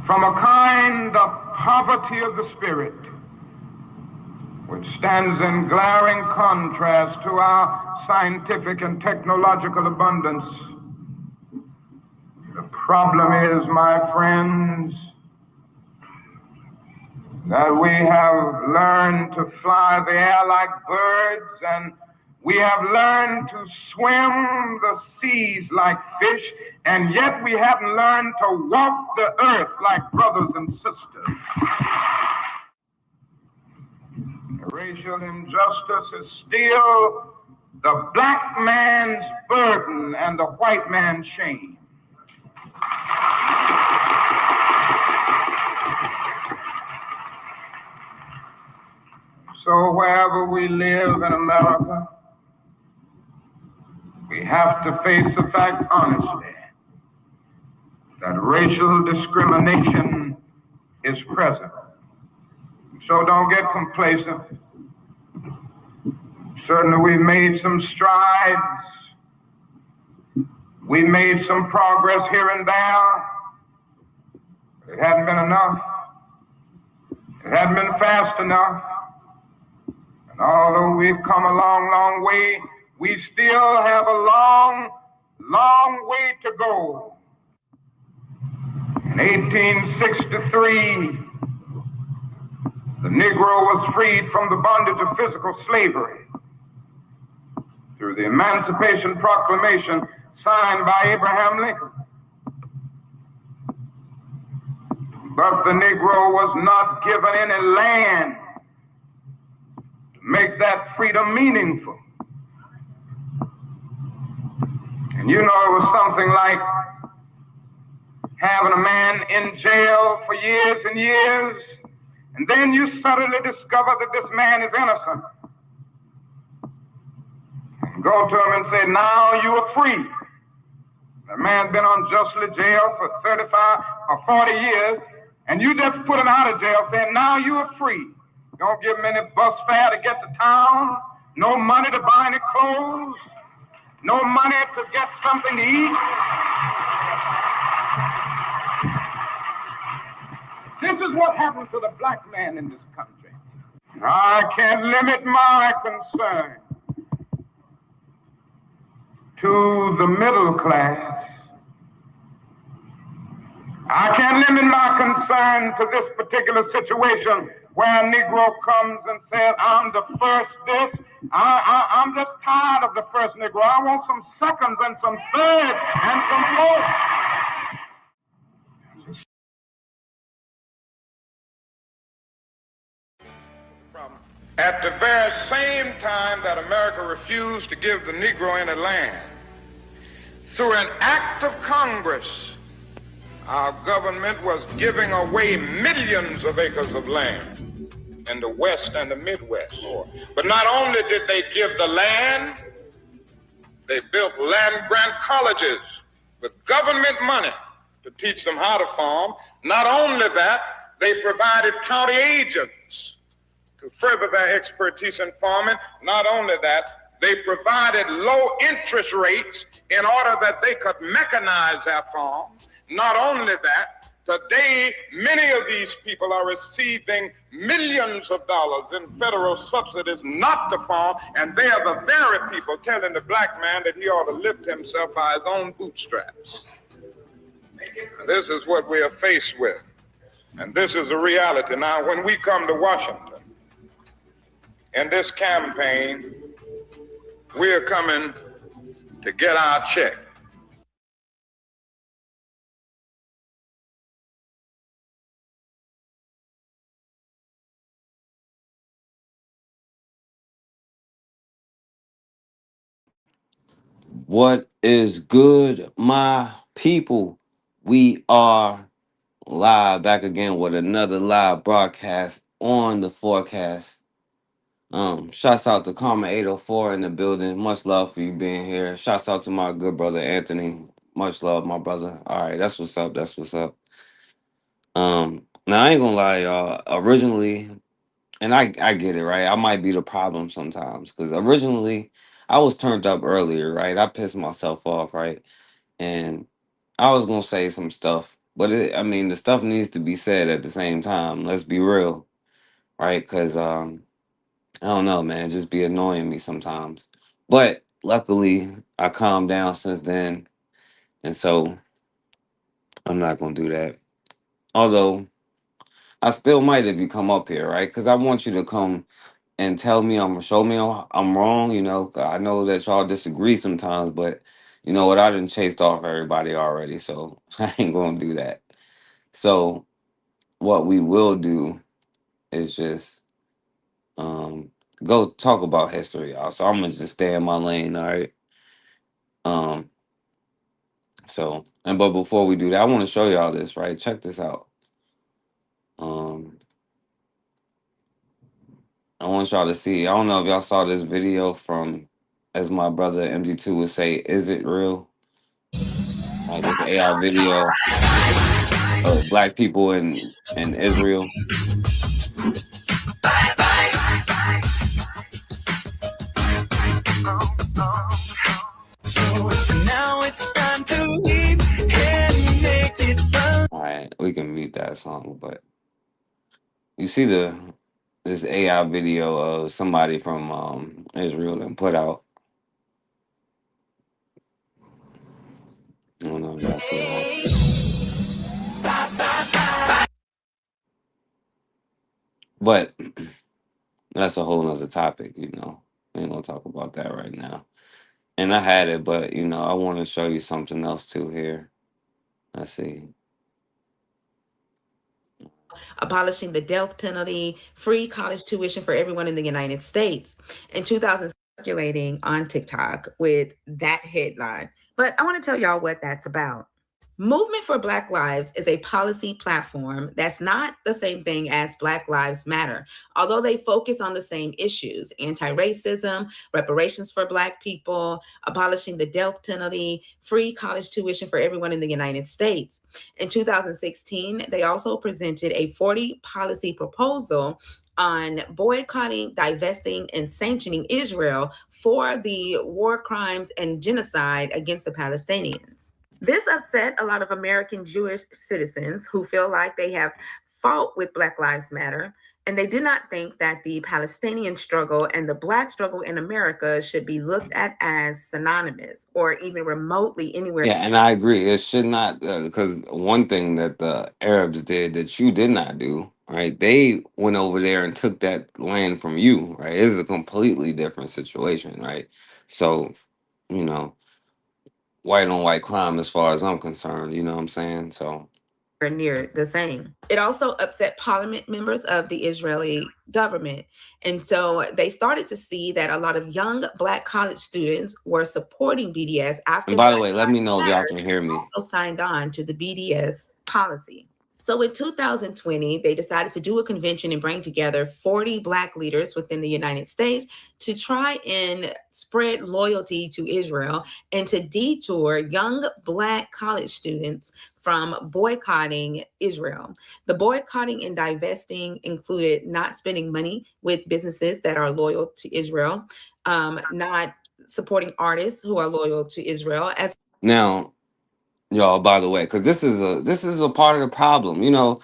from a kind of poverty of the spirit, which stands in glaring contrast to our scientific and technological abundance. The problem is, my friends, that we have learned to fly the air like birds, and we have learned to swim the seas like fish, and yet we haven't learned to walk the earth like brothers and sisters. Racial injustice is still the black man's burden and the white man's shame. So wherever we live in America, we have to face the fact honestly that racial discrimination is present. So don't get complacent. Certainly we've made some strides. We made some progress here and there. But it hadn't been enough. It hadn't been fast enough. And although we've come a long, long way, we still have a long, long way to go. In 1863, the Negro was freed from the bondage of physical slavery through the Emancipation Proclamation signed by Abraham Lincoln. But the Negro was not given any land to make that freedom meaningful. And you know, it was something like having a man in jail for years and years, and then you suddenly discover that this man is innocent. And go to him and say, now you are free. The man's been unjustly jailed for 35 or 40 years, and you just put him out of jail saying, now you are free. You don't give him any bus fare to get to town, no money to buy any clothes, no money to get something to eat. This is what happened to the black man in this country. I can't limit my concern to the middle class. I can't limit my concern to this particular situation where a Negro comes and says, I'm the first this. I'm just tired of the first Negro. I want some seconds and some thirds and some fourths. At the very same time that America refused to give the Negro any land, through an act of Congress, our government was giving away millions of acres of land in the West and the Midwest. But not only did they give the land, they built land-grant colleges with government money to teach them how to farm. Not only that, they provided county agents to further their expertise in farming. Not only that, they provided low interest rates in order that they could mechanize their farms. Not only that, today many of these people are receiving millions of dollars in federal subsidies not to farm, and they are the very people telling the black man that he ought to lift himself by his own bootstraps. This is what we are faced with, and this is a reality. Now, when we come to Washington, in this campaign, we are coming to get our check. What is good, my people? We are live back again with another live broadcast on the forecast. Shouts out to Karma 804 in the building. Much love for you being here. Shouts out to my good brother Anthony. Much love, my brother. All right, that's what's up. That's what's up. Now I ain't gonna lie, y'all. Originally, and I get it, right? I might be the problem sometimes because originally I was turned up earlier, right? I pissed myself off, right? And I was gonna say some stuff, But I mean, the stuff needs to be said at the same time. Let's be real, right? Because I don't know, man. It just be annoying me sometimes. But luckily, I calmed down since then, and so I'm not gonna do that. Although I still might if you come up here, right? Because I want you to come and tell me show me I'm wrong. You know, 'cause I know that y'all disagree sometimes, but you know what? I done chased off everybody already, so I ain't gonna do that. So what we will do is just um go talk about history, y'all. So I'm gonna just stay in my lane, all right? Um, but before we do that, I want to show y'all this, right? Check this out. Um, I want y'all to see. I don't know if y'all saw this video from, as my brother MG2 would say, "Is it real?" This AI video of black people in Israel. Now it's time to leave and make it burn. All right, we can mute that song, but you see this AI video of somebody from Israel and put out. I don't know if y'all see that. But that's a whole nother topic, you know. We ain't gonna talk about that right now. And I had it, but you know, I want to show you something else too here. Let's see. Abolishing the death penalty, free college tuition for everyone in the United States. In 2000, circulating on TikTok with that headline. But I want to tell y'all what that's about. Movement for Black Lives is a policy platform that's not the same thing as Black Lives Matter, although they focus on the same issues: anti-racism, reparations for Black people, abolishing the death penalty, free college tuition for everyone in the United States. In 2016, they also presented a 40 policy proposal on boycotting, divesting, and sanctioning Israel for the war crimes and genocide against the Palestinians. This upset a lot of American Jewish citizens who feel like they have fought with Black Lives Matter, and they did not think that the Palestinian struggle and the Black struggle in America should be looked at as synonymous or even remotely anywhere. Yeah, and I agree. It should not, because one thing that the Arabs did that you did not do, right? They went over there and took that land from you, right? It's a completely different situation, right? So, you know, white on white crime as far as I'm concerned, you know what I'm saying? So near the same. It also upset parliament members of the Israeli government. And so they started to see that a lot of young Black college students were supporting BDS after and by the Black way, let me know if y'all can hear me. also signed on to the BDS policy. So in 2020, they decided to do a convention and bring together 40 Black leaders within the United States to try and spread loyalty to Israel and to detour young Black college students from boycotting Israel. The boycotting and divesting included not spending money with businesses that are loyal to Israel, not supporting artists who are loyal to Israel. As Now, y'all, by the way, because this is a part of the problem. You know,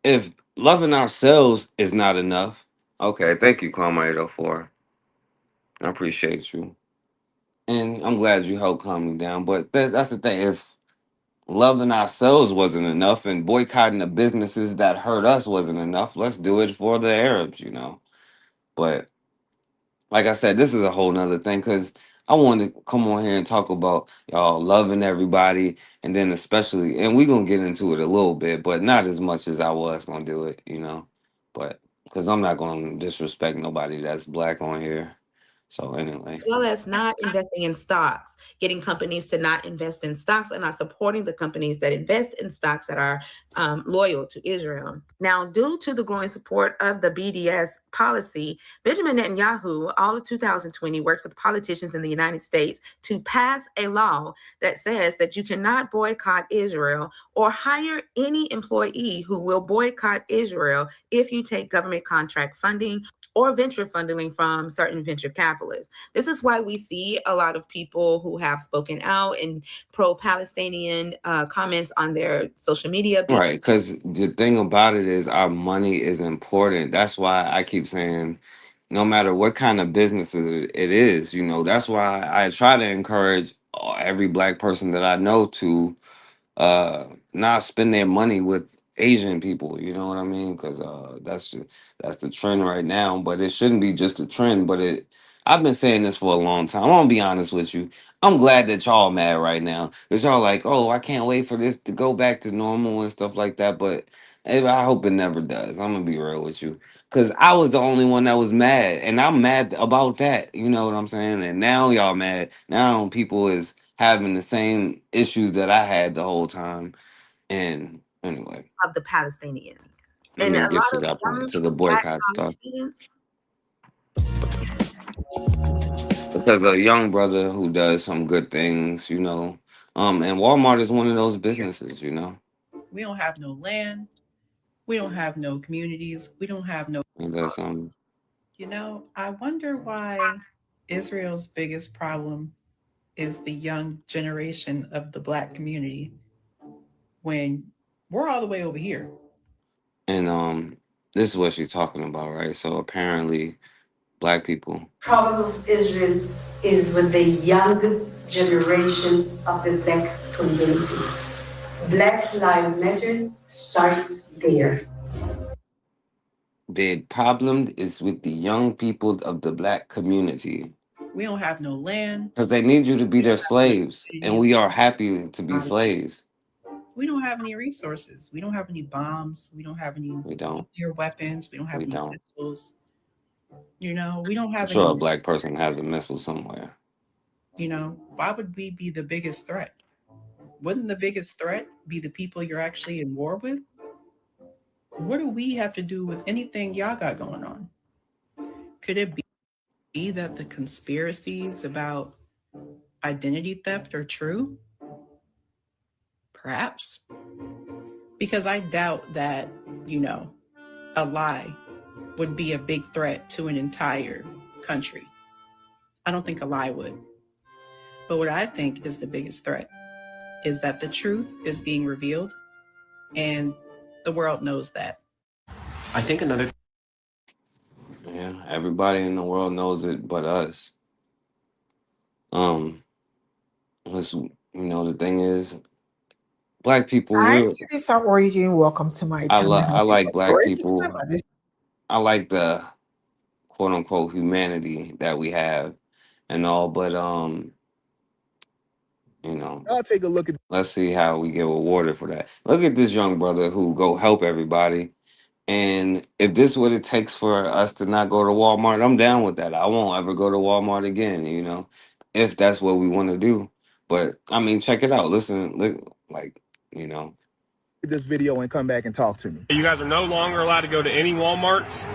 if loving ourselves is not enough, okay, thank you, Carmelo, for I appreciate you. And I'm glad you helped calm me down. But that's the thing. If loving ourselves wasn't enough and boycotting the businesses that hurt us wasn't enough, let's do it for the Arabs, you know. But like I said, this is a whole nother thing because I wanted to come on here and talk about y'all loving everybody, and then especially, and we're gonna get into it a little bit, but not as much as I was gonna do it, you know. But because I'm not gonna disrespect nobody that's black on here. So anyway, well as not investing in stocks, getting companies to not invest in stocks and not supporting the companies that invest in stocks that are loyal to Israel. Now, due to the growing support of the BDS policy, Benjamin Netanyahu, all of 2020, worked with politicians in the United States to pass a law that says that you cannot boycott Israel or hire any employee who will boycott Israel if you take government contract funding or venture funding from certain venture capitalists. This is why we see a lot of people who have spoken out in pro-Palestinian comments on their social media. Right, because the thing about it is our money is important. That's why I keep saying, no matter what kind of business it is, that's why I try to encourage every black person that I know to not spend their money with Asian people. You know what I mean? Because that's the trend right now. But it shouldn't be just a trend. But I've been saying this for a long time. I'm gonna be honest with you. I'm glad that y'all mad right now. Because y'all like, oh, I can't wait for this to go back to normal and stuff like that. But I hope it never does. I'm gonna be real with you. Because I was the only one that was mad. And I'm mad about that. You know what I'm saying? And now y'all mad. Now people is having the same issues that I had the whole time. And anyway, of the Palestinians. let And me a get lot to of that point, to the young black boycott college stuff. students. Because a young brother who does some good things, and Walmart is one of those businesses, We don't have no land. We don't have no communities. We don't have no. And that's I wonder why Israel's biggest problem is the young generation of the Black community when we're all the way over here. and this is what she's talking about, right? So apparently black people. Problem of Israel is with the young generation of the black community. Black Lives Matter starts there. The problem is with the young people of the black community. We don't have no land. Because they need you to be their slaves. And we are happy to be slaves. We don't have any resources. We don't have any bombs. We don't have any nuclear weapons. We don't have any missiles. We don't have I'm sure a black person has a missile somewhere. Why would we be the biggest threat? Wouldn't the biggest threat be the people you're actually in war with? What do we have to do with anything y'all got going on? Could it be that the conspiracies about identity theft are true? Perhaps. Because I doubt that, a lie would be a big threat to an entire country. I don't think a lie would. But what I think is the biggest threat is that the truth is being revealed and the world knows that. I think another. Yeah, everybody in the world knows it but us. The thing is, black people. Hi, Sweeties, how are you doing? Welcome to my channel. I like black Great people. stuff. I like the quote unquote humanity that we have and all, but I'll take a look at. Let's see how we get rewarded for that. Look at this young brother who go help everybody. And if this is what it takes for us to not go to Walmart, I'm down with that. I won't ever go to Walmart again, if that's what we want to do. But I mean, check it out. Listen, This video and come back and talk to me. You guys are no longer allowed to go to any Walmarts,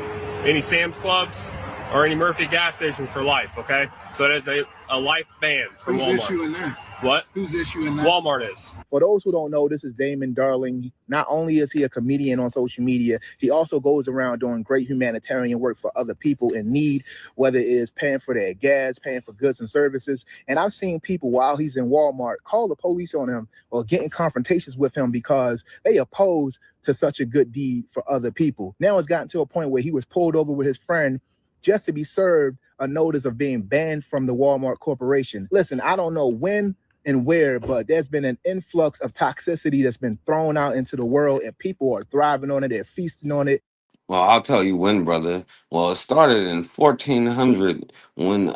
any Sam's Clubs, or any Murphy gas stations for life, okay? So it is a life ban from Walmart. Who's issuing that? What? Who's issuing that? Walmart is. For those who don't know, this is Damon Darling. Not only is he a comedian on social media, he also goes around doing great humanitarian work for other people in need, whether it is paying for their gas, paying for goods and services. And I've seen people while he's in Walmart call the police on him or get in confrontations with him because they oppose to such a good deed for other people. Now it's gotten to a point where he was pulled over with his friend just to be served a notice of being banned from the Walmart Corporation. Listen, I don't know when and where, but there's been an influx of toxicity that's been thrown out into the world, and people are thriving on it. They're feasting on it. Well, I'll tell you when, brother. Well, it started in 1400 when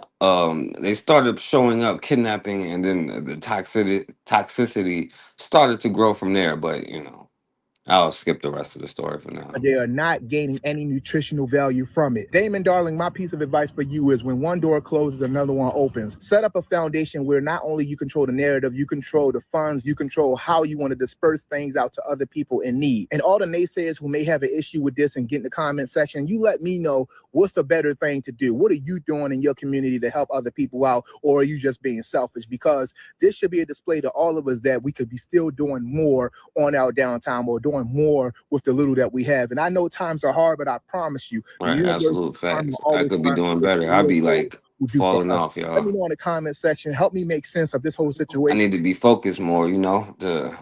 they started showing up kidnapping, and then the toxicity started to grow from there. But I'll skip the rest of the story for now. They are not gaining any nutritional value from it. Damon Darling, my piece of advice for you is when one door closes, another one opens. Set up a foundation where not only you control the narrative, you control the funds, you control how you want to disperse things out to other people in need. And all the naysayers who may have an issue with this and get in the comment section, you let me know what's a better thing to do. What are you doing in your community to help other people out? Or are you just being selfish? Because this should be a display to all of us that we could be still doing more on our downtime or doing doing more with the little that we have. And I know times are hard, but I promise you, the Right, universe absolute will facts. I always could be find doing ways to better. I'd be reward like what we do for falling us. off, Let y'all. me know in the comment section. Help me make sense of this whole I situation. need to be focused more, you know, to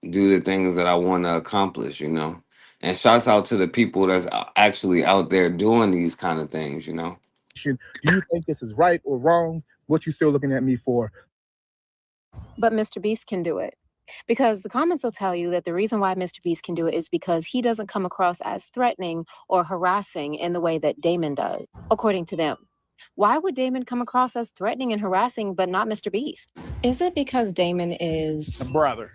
do the things that I want to accomplish, you know. And shouts out to the people that's actually out there doing these kind of things, you know. Do you think this is right or wrong? What you still looking at me for? But Mr. Beast can do it. Because the comments will tell you that the reason why Mr. Beast can do it is because he doesn't come across as threatening or harassing in the way that Damon does, according to them. Why would Damon come across as threatening and harassing, but not Mr. Beast? Is it because Damon is A brother.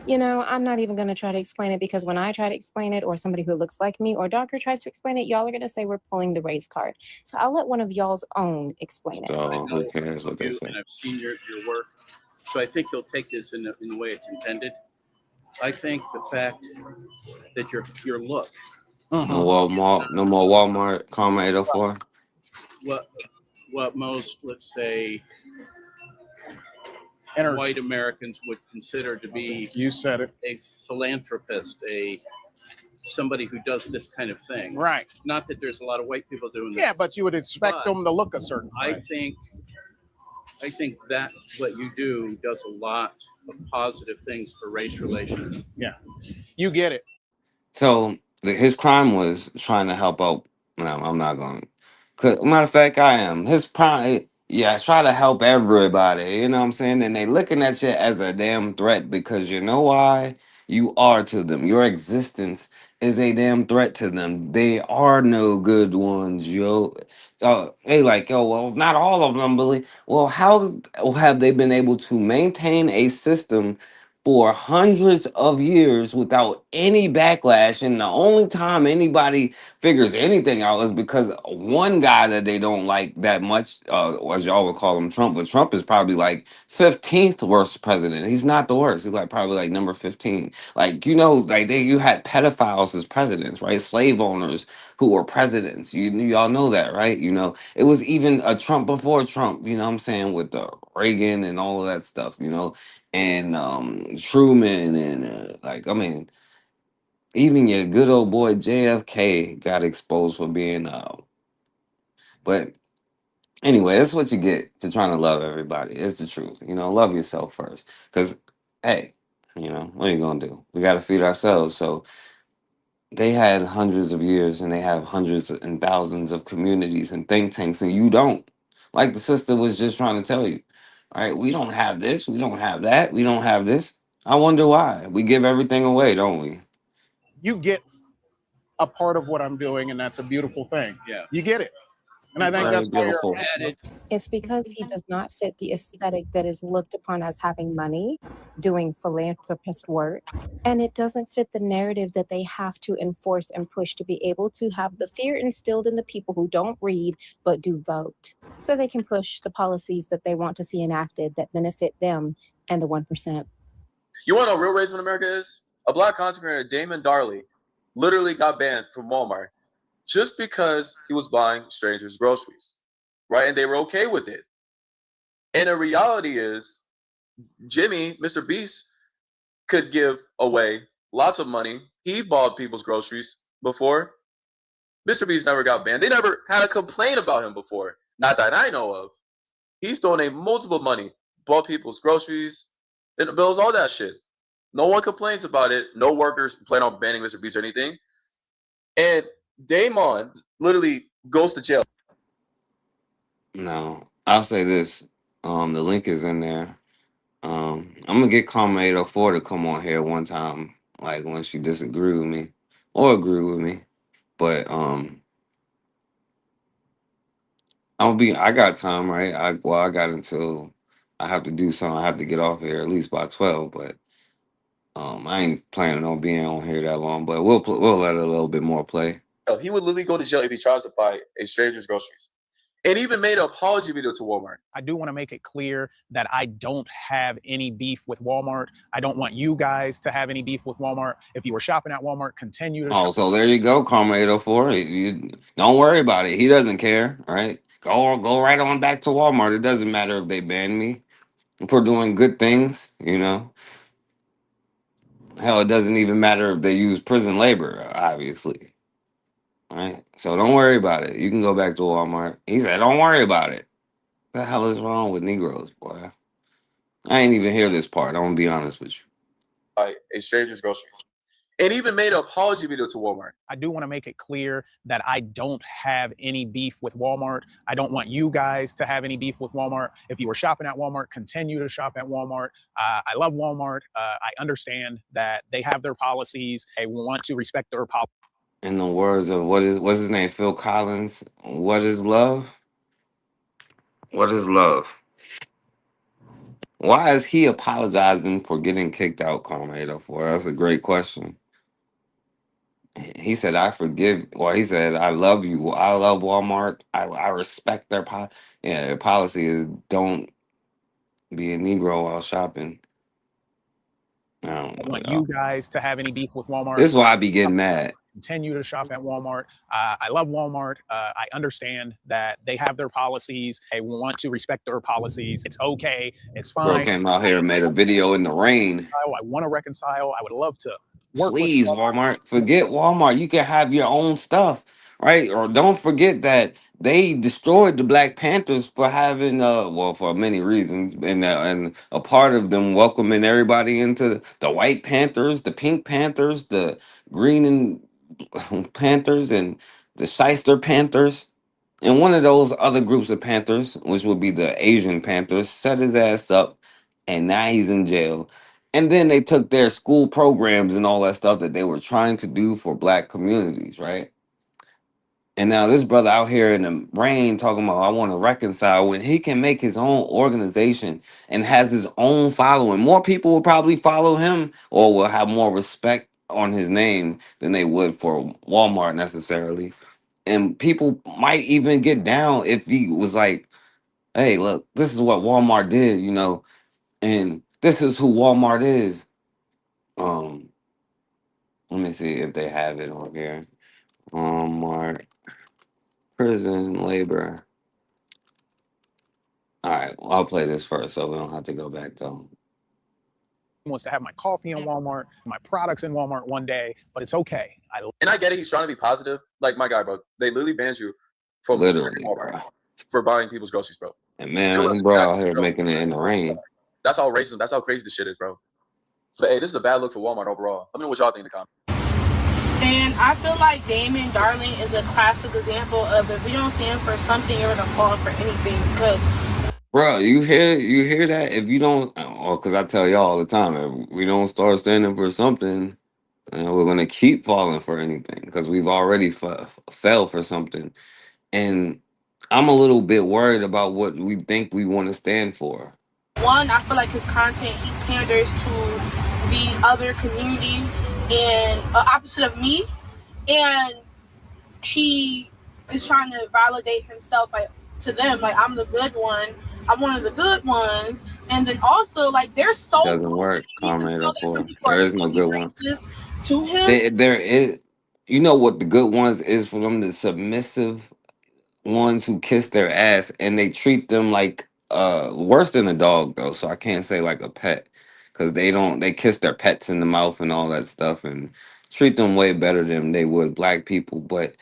You know, I'm not even going to try to explain it, because when I try to explain it, or somebody who looks like me or darker tries to explain it, y'all are going to say we're pulling the race card. So I'll let one of y'all's own explain it. So who cares what they say? And I've seen your work, so I think you'll take this in the way it's intended. I think the fact that your look, No Walmart, no more Walmart, Karma 804. what most, let's say, white Americans would consider to be, You said it. a philanthropist, somebody who does this kind of thing. Right. Not that there's a lot of white people doing this. Yeah, but you would expect But them to look a certain way. I think that what you do does a lot of positive things for race relations. Yeah. You get it. So his crime was trying to help out. No, I'm not going. Cause matter of fact, I am. His prime, yeah, try to help everybody. You know what I'm saying? And they looking at you as a damn threat, because you know why? You are to them. Your existence is a damn threat to them. They are no good ones, yo. They like, yo, well, not all of them, but well, how have they been able to maintain a system for hundreds of years without any backlash? And the only time anybody figures anything out is because one guy that they don't like that much, as y'all would call him Trump, but Trump is probably like 15th worst president. He's not the worst. He's like probably like number 15. Like, you know, like you had pedophiles as presidents, right? Slave owners who were presidents. Y'all know that, right? You know, it was even a Trump before Trump, you know what I'm saying, with Reagan and all of that stuff, you know, and Truman and like, I mean, even your good old boy JFK got exposed for being but anyway, that's what you get for trying to love everybody. It's the truth. You know, love yourself first. Cause hey, you know, what are you gonna do? We gotta feed ourselves. So they had hundreds of years and they have hundreds and thousands of communities and think tanks, and you don't. Like the sister was just trying to tell you. Right? We don't have this, we don't have that, we don't have this. I wonder why. We give everything away, don't we? You get a part of what I'm doing, and that's a beautiful thing. Yeah. You get it. And I think Very that's why beautiful. you're It's because he does not fit the aesthetic that is looked upon as having money, doing philanthropist work, and it doesn't fit the narrative that they have to enforce and push to be able to have the fear instilled in the people who don't read but do vote, so they can push the policies that they want to see enacted that benefit them and the 1%. You want to know what real racism in America is? A black content creator, Damon Darley, literally got banned from Walmart just because he was buying strangers' groceries, right? And they were okay with it. And the reality is, Jimmy, Mr. Beast, could give away lots of money. He bought people's groceries before. Mr. Beast never got banned. They never had a complaint about him before. Not that I know of. He's donated multiple money, bought people's groceries, and bills, all that shit. No one complains about it. No workers plan on banning Mr. Beast or anything. And Damon literally goes to jail. No, I'll say this. The link is in there. I'm gonna get Karma 804 to come on here one time, like when she disagree with me or agree with me. But I got time, right? I got until I have to do something. I have to get off here at least by 12, but I ain't planning on being on here that long. But we'll let a little bit more play. He would literally go to jail if he tries to buy a stranger's groceries. And even made an apology video to Walmart. I do want to make it clear that I don't have any beef with Walmart. I don't want you guys to have any beef with Walmart. If you were shopping at Walmart, continue to Oh, so there you go, Karma 804. You don't worry about it. He doesn't care, right? Go right on back to Walmart. It doesn't matter if they ban me for doing good things, you know. Hell, it doesn't even matter if they use prison labor, obviously. Right? So don't worry about it. You can go back to Walmart. He said, don't worry about it. What the hell is wrong with Negroes, boy? I ain't even hear this part. I'm gonna be honest with you. Buy a stranger's groceries. And even made an apology video to Walmart. I do want to make it clear that I don't have any beef with Walmart. I don't want you guys to have any beef with Walmart. If you were shopping at Walmart, continue to shop at Walmart. I love Walmart. I understand that they have their policies. I want to respect their policies. In the words of what's his name, Phil Collins, what is love? What is love? Why is he apologizing for getting kicked out, Carmelo? For that's a great question. He said, "I forgive." Well, he said, "I love you. I love Walmart. I respect their policy. Yeah, their policy is don't be a Negro while shopping." I don't know. Want you guys to have any beef with Walmart. This is why I be getting mad. Continue to shop at Walmart. I love Walmart. I understand that they have their policies. I want to respect their policies. It's okay. It's fine. Bro came out here and made a video in the rain. I want to reconcile. I would love to work Please, with Walmart. Forget Walmart. You can have your own stuff, right? Or don't forget that they destroyed the Black Panthers for having, well, for many reasons, and a part of them welcoming everybody into the White Panthers, the Pink Panthers, the Green and Panthers, and the Shyster Panthers. And one of those other groups of Panthers, which would be the Asian Panthers, set his ass up, and now he's in jail. And then they took their school programs and all that stuff that they were trying to do for Black communities, right? And now this brother out here in the rain talking about, I want to reconcile, when he can make his own organization and has his own following. More people will probably follow him or will have more respect on his name than they would for Walmart necessarily. And people might even get down if he was like, hey, look, this is what Walmart did, and this is who Walmart is. Let me see if they have it on here. Walmart prison labor. All right, well, I'll play this first so we don't have to go back though. Wants to have my coffee in Walmart, my products in Walmart one day, but it's okay. And I get it. He's trying to be positive. Like my guy, bro. They literally banned you from Literally, Walmart for buying people's groceries, bro. And man, bro out here making it in the rain. That's how racist. That's how crazy this shit is, bro. But hey, this is a bad look for Walmart overall. Let me know what y'all think in the comments. And I feel like Damon Darling is a classic example of if you don't stand for something, you're gonna fall for anything. Because, bro, you hear that? If you don't, because I tell y'all all the time, if we don't start standing for something, we're gonna keep falling for anything because we've already fell for something. And I'm a little bit worried about what we think we want to stand for. one, I feel like his content, he panders to the other community and opposite of me, and he is trying to validate himself like to them, like I'm the good one, I'm one of the good ones, and then also like there's so Doesn't work, Carmelo. There is no good one. To him, There is, you know what the good ones is for them, the submissive ones who kiss their ass and they treat them like worse than a dog though, so I can't say like a pet, because they kiss their pets in the mouth and all that stuff and treat them way better than they would Black people. But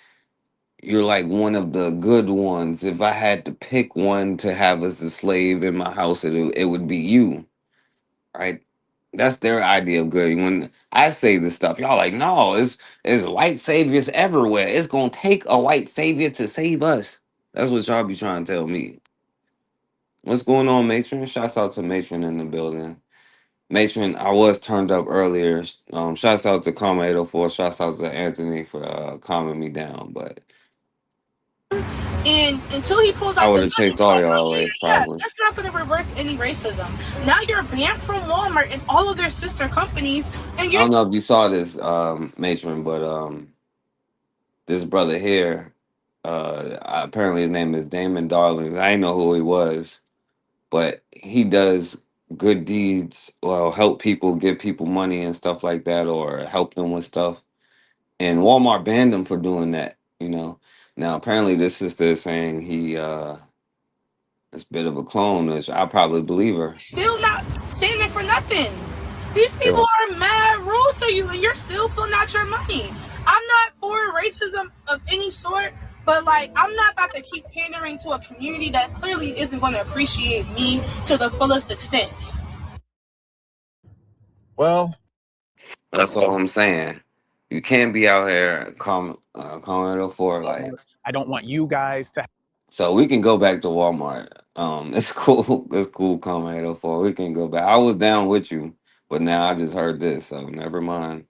you're like one of the good ones. If I had to pick one to have as a slave in my house, it would be you, right? That's their idea of good. When I say this stuff, y'all like, no, it's white saviors everywhere. It's gonna take a white savior to save us. That's what y'all be trying to tell me. What's going on, Matron? Shouts out to Matron in the building. Matron, I was turned up earlier. Shouts out to Karma 804. Shouts out to Anthony for calming me down. But and until he pulls out, I would have chased all y'all away, probably. That's not going to reverse any racism. Now you're banned from Walmart and all of their sister companies, and I don't know if you saw this, Matron, but this brother here, apparently his name is Damon Darling. I didn't know who he was, but he does good deeds, well, help people, give people money and stuff like that, or help them with stuff. And Walmart banned him for doing that, Now, apparently this sister is saying he is a bit of a clone, which I probably believe her. Still not standing for nothing. These people are mad rude sponsor you and you're still pulling out your money. I'm not for racism of any sort, but like, I'm not about to keep pandering to a community that clearly isn't going to appreciate me to the fullest extent. Well, That's all I'm saying. You can't be out here calling it for like. I don't want you guys to. So we can go back to Walmart. It's cool. It's cool. Comment 804. We can go back. I was down with you, but now I just heard this, so never mind.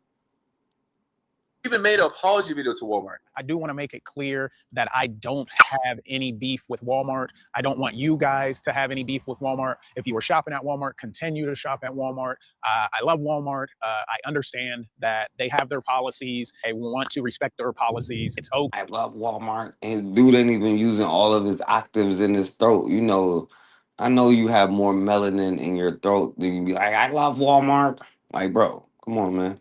Even made an apology video to Walmart. I do want to make it clear that I don't have any beef with Walmart. I don't want you guys to have any beef with Walmart. If you were shopping at Walmart, continue to shop at Walmart. I love Walmart. I understand that they have their policies. I want to respect their policies. It's okay. I love Walmart. And dude ain't even using all of his octaves in his throat. You know, I know you have more melanin in your throat than you be like, I love Walmart. Like, bro, come on, man.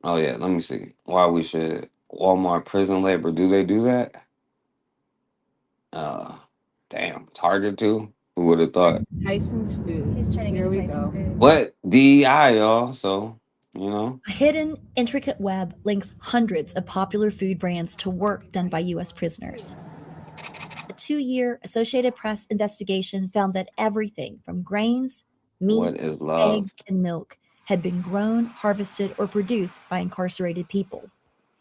Oh yeah, let me see. Why we should Walmart prison labor? Do they do that? Damn, Target too. Who would have thought? Tyson's Food. He's trying to get Tyson Food. What DEI, y'all? So you know, A hidden, intricate web links hundreds of popular food brands to work done by U.S. prisoners. A 2-year Associated Press investigation found that everything from grains, what meat, is love? eggs, and milk had been grown, harvested, or produced by incarcerated people.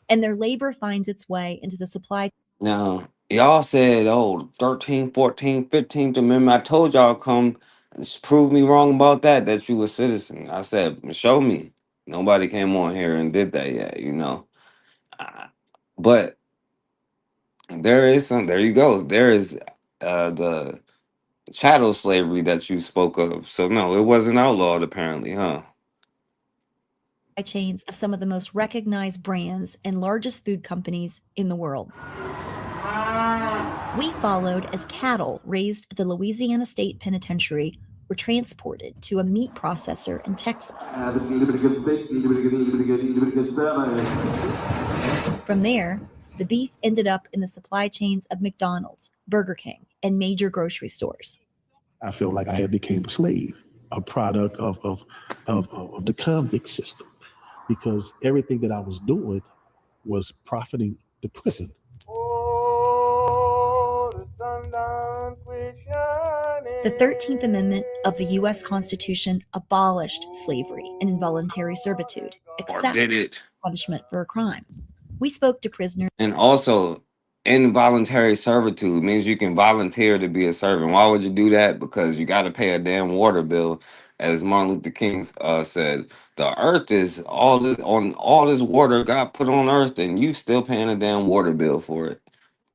And their labor finds its way into the supply. Now, y'all said, oh, 13th, 14th, 15th Amendment. I told y'all come prove me wrong about that you a citizen. I said, show me. Nobody came on here and did that yet, you know. But there is there you go. There is the chattel slavery that you spoke of. So no, it wasn't outlawed apparently, huh? chains of some of the most recognized brands and largest food companies in the world. We followed as cattle raised at the Louisiana State Penitentiary were transported to a meat processor in Texas. From there, the beef ended up in the supply chains of McDonald's, Burger King, and major grocery stores. I felt like I had become a slave, a product of the convict system, because everything that I was doing was profiting the prison. The 13th Amendment of the U.S. Constitution abolished slavery and involuntary servitude, except did it? punishment for a crime. We spoke to prisoners. And also, involuntary servitude means you can volunteer to be a servant. Why would you do that? Because you got to pay a damn water bill. As Martin Luther King said, the earth is all this water got put on earth, and you still paying a damn water bill for it.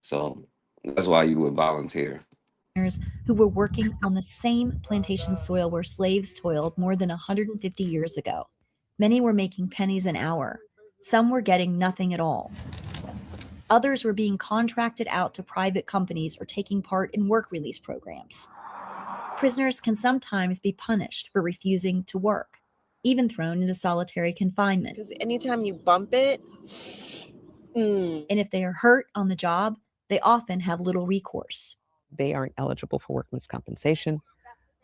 So that's why you would volunteer. Who were working on the same plantation soil where slaves toiled more than 150 years ago. Many were making pennies an hour. Some were getting nothing at all. Others were being contracted out to private companies or taking part in work release programs. Prisoners can sometimes be punished for refusing to work, even thrown into solitary confinement. Because anytime you bump it, And if they are hurt on the job, they often have little recourse. They aren't eligible for workman's compensation,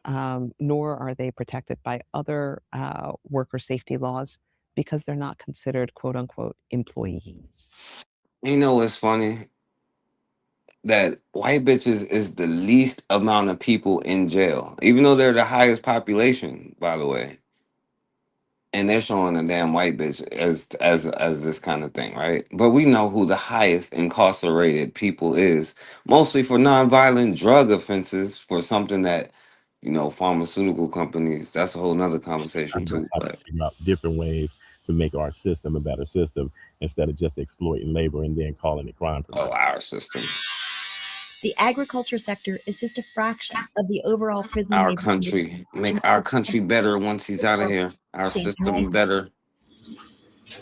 nor are they protected by other worker safety laws because they're not considered quote unquote employees. You know what's funny? That white bitches is the least amount of people in jail, even though they're the highest population, by the way. And they're showing a damn white bitch as this kind of thing, right? But we know who the highest incarcerated people is, mostly for nonviolent drug offenses, for something that, you know, pharmaceutical companies, that's a whole nother conversation too. But Figure out different ways to make our system a better system instead of just exploiting labor and then calling it crime prevention. our system. The agriculture sector is just a fraction of the overall prison. Our labor country, make our country better once he's out of here. Our system better.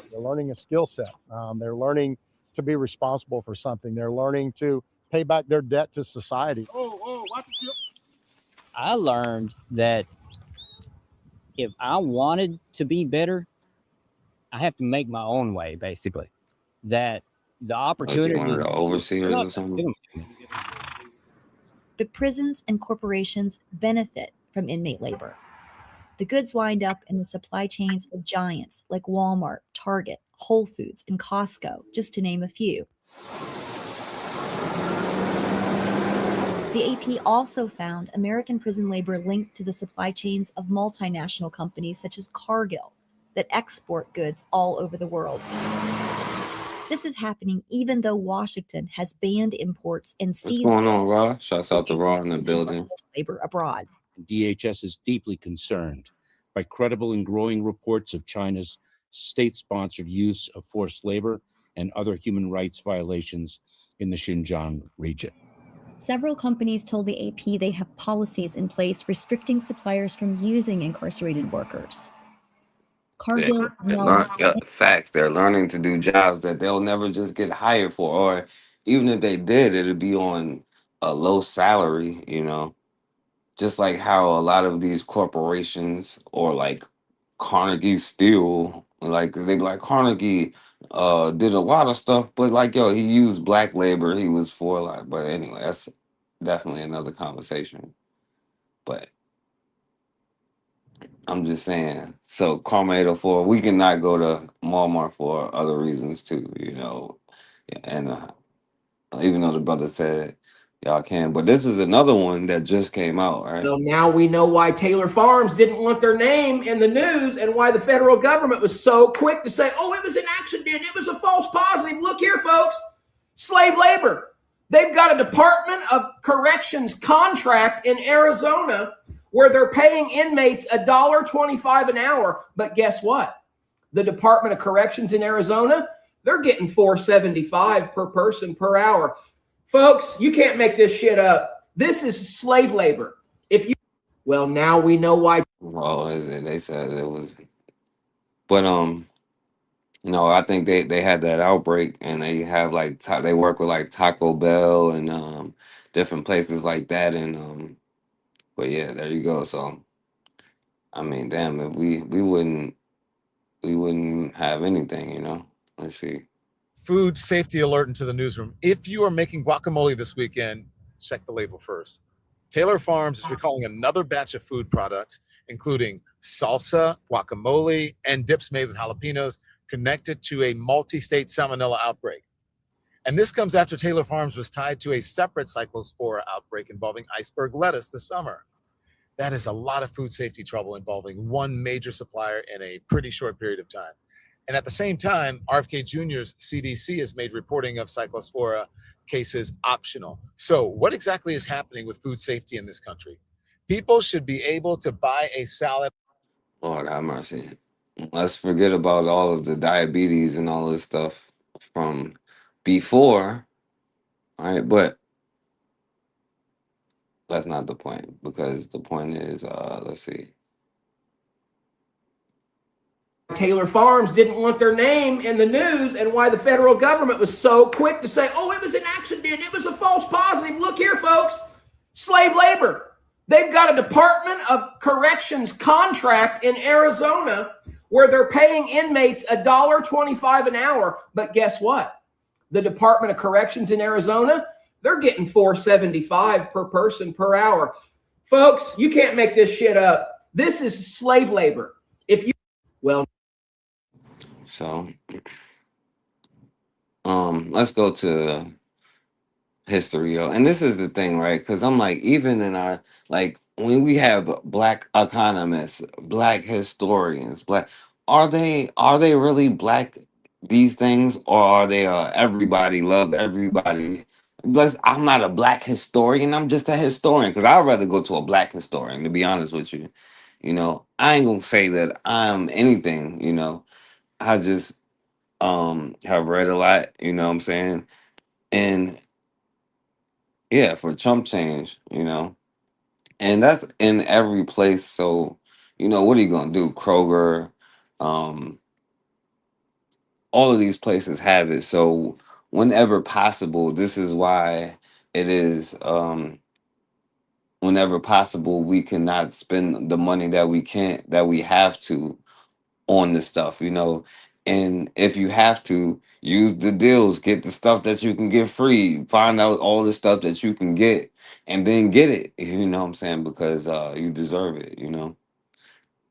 They're learning a skill set. They're learning to be responsible for something. They're learning to pay back their debt to society. I learned that if I wanted to be better, I have to make my own way, basically. That the opportunity. One of the overseers or something? But prisons and corporations benefit from inmate labor. The goods wind up in the supply chains of giants like Walmart, Target, Whole Foods, and Costco, just to name a few. The AP also found American prison labor linked to the supply chains of multinational companies such as Cargill that export goods all over the world. This is happening even though Washington has banned imports and What's seized going on, Raw? Shouts out to Raw in the building. labor abroad. DHS is deeply concerned by credible and growing reports of China's state-sponsored use of forced labor and other human rights violations in the Xinjiang region. Several companies told the AP they have policies in place restricting suppliers from using incarcerated workers. Cargill Facts. They're learning to do jobs that they'll never just get hired for, or even if they did, it'd be on a low salary, you know. Just like how a lot of these corporations or like Carnegie Steel, like they be like Carnegie did a lot of stuff, but like yo, he used black labor. He was for like, but anyway, that's definitely another conversation. But I'm just saying, so Karma 804, we cannot go to Walmart for other reasons too, you know. And even though the brother said y'all can, but this is another one that just came out, right? So now we know why Taylor Farms didn't want their name in the news and why the federal government was so quick to say, oh, it was an accident. It was a false positive. Look here, folks, slave labor. They've got a Department of Corrections contract in Arizona where they're paying inmates $1.25 an hour. But guess what? The Department of Corrections in Arizona, they're getting $4.75 per person per hour. Folks, you can't make this shit up. This is slave labor. Well, now we know why. Well, they said it was, but you know, I think they had that outbreak, and they have like they work with like Taco Bell and different places like that, and but yeah, there you go. So, I mean, damn, if we wouldn't have anything, you know. Let's see. Food safety alert into the newsroom. If you are making guacamole this weekend, check the label first. Taylor Farms is recalling another batch of food products, including salsa, guacamole, and dips made with jalapenos, connected to a multi-state salmonella outbreak. And this comes after Taylor Farms was tied to a separate cyclospora outbreak involving iceberg lettuce this summer. That is a lot of food safety trouble involving one major supplier in a pretty short period of time. And at the same time, RFK Jr.'s CDC has made reporting of cyclospora cases optional. So what exactly is happening with food safety in this country? People should be able to buy a salad. Lord have mercy. Let's forget about all of the diabetes and all this stuff from before. All right, but that's not the point, because the point is, let's see. Taylor Farms didn't want their name in the news and why the federal government was so quick to say, oh, it was an accident. It was a false positive. Look here, folks, slave labor. They've got a Department of Corrections contract in Arizona where they're paying inmates $1.25 an hour. But guess what? The Department of Corrections in Arizona, they're getting $4.75 per person per hour. Folks, you can't make this shit up. This is slave labor. So, let's go to history, yo. And this is the thing, right? Because I'm like, even in our, like, when we have black economists, black historians, are they really black, these things, or are they everybody love everybody? I'm not a black historian. I'm just a historian, because I'd rather go to a black historian, to be honest with you. You know, I ain't gonna say that I'm anything, you know. I just have read a lot, you know what I'm saying? And yeah, for Trump change, you know. And that's in every place. So, you know, what are you gonna do? Kroger, all of these places have it. So whenever possible, this is why it is whenever possible, we cannot spend the money that we have to on the stuff, you know. And if you have to, use the deals, get the stuff that you can get free, find out all the stuff that you can get, and then get it, you know what I'm saying? Because you deserve it, you know.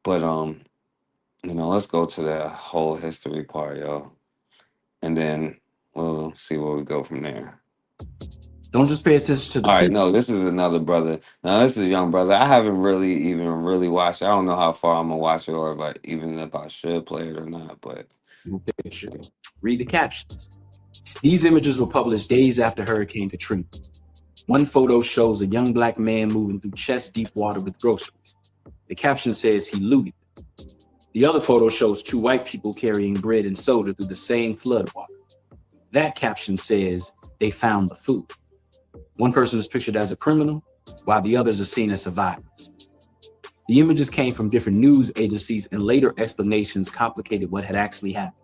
But let's go to the whole history part, yo, and then we'll see where we go from there. Don't just pay attention to the All right, people. no, this is another brother. Now this is a young brother. I haven't really watched it. I don't know how far I'm gonna watch it, or if I should play it or not. But Read the captions. These images were published days after Hurricane Katrina. One photo shows a young black man moving through chest-deep water with groceries. The caption says he looted them. The other photo shows two white people carrying bread and soda through the same floodwater. That caption says they found the food. One person is pictured as a criminal, while the others are seen as survivors. The images came from different news agencies, and later explanations complicated what had actually happened.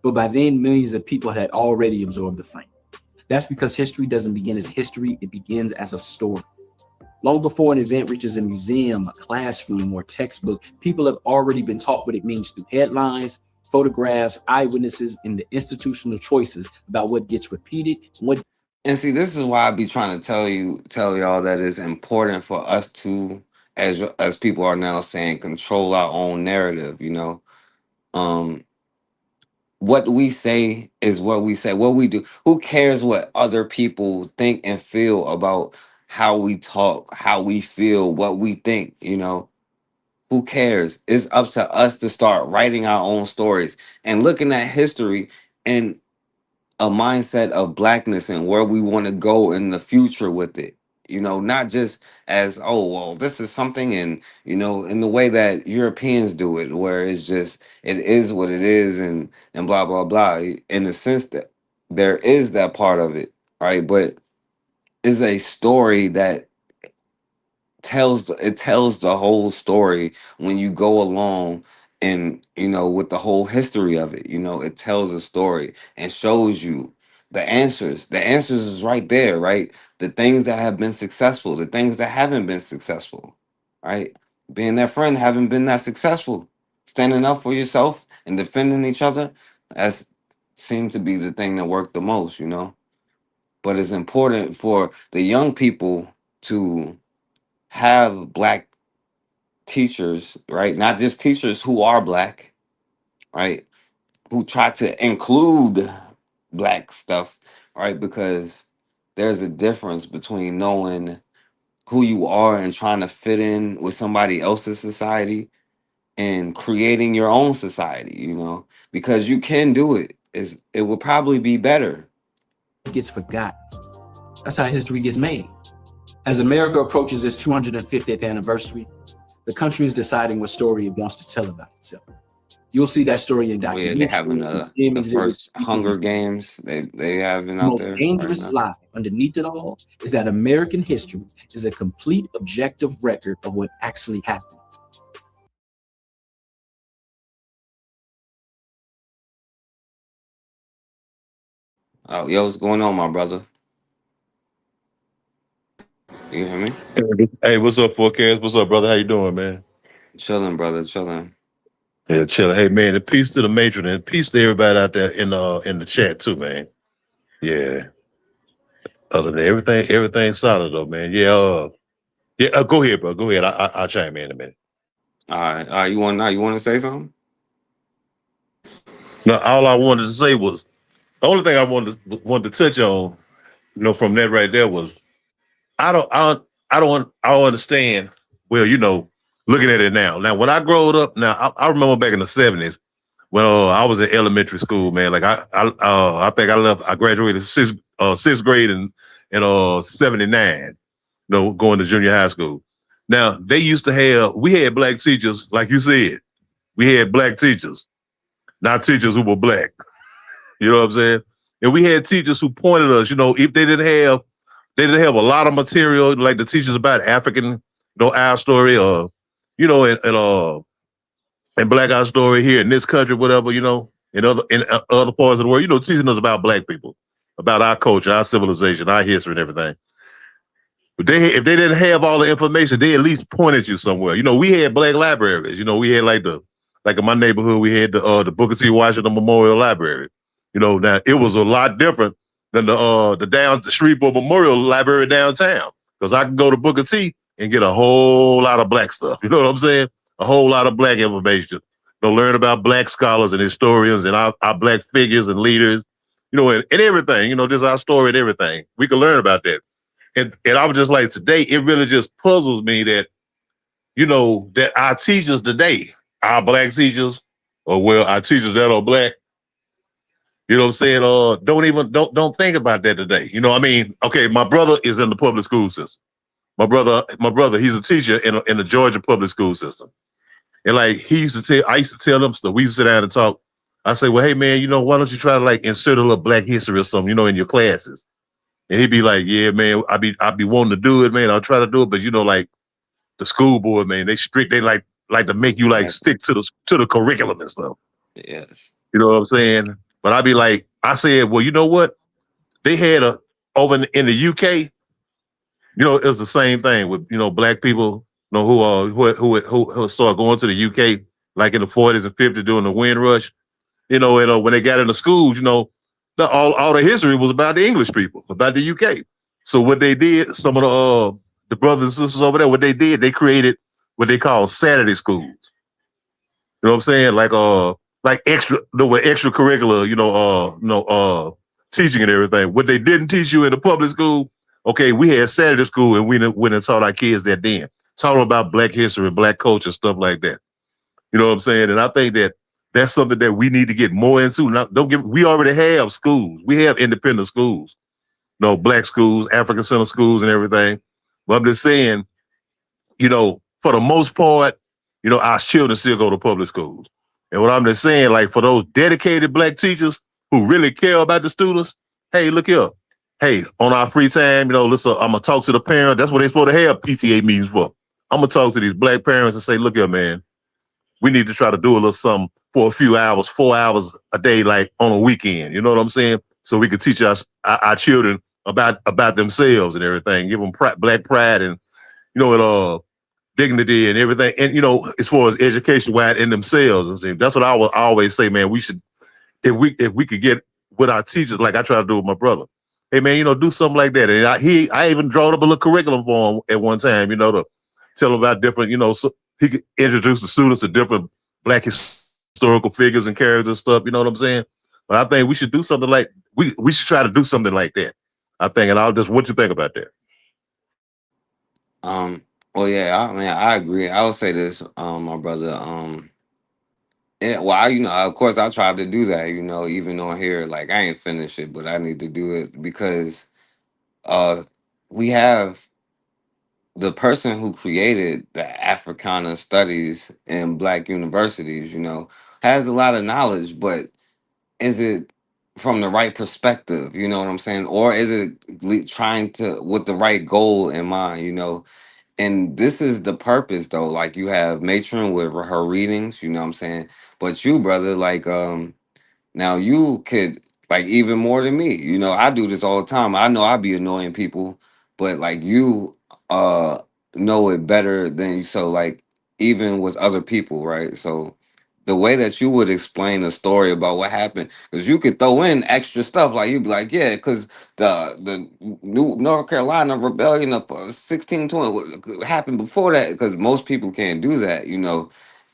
But by then, millions of people had already absorbed the frame. That's because history doesn't begin as history, it begins as a story. Long before an event reaches a museum, a classroom, or textbook, people have already been taught what it means through headlines, photographs, eyewitnesses, and the institutional choices about what gets repeated and what. And see, this is why I be trying to tell y'all that it's important for us to, as people are now saying, control our own narrative. What we say is what we say. What we do. Who cares what other people think and feel about how we talk, how we feel, what we think? Who cares? It's up to us to start writing our own stories and looking at history and a mindset of blackness and where we want to go in the future with it. Not just as, oh, well, this is something, and in the way that Europeans do it, where it's just, it is what it is, and blah blah blah, in the sense that there is that part of it, right? But it's a story that tells the whole story when you go along, and with the whole history of it. It tells a story and shows you the answers is right there, right? The things that have been successful, the things that haven't been successful, right? Being that friend, haven't been that successful, standing up for yourself and defending each other, that's seemed to be the thing that worked the most. But it's important for the young people to have black teachers, right? Not just teachers who are black, right? Who try to include black stuff, right? Because there's a difference between knowing who you are and trying to fit in with somebody else's society and creating your own society, because you can do it. It will probably be better. It gets forgotten. That's how history gets made. As America approaches its 250th anniversary, the country is deciding what story it wants to tell about itself. You'll see that story in Yeah, documentaries. they having the first Hunger Games. They having The out most there dangerous right now. lie underneath it all is that American history is a complete objective record of what actually happened. Oh, yo, what's going on, my brother? You hear me? Hey, what's up, Forecast? What's up, brother? How you doing, man? Chilling, brother, chilling. Yeah, chilling. Hey, man, and peace to the matron and peace to everybody out there in the chat too, man. Yeah. Other than everything solid though, man. Yeah. Go ahead, bro. Go ahead. I'll chime in a minute. All right. You want to say something? No, all I wanted to say was the only thing I wanted to touch on, from that right there was I don't understand. Well, looking at it now. Now, when I growed up, I remember back in the 70s when I was in elementary school, man. Like I think I graduated sixth grade in 79. Going to junior high school. Now we had black teachers, like you said. We had black teachers, not teachers who were black. You know what I'm saying? And we had teachers who pointed us, if they didn't have a lot of material, like the teachers about African, our story, or, and black our story here in this country, whatever, in other parts of the world, teaching us about black people, about our culture, our civilization, our history and everything. But if they didn't have all the information, they at least pointed you somewhere. We had black libraries. We had like in my neighborhood, we had the Booker T. Washington Memorial Library. Now it was a lot different than the Shreveport Memorial Library downtown, because I can go to Booker T and get a whole lot of black stuff. You know what I'm saying? a whole lot of black information. Learn about black scholars and historians and our black figures and leaders, and everything, just our story and everything. We can learn about that. And I was just like, today, it really just puzzles me that, that our teachers today, our black teachers, our teachers that are black, you know what I'm saying, don't think about that today. Okay, my brother is in the public school system. My brother, he's a teacher in the Georgia public school system. And like I used to tell them stuff. We used to sit down and talk. I say, well, hey man, why don't you try to like insert a little black history or something, in your classes? And he'd be like, yeah, man, I'd be wanting to do it, man. I'll try to do it, but like the school board, man, they strict. They like to make you like stick to the curriculum and stuff. Yes. You know what I'm saying? But I'd be like, I said, well, you know what? They had over in the UK, it's the same thing with black people, who started going to the UK like in the 40s and 50s during the Windrush, and when they got into schools, all the history was about the English people, about the UK. So what they did, some of the brothers and sisters over there, what they did, they created what they call Saturday schools. You know what I'm saying? Like extracurricular, teaching and everything. What they didn't teach you in the public school, okay, we had Saturday school and we went and taught our kids that then. Taught them about black history, black culture, stuff like that. You know what I'm saying? And I think that that's something that we need to get more into. Now, we already have schools. We have independent schools, black schools, African center schools and everything. But I'm just saying, for the most part, our children still go to public schools. And what I'm just saying, like for those dedicated black teachers who really care about the students, hey, look here. Hey, on our free time, listen, I'm going to talk to the parent. That's what they're supposed to have PTA meetings for. I'm going to talk to these black parents and say, look here, man, we need to try to do a little something for a few hours, 4 hours a day, like on a weekend. You know what I'm saying? So we can teach our children about themselves and everything, give them black pride and, dignity and everything. And, as far as education wise in themselves. And things. That's what I would always say, man, we should, if we could get with our teachers, like I try to do with my brother. Hey man, do something like that. And I even drawn up a little curriculum for him at one time, to tell him about different, so he could introduce the students to different black historical figures and characters and stuff, you know what I'm saying? But I think we should do something like, we should try to do something like that. I think, and what you think about that? Well, yeah, I agree. I would say this, my brother, yeah, well, of course I tried to do that, even on here, like I ain't finished it, but I need to do it because we have the person who created the Africana studies in black universities, has a lot of knowledge, but is it from the right perspective? You know what I'm saying? Or is it trying to, with the right goal in mind, And this is the purpose though. Like you have Matron with her readings, you know what I'm saying? But you, brother, like now you could like even more than me. I do this all the time. I know I be annoying people, but like you know it better than so like even with other people, right? So the way that you would explain a story about what happened, because you could throw in extra stuff, like you'd be like, yeah, because the New North Carolina rebellion of 1620 happened before that, because most people can't do that,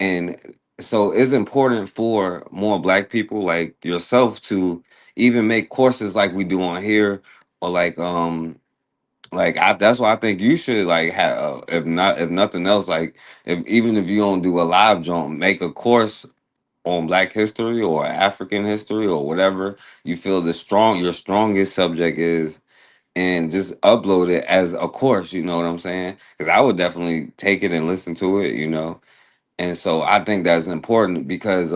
and so it's important for more black people like yourself to even make courses like we do on here, or that's why I think you should like have if nothing else, like even if you don't do a live joint, make a course on black history or African history or whatever you feel your strongest subject is, and just upload it as a course, you know what I'm saying? Because I would definitely take it and listen to it, and so I think that's important because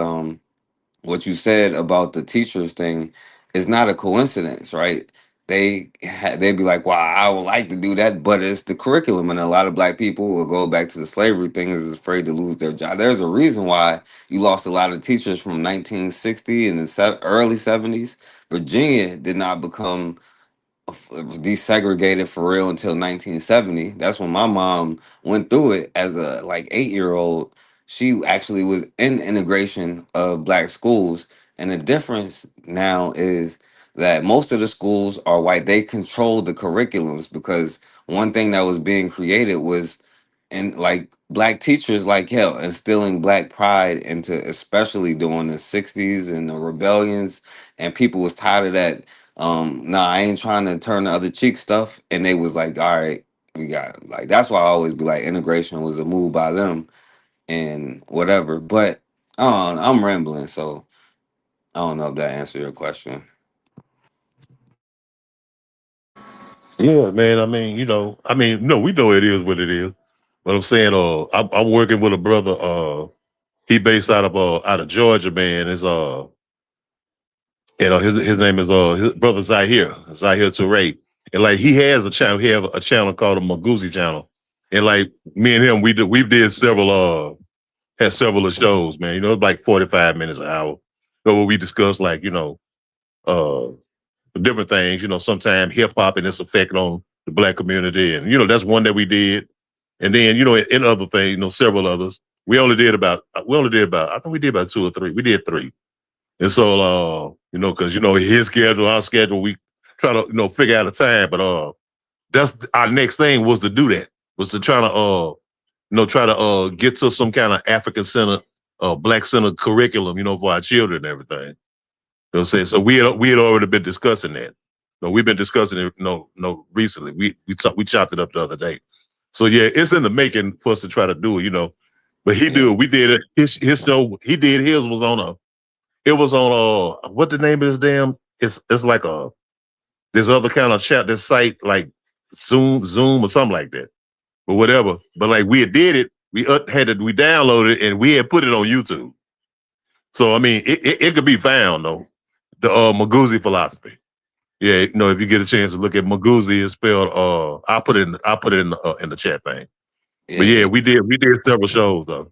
what you said about the teachers thing is not a coincidence, right? They'd be like, "Wow, I would like to do that," but it's the curriculum, and a lot of black people will go back to the slavery thing, is afraid to lose their job. There's a reason why you lost a lot of teachers from 1960 and the early 70s. Virginia did not become desegregated for real until 1970. That's when my mom went through it as a like 8-year-old. She actually was in integration of black schools, and the difference now is that most of the schools are white. They control the curriculums because one thing that was being created was and like black teachers, like hell, instilling black pride into, especially during the 60s and the rebellions, and people was tired of that. Nah, I ain't trying to turn the other cheek stuff, and they was like, all right, we got, like, that's why I always be like, integration was a move by them and whatever. But I'm rambling, so I don't know if that answered your question. Yeah, man. I mean, no, we know it is what it is. But I'm saying, I'm working with a brother. He based out of Georgia, man. Is his name is his brother Zahir Touré, and like he has a channel. He have a channel called the Maguzi channel, and like me and him, we did several had several of shows, man. You know, it's like 45 minutes an hour. So where we discuss like different things. You know, sometimes hip hop and its effect on the black community, and that's one that we did. And then in other things, several others. We only did about I think we did about 2 or 3. We did 3. And so because his schedule, our schedule, we try to figure out a time. But that's our next thing was to do that. Was to try to get to some kind of African center, black center curriculum, for our children and everything. You know what I'm saying? So we had already been discussing that. No, we've been discussing it recently. We chopped it up the other day. So yeah, it's in the making for us to try to do it, But we did it. His show, he did his was on what the name of this damn, it's like this other kind of chat, this site like Zoom or something like that. But whatever. But like we did it, we downloaded it and we had put it on YouTube. So I mean it could be found though. The Maguzi philosophy. Yeah, if you get a chance to look at Maguzi, it's spelled I'll put it in the chat thing. Yeah. But yeah, we did several shows though.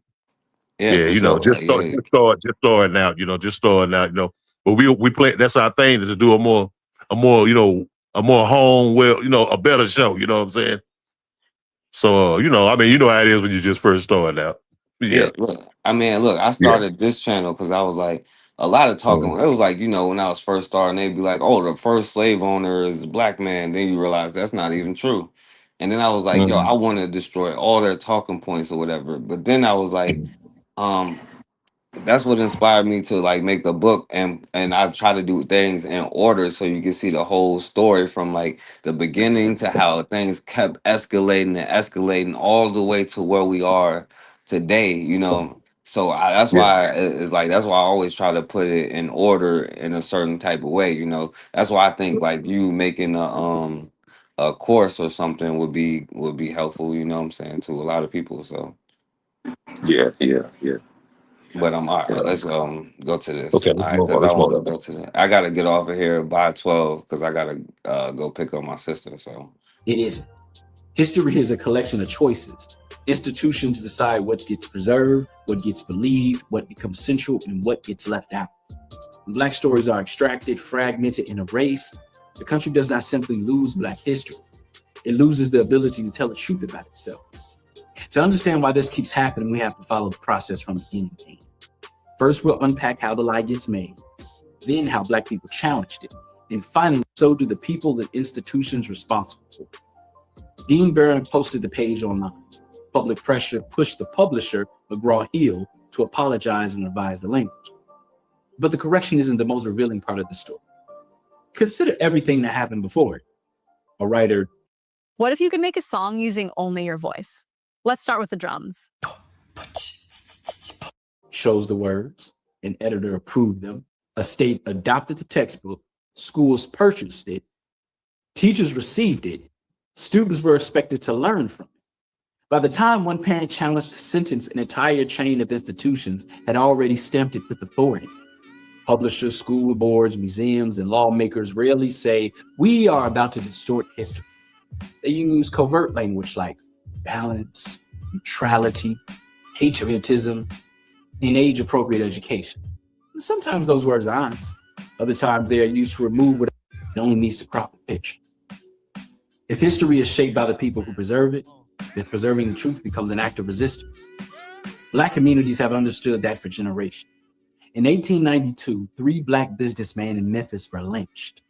Yeah, just starting out, But we play. That's our thing, to do a more home, a better show. You know what I'm saying? So I mean, how it is when you just first starting out. Yeah. Look, I started this channel because I was like, a lot of talking. It was like, when I was first starting, they'd be like, oh, the first slave owner is a black man. Then you realize that's not even true. And then I was like, yo, I want to destroy all their talking points or whatever. But then I was like, that's what inspired me to like make the book, and I try to do things in order so you can see the whole story from like the beginning to how things kept escalating all the way to where we are today, So that's why that's why I always try to put it in order in a certain type of way, That's why I think like you making a course or something would be helpful, you know what I'm saying, to a lot of people. So yeah. but all right, let's go to this. Okay, All right, because I want to go to that. I gotta get off of here by 12 because I gotta go pick up my sister. So It isn't. History is a collection of choices. Institutions decide what gets preserved, what gets believed, what becomes central, and what gets left out. When Black stories are extracted, fragmented, and erased, the country does not simply lose Black history. It loses the ability to tell the truth about itself. To understand why this keeps happening, we have to follow the process from beginning to end. First, we'll unpack how the lie gets made, then how Black people challenged it, and finally, so do the people and institutions responsible for it. Dean Barron posted the page online. Public pressure pushed the publisher, McGraw-Hill, to apologize and revise the language. But the correction isn't the most revealing part of the story. Consider everything that happened before it. A writer What if you could make a song using only your voice? Let's start with the drums. chose the words, an editor approved them, a state adopted the textbook, schools purchased it, teachers received it, students were expected to learn from it. By the time one parent challenged the sentence, an entire chain of institutions had already stamped it with authority. Publishers, school boards, museums, and lawmakers rarely say, "We are about to distort history." They use covert language like balance, neutrality, patriotism, and age-appropriate education. Sometimes those words are honest. Other times they are used to remove what only needs to crop the picture. If history is shaped by the people who preserve it, then preserving the truth becomes an act of resistance. Black communities have understood that for generations. In 1892, 3 Black businessmen in Memphis were lynched.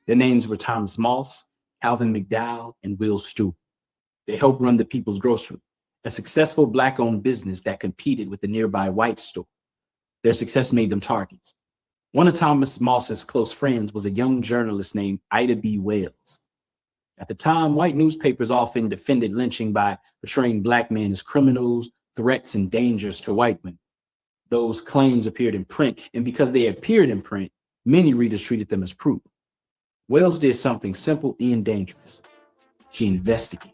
Their names were Thomas Moss, Calvin McDowell, and Will Stewart. They helped run the People's Grocery, a successful Black-owned business that competed with the nearby white store. Their success made them targets. One of Thomas Moss's close friends was a young journalist named Ida B. Wells. At the time, white newspapers often defended lynching by portraying Black men as criminals, threats, and dangers to white women. Those claims appeared in print, and because they appeared in print, many readers treated them as proof. Wells did something simple and dangerous. She investigated.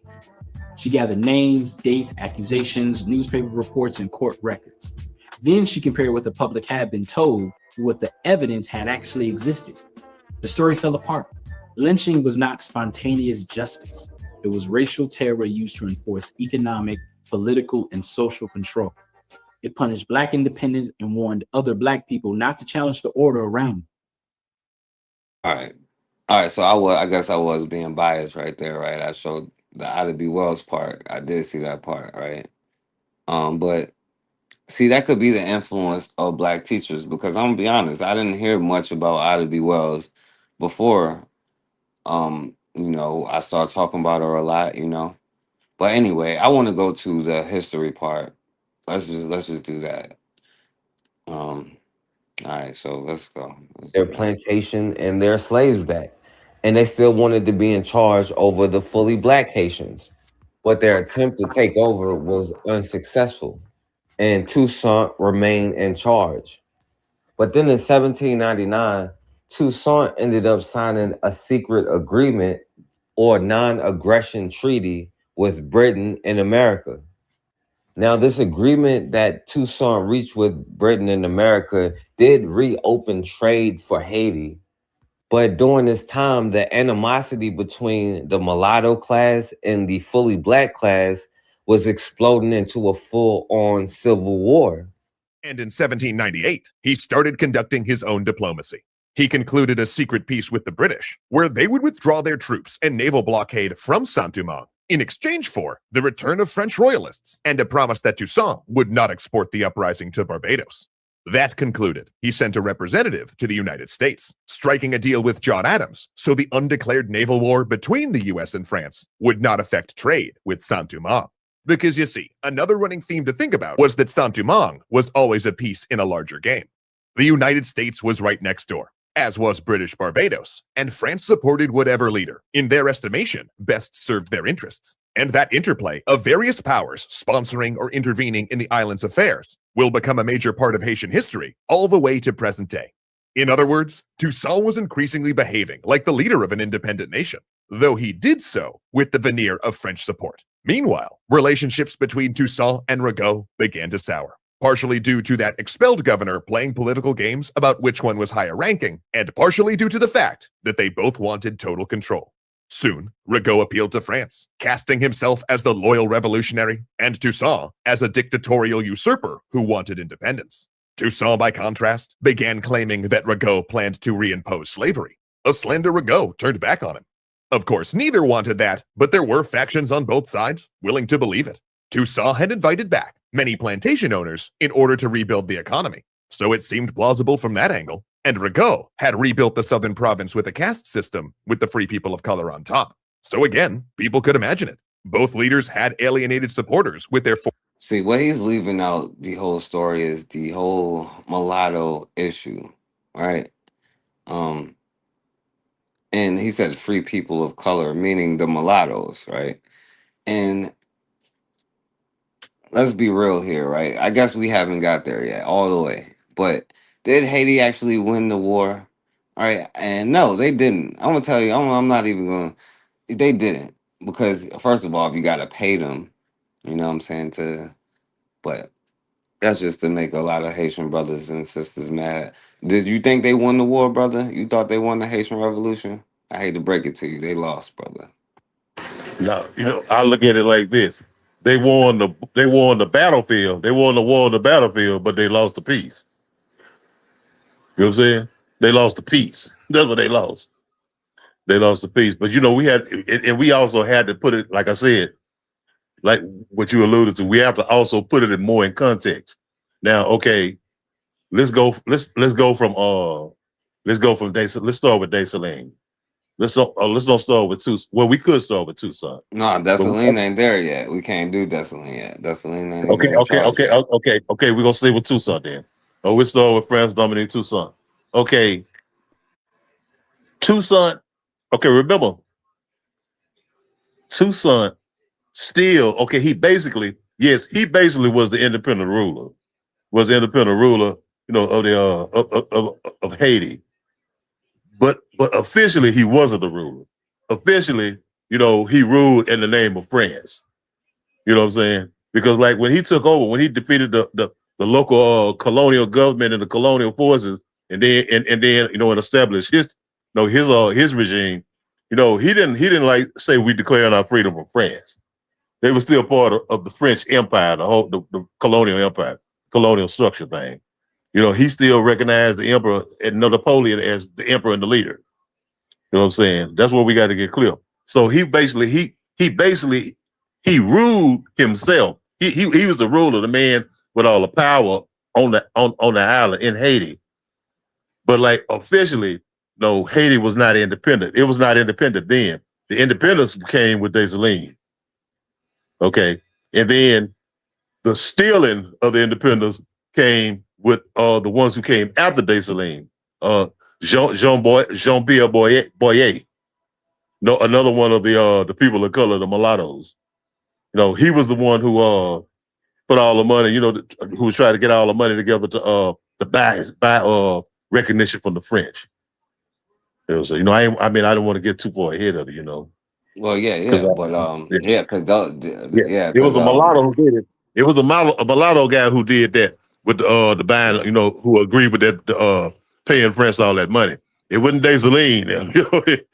She gathered names, dates, accusations, newspaper reports, and court records. Then she compared what the public had been told with what the evidence had actually existed. The story fell apart. Lynching was not spontaneous justice. It was racial terror used to enforce economic, political, and social control. It punished Black independents and warned other Black people not to challenge the order around them. All right. So I guess I was being biased right there, right? I showed the Ida B. Wells part. I did see that part, right? But see, that could be the influence of Black teachers, because I'm gonna be honest, I didn't hear much about Ida B. Wells before. I started talking about her a lot, But anyway, I want to go to the history part. Let's just do that. All right, so let's go. Their plantation and their slaves back. And they still wanted to be in charge over the fully Black Haitians. But their attempt to take over was unsuccessful, and Toussaint remained in charge. But then in 1799, Toussaint ended up signing a secret agreement or non-aggression treaty with Britain and America. Now, this agreement that Toussaint reached with Britain and America did reopen trade for Haiti. But during this time, the animosity between the mulatto class and the fully Black class was exploding into a full-on civil war. And in 1798, he started conducting his own diplomacy. He concluded a secret peace with the British, where they would withdraw their troops and naval blockade from Saint-Domingue in exchange for the return of French royalists and a promise that Toussaint would not export the uprising to Barbados. That concluded, he sent a representative to the United States, striking a deal with John Adams so the undeclared naval war between the US and France would not affect trade with Saint-Domingue. Because you see, another running theme to think about was that Saint-Domingue was always a piece in a larger game. The United States was right next door, as was British Barbados, and France supported whatever leader, in their estimation, best served their interests. And that interplay of various powers sponsoring or intervening in the island's affairs will become a major part of Haitian history all the way to present day. In other words, Toussaint was increasingly behaving like the leader of an independent nation, though he did so with the veneer of French support. Meanwhile, relationships between Toussaint and Rigaud began to sour, partially due to that expelled governor playing political games about which one was higher ranking, and partially due to the fact that they both wanted total control. Soon, Rigaud appealed to France, casting himself as the loyal revolutionary, and Toussaint as a dictatorial usurper who wanted independence. Toussaint, by contrast, began claiming that Rigaud planned to reimpose slavery, a slander Rigaud turned back on him. Of course, neither wanted that, but there were factions on both sides willing to believe it. Toussaint had invited back many plantation owners in order to rebuild the economy, so it seemed plausible from that angle. And Rigaud had rebuilt the southern province with a caste system with the free people of color on top. So again, people could imagine it. Both leaders had alienated supporters with their... See, what he's leaving out the whole story is the whole mulatto issue, right? And he said free people of color, meaning the mulattoes, right? And let's be real here, right? I guess we haven't got there yet, all the way. But did Haiti actually win the war? All right, and no, they didn't. I'm gonna tell you, I'm not even gonna. They didn't, because first of all, you gotta pay them. You know what I'm saying? But that's just to make a lot of Haitian brothers and sisters mad. Did you think they won the war, brother? You thought they won the Haitian Revolution? I hate to break it to you, they lost, brother. No, I look at it like this: they won the battlefield. They won the war on the battlefield, but they lost the peace. You know what I'm saying? They lost the peace. That's what they lost. They lost the peace. But we also had to put it, like I said, like what you alluded to, we have to also put it more in context. Now, okay, let's start with Dessalines. let's don't start with Tucson. Well, we could start with Tucson. No, But Dessalines ain't there yet. We can't do Dessalines yet. Dessalines ain't even okay, in okay, charge okay, yet. okay. We're gonna stay with Tucson then. Oh, we'll start with France Dominique Tucson. Okay. Tucson. Okay, remember, Tucson still, okay, he basically was the independent ruler. Was the independent ruler, you know, of the of Haiti. But officially he wasn't the ruler. Officially, you know, he ruled in the name of France. You know what I'm saying? Because like when he took over, when he defeated the local colonial government and the colonial forces, and then you know, and established his regime, you know, he didn't like say we declaring our freedom from France. They were still part of the French Empire, the colonial empire, colonial structure thing. You know, he still recognized the emperor and Napoleon as the emperor and the leader. You know what I'm saying? That's what we got to get clear. So he basically he ruled himself. He was the ruler, the man with all the power on the island in Haiti. But like officially, no, Haiti was not independent. It was not independent then. The independence came with Dessalines. Okay. And then the stealing of the independence came with the ones who came after Dessalines. Jean-Pierre Boyer. No, another one of the people of color, the mulattoes. You know, he was the one who put all the money, you know, who was trying to get all the money together to buy recognition from the French. So, you know, I didn't want to get too far ahead of it, you know. Well, yeah, but it was a mulatto who did it. It was a mulatto guy who did that with the buying, you know, who agreed with that paying France all that money. It wasn't Dessalines, you know, it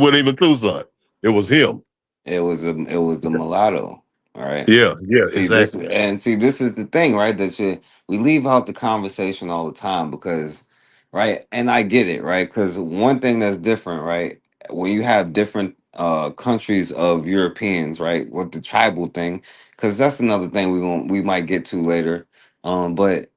wasn't even Tucson. It was him. It was the mulatto. All right. Yeah, exactly. exactly. This is the thing, right? We leave out the conversation all the time because, right? And I get it, right? Because one thing that's different, right? When you have different countries of Europeans, right? With the tribal thing, because that's another thing we might get to later. But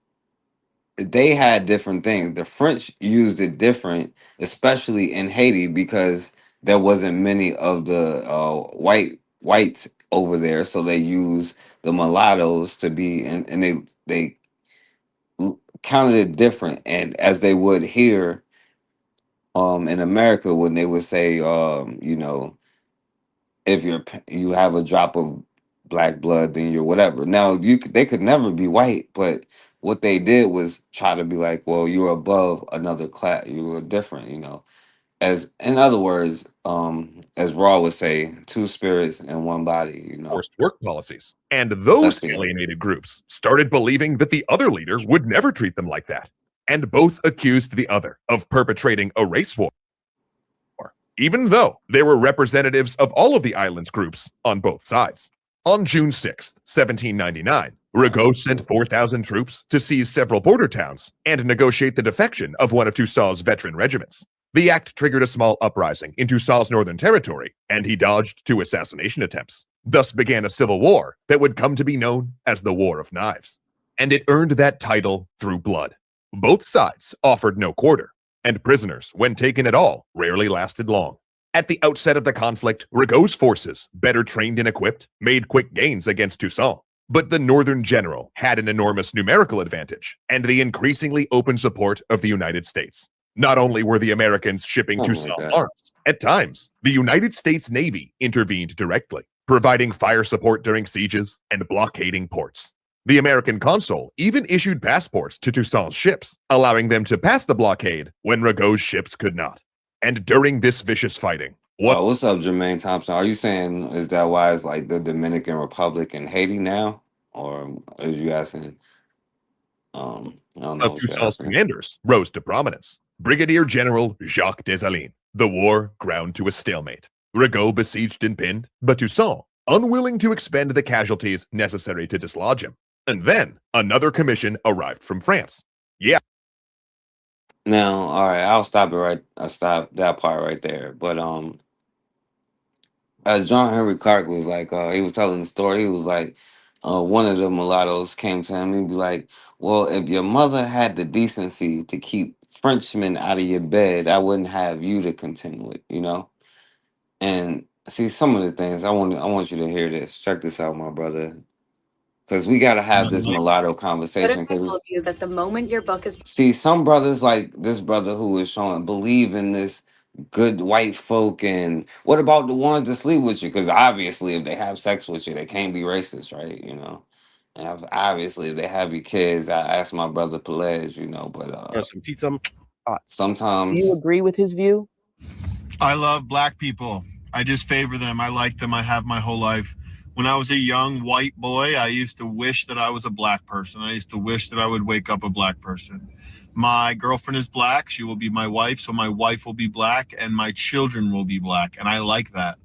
they had different things. The French used it different, especially in Haiti, because there wasn't many of the whites over there, so they used the mulattoes to be, and they counted it different, and as they would here in America when they would say, you know, if you have a drop of black blood, then you're whatever. Now they could never be white, but what they did was try to be like, well, you're above another class, you were different, you know. As in other words, as Raw would say, two spirits and one body, you know. Forced work policies. And those alienated groups started believing that the other leader would never treat them like that. And both accused the other of perpetrating a race war, even though there were representatives of all of the island's groups on both sides. On June 6th, 1799, Rigaud sent 4,000 troops to seize several border towns and negotiate the defection of one of Toussaint's veteran regiments. The act triggered a small uprising in Toussaint's northern territory, and he dodged 2 assassination attempts. Thus began a civil war that would come to be known as the War of Knives. And it earned that title through blood. Both sides offered no quarter, and prisoners, when taken at all, rarely lasted long. At the outset of the conflict, Rigaud's forces, better trained and equipped, made quick gains against Toussaint. But the northern general had an enormous numerical advantage and the increasingly open support of the United States. Not only were the Americans shipping Toussaint arms, at times, the United States Navy intervened directly, providing fire support during sieges and blockading ports. The American consul even issued passports to Toussaint's ships, allowing them to pass the blockade when Rigaud's ships could not. And during this vicious fighting, what's up, Jermaine Thompson? Are you saying is that why it's like the Dominican Republic and Haiti now, or are you asking? I don't know. Of Toussaint's commanders rose to prominence. Brigadier General Jacques Dessalines. The war ground to a stalemate. Rigaud besieged and pinned, but Toussaint, unwilling to expend the casualties necessary to dislodge him. And then another commission arrived from France. Yeah. Now, all right, I'll stop that part right there. But as John Henry Clark was like, he was telling the story. He was like, one of the mulattoes came to him and be like, "Well, if your mother had the decency to keep Frenchman out of your bed, I wouldn't have you to contend with, you know? And see, some of the things I want you to hear this. Check this out, my brother. Because we gotta have this mulatto What if conversation. I Because told you that the moment your book is see, some brothers like this brother who is showing believe in this good white folk, and what about the ones that sleep with you? Because obviously, if they have sex with you, they can't be racist, right? You know, and obviously, if they have your kids, I asked my brother Pelez, you know, but some pizza. Do you sometimes agree with his view? I love black people. I just favor them. I like them. I have my whole life. When I was a young white boy, I used to wish that I was a black person. I used to wish that I would wake up a black person. My girlfriend is black. She will be my wife. So my wife will be black and my children will be black. And I like that.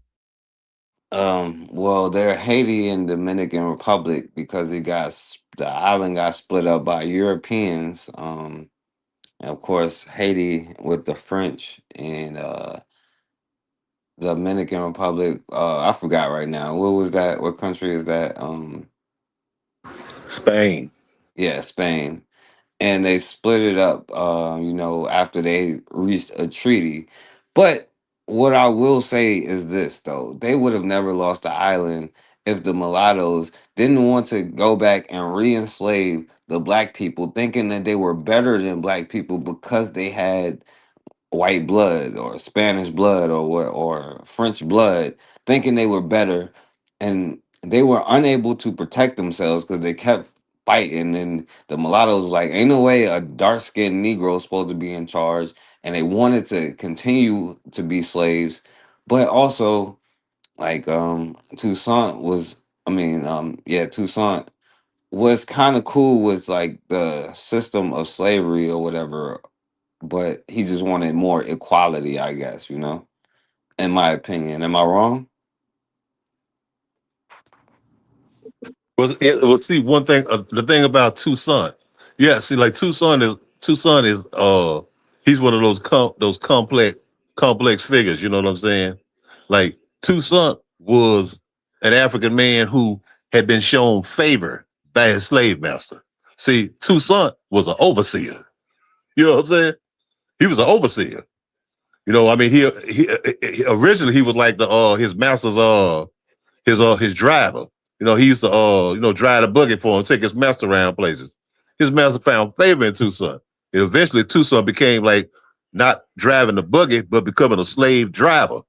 well, they're Haiti and Dominican Republic because the island got split up by Europeans. And of course, Haiti with the French and Dominican Republic. I forgot right now. What was that? What country is that? Spain. Yeah, Spain. And they split it up, you know, after they reached a treaty. But what I will say is this, though: they would have never lost the island if the mulattoes didn't want to go back and re-enslave the black people, thinking that they were better than black people because they had white blood or Spanish blood or French blood, thinking they were better, and they were unable to protect themselves because they kept fighting. And the mulattoes was like, ain't no way a dark skinned Negro is supposed to be in charge, and they wanted to continue to be slaves, but also like Toussaint was, Toussaint was kind of cool with like the system of slavery or whatever, but he just wanted more equality, I guess, you know, in my opinion. Am I wrong? Well, see, one thing, the thing about Toussaint, yeah, see, like Toussaint is he's one of those complex figures. You know what I'm saying? Like Toussaint was an African man who had been shown favor by his slave master. See, Toussaint was an overseer. You know what I'm saying? He was an overseer. You know, I mean, he originally he was like his master's his driver. You know, he used to drive the buggy for him, take his master around places. His master found favor in Toussaint. And eventually Toussaint became like not driving the buggy, but becoming a slave driver.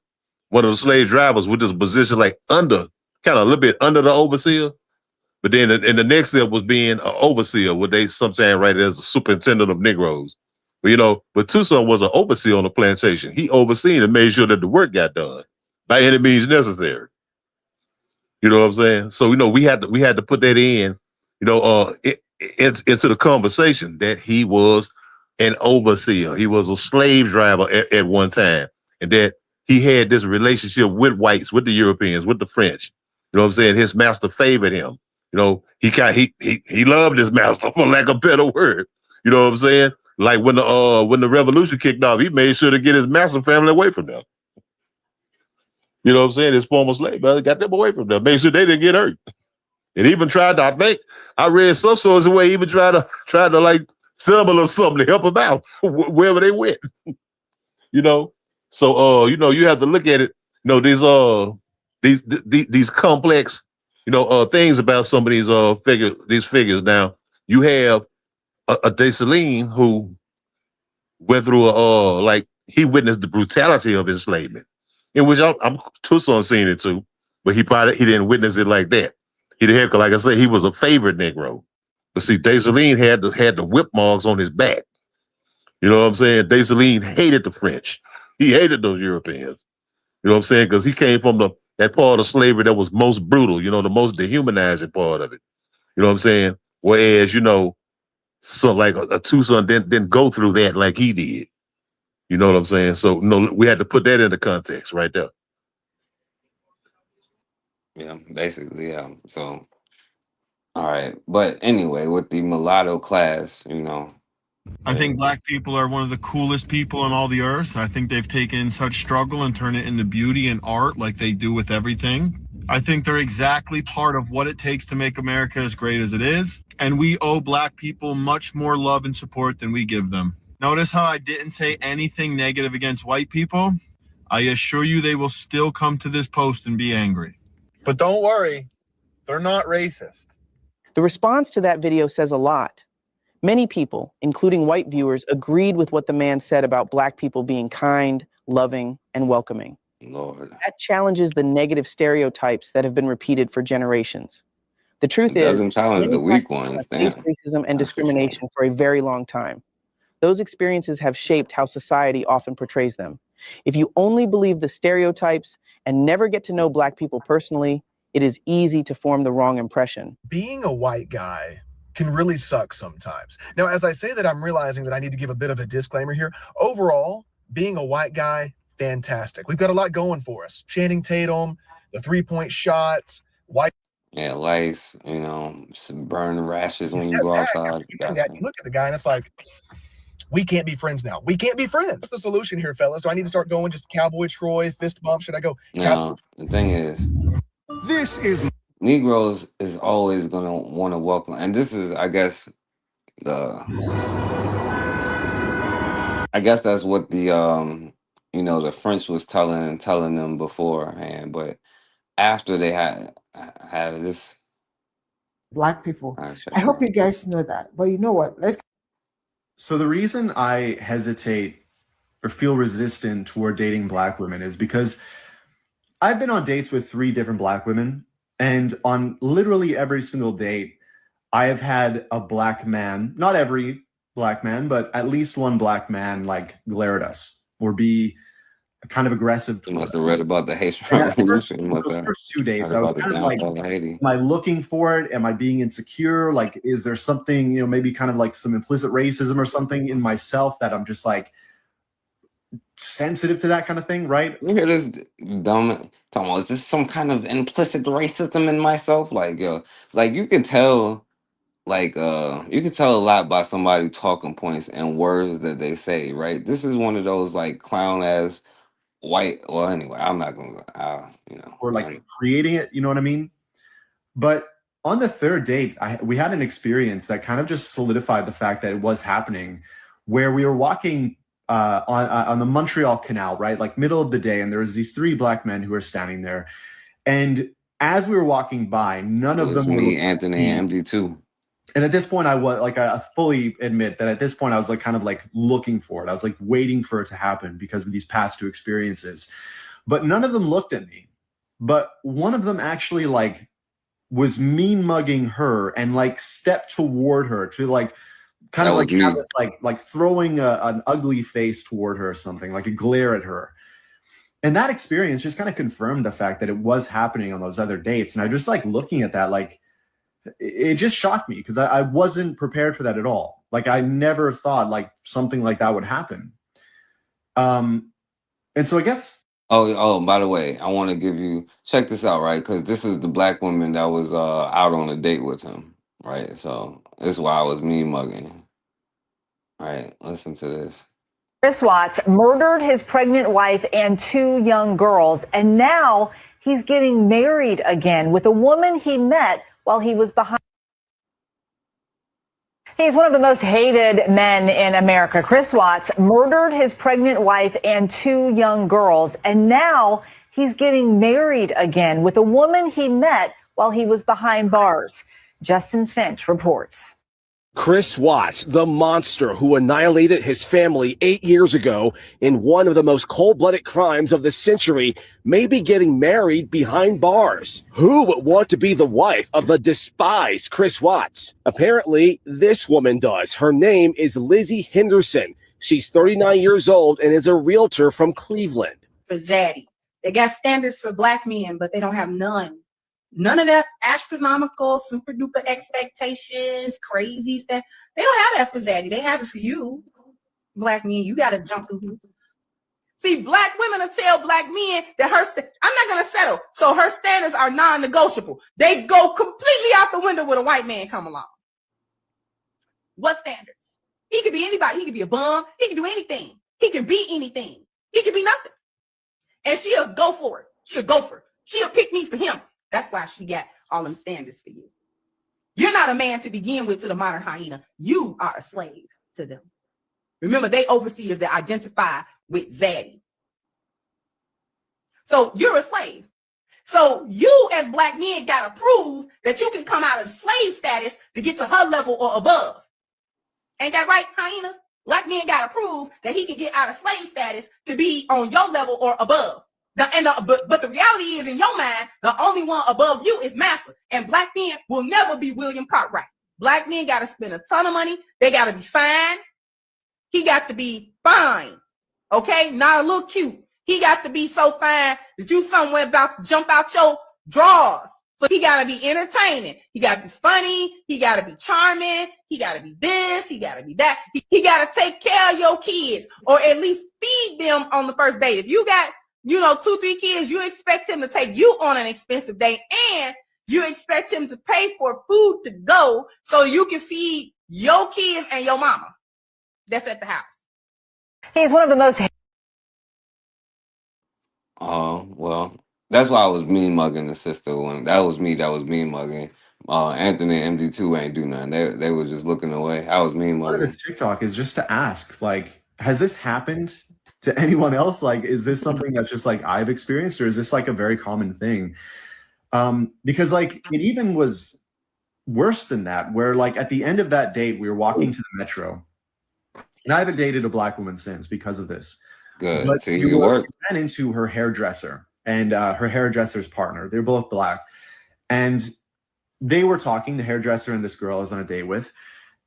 One of the slave drivers with this position like kind of a little bit under the overseer. But then and the next step was being an overseer, what they sometimes write as a superintendent of Negroes. But Toussaint was an overseer on the plantation. He overseen and made sure that the work got done by any means necessary. You know what I'm saying? So we had to put that in, into the conversation that he was an overseer. He was a slave driver at one time, and that he had this relationship with whites, with the Europeans, with the French. You know what I'm saying? His master favored him. You know, he loved his master, for lack of a better word. You know what I'm saying? Like when the revolution kicked off, he made sure to get his master family away from them. You know what I'm saying? His former slave brother got them away from them, made sure they didn't get hurt. And even tried to, I think I read some sorts of way, even tried to like stumble or something to help them out wherever they went. You know, so you have to look at it. These complex, things about some of these figures. Now you have a Dessalines who went through he witnessed the brutality of enslavement, in which I'm Toussaint seen it too, but he didn't witness it like that. He didn't, like I said, he was a favorite Negro. But see, Dessalines had the whip marks on his back. You know what I'm saying? Dessalines hated the French. He hated those Europeans. You know what I'm saying? Because he came from that part of slavery that was most brutal, the most dehumanizing part of it. You know what I'm saying? Whereas, so like a Toussaint didn't go through that like he did. You know what I'm saying? So we had to put that into context right there. Yeah, basically, yeah. So, all right. But anyway, with the mulatto class, I think black people are one of the coolest people on all the earth. I think they've taken such struggle and turned it into beauty and art like they do with everything. I think they're exactly part of what it takes to make America as great as it is. And we owe black people much more love and support than we give them. Notice how I didn't say anything negative against white people? I assure you they will still come to this post and be angry. But don't worry, they're not racist. The response to that video says a lot. Many people, including white viewers, agreed with what the man said about Black people being kind, loving, and welcoming. Lord. That challenges the negative stereotypes that have been repeated for generations. The truth It is, doesn't challenge many the Black weak people ones. have faced Damn. racism and discrimination for a very long time. Those experiences have shaped how society often portrays them. If you only believe the stereotypes and never get to know Black people personally, it is easy to form the wrong impression. Being a white guy can really suck sometimes. Now, as I say that, I'm realizing that I need to give a bit of a disclaimer here. Overall, being a white guy, fantastic. We've got a lot going for us. Channing Tatum, the three-point shots, white. Yeah, lice, you know, some burn rashes when He's you got go that. outside. You're doing that. You look at the guy and it's like, we can't be friends now. We can't be friends. What's the solution here, fellas? Do I need to start going just Cowboy Troy, fist bump? Should I go? Now, the thing is, This is Negroes is always gonna want to welcome, and this is, I guess, that's what the the French was telling them beforehand, but after they had this. Black people. Actually, I hope you guys know that. But you know what? So the reason I hesitate or feel resistant toward dating Black women is because I've been on dates with 3 different Black women, and on literally every single date, I have had a Black man, not every Black man, but at least one Black man like glare at us or be kind of aggressive. You must have read about the Haitian And Revolution. those first 2 days, heard I was about the kind of like, downfall of Haiti. am I looking for it? Am I being insecure? Like, is there something, maybe kind of like some implicit racism or something in myself that I'm just like sensitive to that kind of thing, right? You hear this dumb talking about, is this some kind of implicit racism in myself? Like, yo, like you can tell, you can tell a lot by somebody talking points and words that they say, right? This is one of those like clown ass white. Well, anyway, I'm not gonna, or like creating it, you know what I mean? But on the 3rd date, we had an experience that kind of just solidified the fact that it was happening, where we were walking on the Montreal Canal, right? Like middle of the day, and there was these 3 Black men who were standing there. And as we were walking by, none of them were me, Anthony, and MD2. And at this point, I fully admit that at this point, I was like kind of like looking for it. I was like waiting for it to happen because of these past 2 experiences. But none of them looked at me. But one of them actually like was mean mugging her and like stepped toward her to like kind That of was like me. have this like throwing an ugly face toward her or something, like a glare at her. And that experience just kind of confirmed the fact that it was happening on those other dates. And I just like looking at that, like it just shocked me because I wasn't prepared for that at all. Like I never thought like something like that would happen. And so I guess. Oh, by the way, I want to give you, check this out, right? Because this is the Black woman that was out on a date with him, right? So this is why I was mean mugging. All right, listen to this. Chris Watts murdered his pregnant wife and 2 young girls, and now he's getting married again with a woman he met while he was behind. He's one of the most hated men in America. Chris Watts murdered his pregnant wife and 2 young girls, and now he's getting married again with a woman he met while he was behind bars. Justin Finch reports. Chris Watts, the monster who annihilated his family 8 years ago in one of the most cold-blooded crimes of the century, may be getting married behind bars. Who would want to be the wife of the despised Chris Watts? Apparently, this woman does. Her name is Lizzie Henderson. She's 39 years old and is a realtor from Cleveland. For Zaddy. They got standards for Black men, but they don't have none. None of that astronomical, super duper expectations, crazy stuff. They don't have that for Zaddy. They have it for you. Black men, you got to jump through hoops. See, Black women will tell Black men that I'm not going to settle. So her standards are non-negotiable. They go completely out the window when a white man come along. What standards? He could be anybody. He could be a bum. He can do anything. He can be anything. He can be nothing. And she'll go for it. She'll go for it. She'll pick me for him. That's why she got all them standards for you. You're not a man to begin with to the modern hyena. You are a slave to them. Remember, they overseers that identify with Zaddy. So you're a slave. So you as black men got to prove that you can come out of slave status to get to her level or above. Ain't that right, hyenas? Black men got to prove that he can get out of slave status to be on your level or above. But the reality is, in your mind, the only one above you is master. And black men will never be William Cartwright. Black men got to spend a ton of money. They got to be fine. He got to be fine. Okay? Not a little cute. He got to be so fine that you somewhere about to jump out your drawers. So he got to be entertaining. He got to be funny. He got to be charming. He got to be this. He got to be that. He got to take care of your kids, or at least feed them on the first date. If you got, 2, 3 kids, you expect him to take you on an expensive date, and you expect him to pay for food to go so you can feed your kids and your mama. That's at the house. He's one of the most. Well, that's why I was mean mugging the sister. When that was me mean mugging. Anthony and MD2 ain't do nothing. They was just looking away. I was mean Part of mugging. this TikTok is just to ask, like, has this happened to anyone else? Like, is this something that's just like I've experienced, or is this like a very common thing? Because like it even was worse than that, where like at the end of that date, we were walking to the metro, and I haven't dated a black woman since because of this. Good. But See, we you work. ran into her hairdresser and her hairdresser's partner. They're both black, and they were talking. The hairdresser and this girl I was on a date with,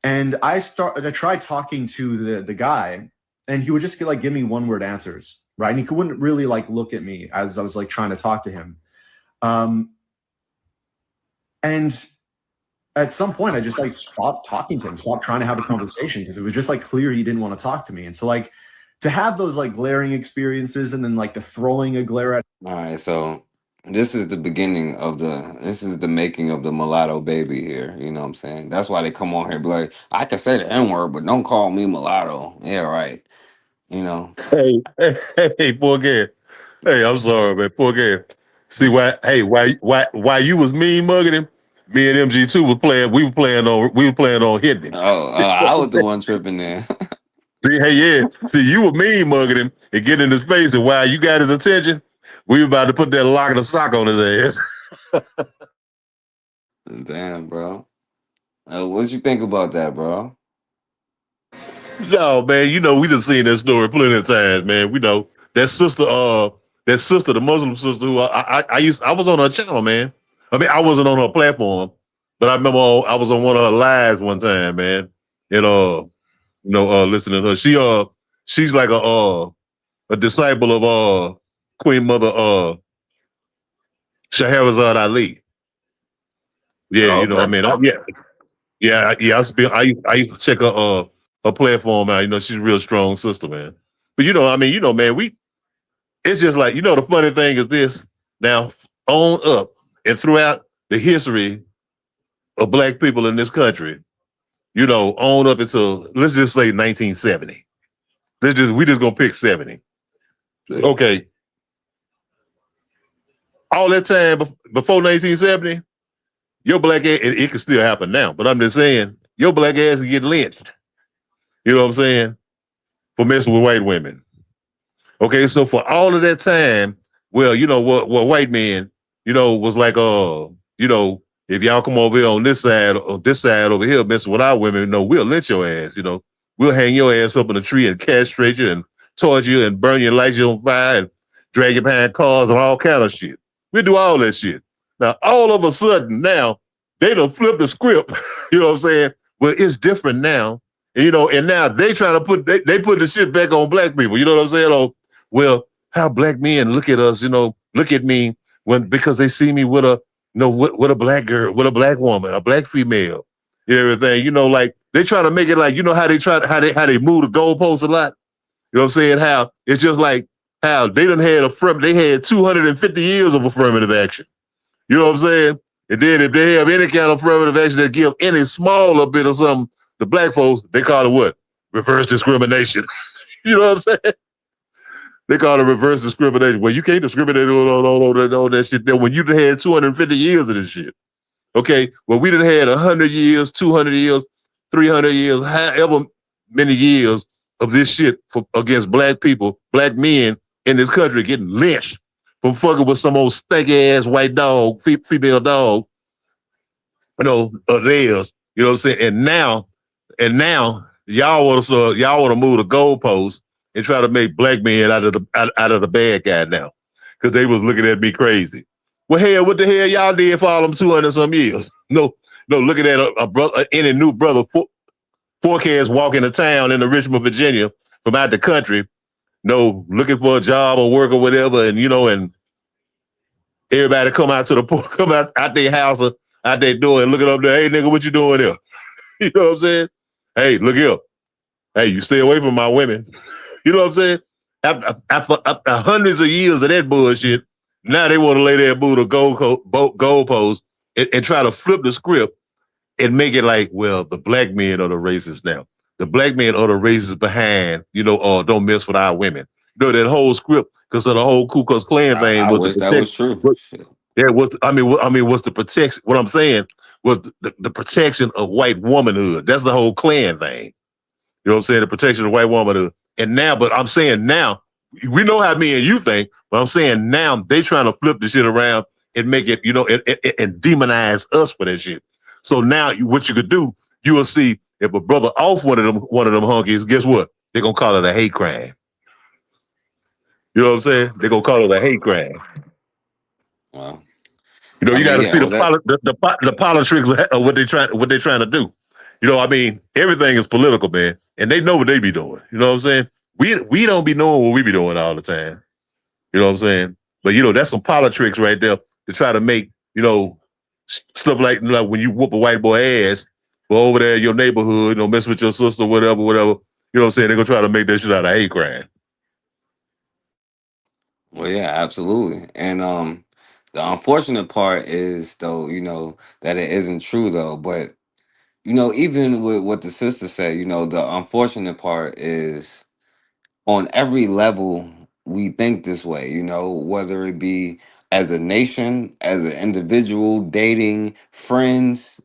and I tried talking to the guy, and he would just give me one-word answers, right? And he wouldn't really like look at me as I was like trying to talk to him. And at some point, I just like stopped talking to him, stopped trying to have a conversation, because it was just like clear he didn't want to talk to me. And so like to have those like glaring experiences, and then like the throwing a glare at. All right, so this is the beginning of this is the making of the mulatto baby here. You know what I'm saying? That's why they come on here and be like, I can say the N-word, but don't call me mulatto. Yeah, right. Hey, poor Gary. Hey, I'm sorry, man. Poor Gary. See why you was mean mugging him? Me and MG2 was playing. We were playing on hitting him. I was the one tripping there. See, See, you were mean mugging him and getting in his face, and while you got his attention, we were about to put that lock of the sock on his ass. Damn, bro. What you think about that, bro? No, man, we just seen that story plenty of times, man. We know that sister, the Muslim sister who I was on her channel, man. I mean, I wasn't on her platform, but I remember I was on one of her lives one time, man. And listening to her. She's like a disciple of Queen Mother Shahrazad Ali. Yeah, Okay. I mean, I used to check her platform out. She's a real strong sister, man. But man, it's just like, the funny thing is this. Now, on up and throughout the history of black people in this country, on up until, let's just say 1970. We just gonna pick 70. Okay. All that time before 1970, your black ass, it can still happen now, but I'm just saying, your black ass can get lynched. You know what I'm saying? For messing with white women. Okay, so for all of that time, well, what white men, was like, if y'all come over here on this side over here messing with our women, we'll lynch your ass, We'll hang your ass up in a tree and castrate you and torture you and burn your lights on fire and drag you behind cars and all kind of shit. We'll do all that shit. Now, all of a sudden, now, they done flip the script. You know what I'm saying? Well, it's different now. And, and now they try to put the shit back on black people. You know what I'm saying? Oh, well, how black men look at us, look at me because they see me with with a black girl, with a black woman, a black female, and everything. Like they try to make it like, how they move the goalposts a lot. You know what I'm saying? How it's just like how they done had they had 250 years of affirmative action. You know what I'm saying? And then if they have any kind of affirmative action that give any smaller bit of something to black folks, they call it what? Reverse discrimination. You know what I'm saying? They call it reverse discrimination. Well, you can't discriminate on that shit. Then when you had 250 years of this shit. Okay, well, we done had 100 years, 200 years, 300 years, however many years of this shit against black people, black men in this country getting lynched from fucking with some old stanky ass white dog, female dog, of theirs. You know what I'm saying? And now y'all want to move the goalposts and try to make black men out of the bad guy now, because they was looking at me crazy. Well, hell, what the hell y'all did for all them 200 some years? No, looking at a brother, any new brother, forecast walking to town in the Richmond, Virginia, from out the country, looking for a job or work or whatever, and and everybody come out their house or out their door and looking up there, hey nigga, what you doing there? You know what I'm saying? Hey, look here. Hey, you stay away from my women. You know what I'm saying? After hundreds of years of that bullshit, now they want to lay their boot or goalposts and try to flip the script and make it like, well, the black men are the racists now. The black men are the racists behind, or don't mess with our women. That whole script, because of the whole Ku Klux Klan thing. I wish that was true. What's the protection? What I'm saying was the protection of white womanhood. That's the whole Klan thing. You know what I'm saying? The protection of white womanhood. And now, but I'm saying now, we know how me and you think, but I'm saying now they trying to flip the shit around and make it, and demonize us for that shit. So now what you could do, you will see if a brother off one of them hunkies, guess what? They're gonna call it a hate crime. You know what I'm saying? They're gonna call it a hate crime. Wow. You got to see the politics of what they're trying to do. Everything is political, man, and they know what they be doing. You know what I'm saying? We don't be knowing what we be doing all the time. You know what I'm saying? But that's some politics right there to try to make stuff like when you whoop a white boy ass, or over there in your neighborhood, mess with your sister, whatever. You know what I'm saying? They're gonna try to make that shit out of hate crime. Well, yeah, absolutely. And the unfortunate part is, though, that it isn't true, though. But even with what the sister said, the unfortunate part is on every level we think this way. Whether it be as a nation, as an individual, dating, friends,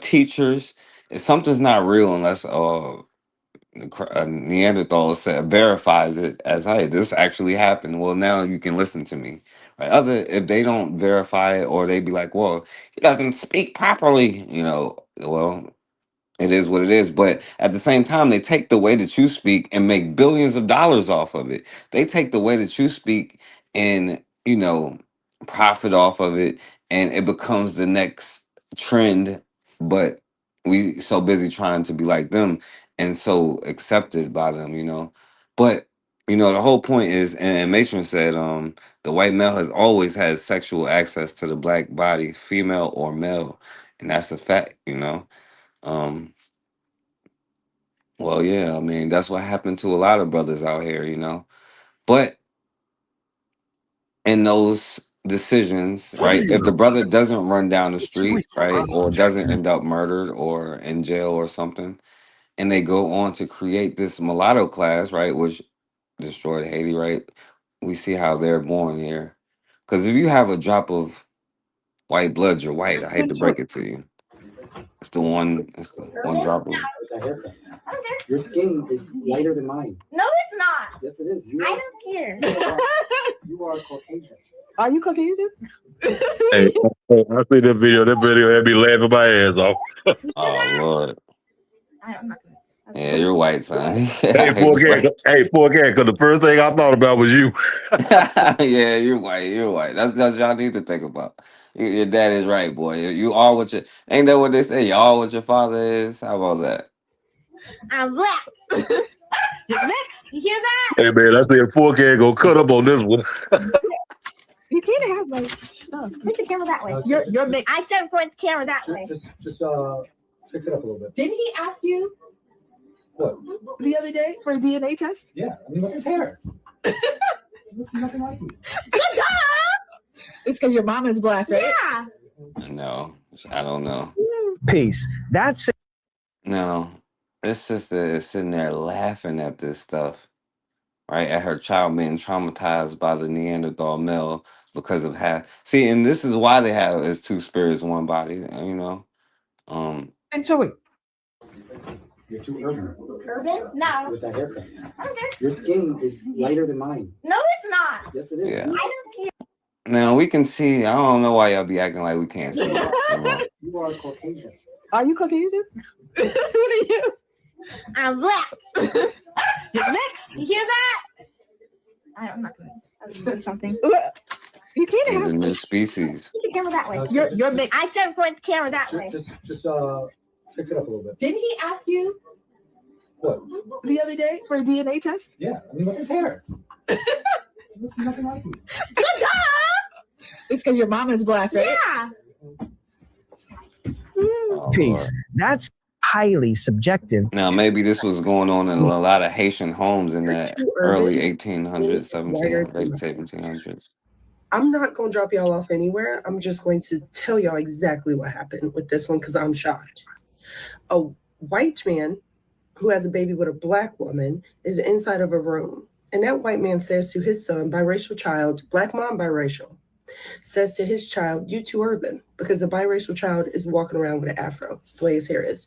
teachers. Something's not real unless Neanderthal verifies it as, hey, this actually happened. Well, now you can listen to me. Right? If they don't verify it, or they be like, well, he doesn't speak properly, well, it is what it is. But at the same time, they take the way that you speak and make billions of dollars off of it. They take the way that you speak and, profit off of it, and it becomes the next trend. But we so busy trying to be like them and so accepted by them. But, the whole point is, and Matron said, the white male has always had sexual access to the black body, female or male. And that's a fact, well, yeah, that's what happened to a lot of brothers out here. But in those decisions, right, if the brother doesn't run down the street, right, or doesn't end up murdered or in jail or something, and they go on to create this mulatto class, right, which destroyed Haiti, right, we see how they're born here. Because if you have a drop of white blood, you're white. I hate to break it to you. It's the one drop of. Your skin is lighter than mine. No, it's not. Yes, it is. I don't care. You are Caucasian. Are you Caucasian? Hey, I see that video. That video had me laughing my ass off. Oh Lord. I'm not gonna. Yeah, you're white, son. Hey, 4K, because the first thing I thought about was you. Yeah, you're white. You're white. That's y'all need to think about. Your dad is right, boy. You are what you ain't that what they say? You are what your father is. How about that? I'm black. Next, you hear that? Hey man, I said 4K gonna cut up on this one. You can't have my stuff. Put the camera that way. You're mixed. I said point the camera that way. Just fix it up a little bit. Didn't he ask you What? the other day for a DNA test? Yeah, look at his hair. It looks nothing like me. Good job. It's because your mom is black, right? Yeah. No, I don't know. Peace. That's No, this sister is sitting there laughing at this stuff, right? At her child being traumatized by the Neanderthal male because of see, and this is why they have it's two spirits, one body, And Joey, You're too urban. Urban? No. With that haircut. Okay. Your skin is lighter than mine. No, it's not. Yes, it is. Yeah. I don't care. Now we can see. I don't know why y'all be acting like we can't see. That. You are Caucasian. Are you Caucasian? Who are you? I'm black. You're mixed. You hear that? I'm not gonna. I was doing something. You can't He's have a new species. Put the camera that way. You're mixed. I said point the camera that way. Just fix it up a little bit. Didn't he ask you? What? The other day for a DNA test. Yeah, I mean, look at his hair. It looks nothing like me. Good job. It's because your mom is black, right? Yeah. Oh, Peace. Lord. That's highly subjective. Now maybe this was going on in a lot of Haitian homes in the early 1800s, late 1700s. I'm not going to drop y'all off anywhere. I'm just going to tell y'all exactly what happened with this one because I'm shocked. A white man who has a baby with a black woman is inside of a room. And that white man says to his son, biracial child, black mom biracial, says to his child, you too urban, because the biracial child is walking around with an afro, the way his hair is.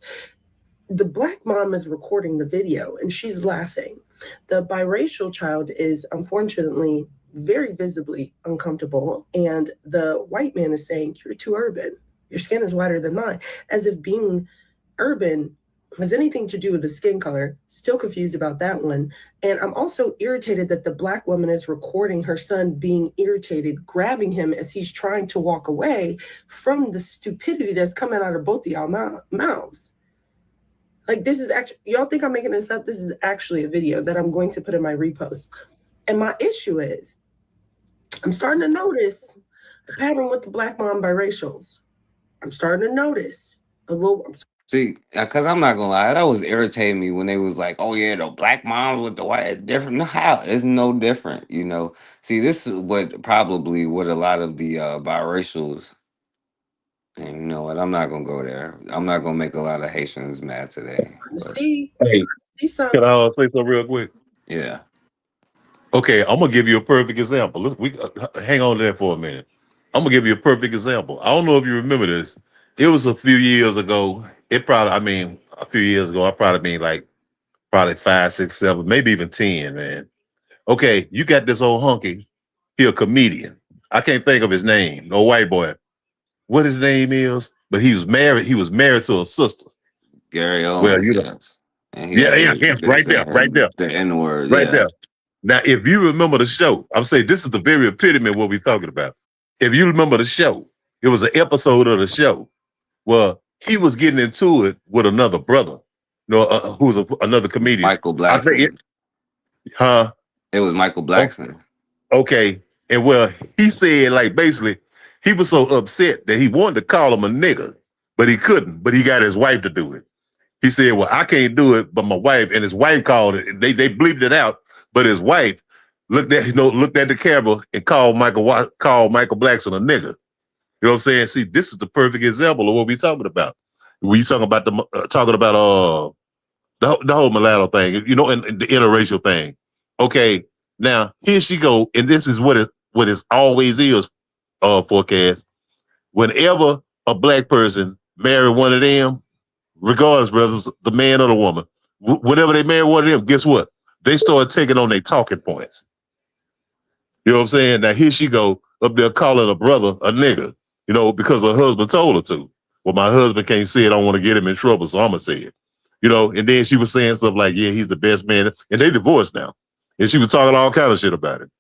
The black mom is recording the video and she's laughing. The biracial child is unfortunately very visibly uncomfortable. And the white man is saying, you're too urban. Your skin is whiter than mine. As if being urban has anything to do with the skin color. Still confused about that one. And I'm also irritated that the black woman is recording her son being irritated, grabbing him as he's trying to walk away from the stupidity that's coming out of both of y'all mouths. Like, this is actually, y'all think I'm making this up? This is actually a video that I'm going to put in my repost. And my issue is, I'm starting to notice a pattern with the black mom biracials. I'm starting to notice a little. See, because I'm not gonna lie, that was irritating me when they was like, "Oh yeah, the black moms with the white, it's different." No, how? It's no different, you know. See, this is what a lot of the biracials. And you know what? I'm not gonna go there. I'm not gonna make a lot of Haitians mad today. But, See, Hey, see some. can I say something real quick? yeah. Okay, I'm gonna give you a perfect example. Hang on to that for a minute. I'm gonna give you a perfect example. I don't know if you remember this. It was a few years ago. A few years ago. I probably mean like probably 5, 6, 7, maybe even 10. Man. Okay, you got this old hunky. He a comedian. I can't think of his name. No white boy. What his name is? But he was married. He was married to a sister. Gary Owens. Well, you know. Yes. And he Right there. The N-word. Right yeah. there. Now, if you remember the show, I'm saying this is the very epitome of what we're talking about. If you remember the show, it was an episode of the show where he was getting into it with another brother, who was another comedian. Michael Blackson. It was Michael Blackson. Okay. And well, he said, like, basically, he was so upset that he wanted to call him a nigga, but he couldn't. But he got his wife to do it. He said, well, I can't do it, but my wife, and his wife called it. They bleeped it out. But his wife looked at the camera and called Michael Blackson a nigga. You know what I'm saying? See, this is the perfect example of what we're talking about. We talking about the whole mulatto thing, and the interracial thing. Okay, now here she go, and this is what it always is. Forecast. Whenever a black person marry one of them, regardless whether it's the man or the woman, whenever they marry one of them, guess what? They start taking on their talking points. You know what I'm saying? Now here she go up there calling a brother a nigga, because her husband told her to. Well, my husband can't say it. I don't want to get him in trouble, so I'm gonna say it. And then she was saying stuff like, yeah, he's the best man. And they divorced now. And she was talking all kind of shit about it.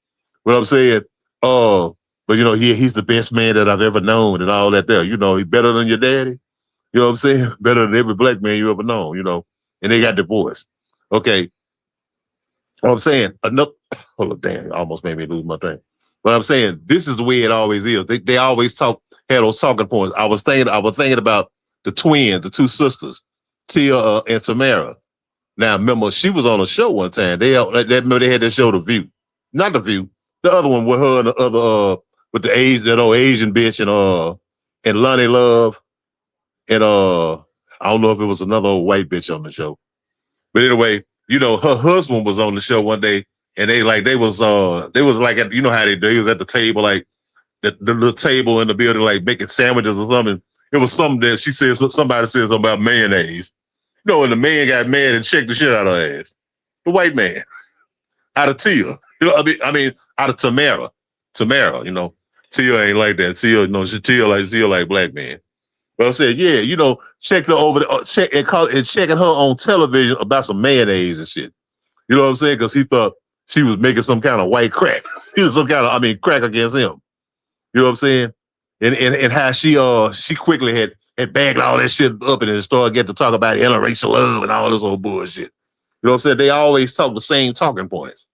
What I'm saying, but he's the best man that I've ever known and all that there. He's better than your daddy. You know what I'm saying? Better than every black man you ever known, and they got divorced. Okay. What I'm saying, hold on, damn, almost made me lose my thing. But I'm saying, this is the way it always is. They always had those talking points. I was thinking about the twins, the two sisters, Tia and Tamara. Now, remember, she was on a show one time. They had that show, The View. Not The View. The other one with her and the other, with that old Asian bitch and Lonnie Love. And I don't know if it was another old white bitch on the show. But anyway, her husband was on the show one day, and they was like at, how they do. He was at the table, like the little table in the building, like making sandwiches or something. It was something that somebody said something about mayonnaise, You know, when the man got mad and checked the shit out of her ass. The white man. Out of Tia. You know, I mean, out of Tamara. Tamara, you know. Tia ain't like that. Tia, you know, Tia like black man. But I said, yeah, you know, checked her over and checking her on television about some mayonnaise and shit. You know what I'm saying? Because he thought she was making some kind of white crack. She was some kind of, crack against him. You know what I'm saying? And how she quickly had bagged all that shit up and then started getting to talk about interracial love and all this old bullshit. You know what I'm saying? They always talk the same talking points.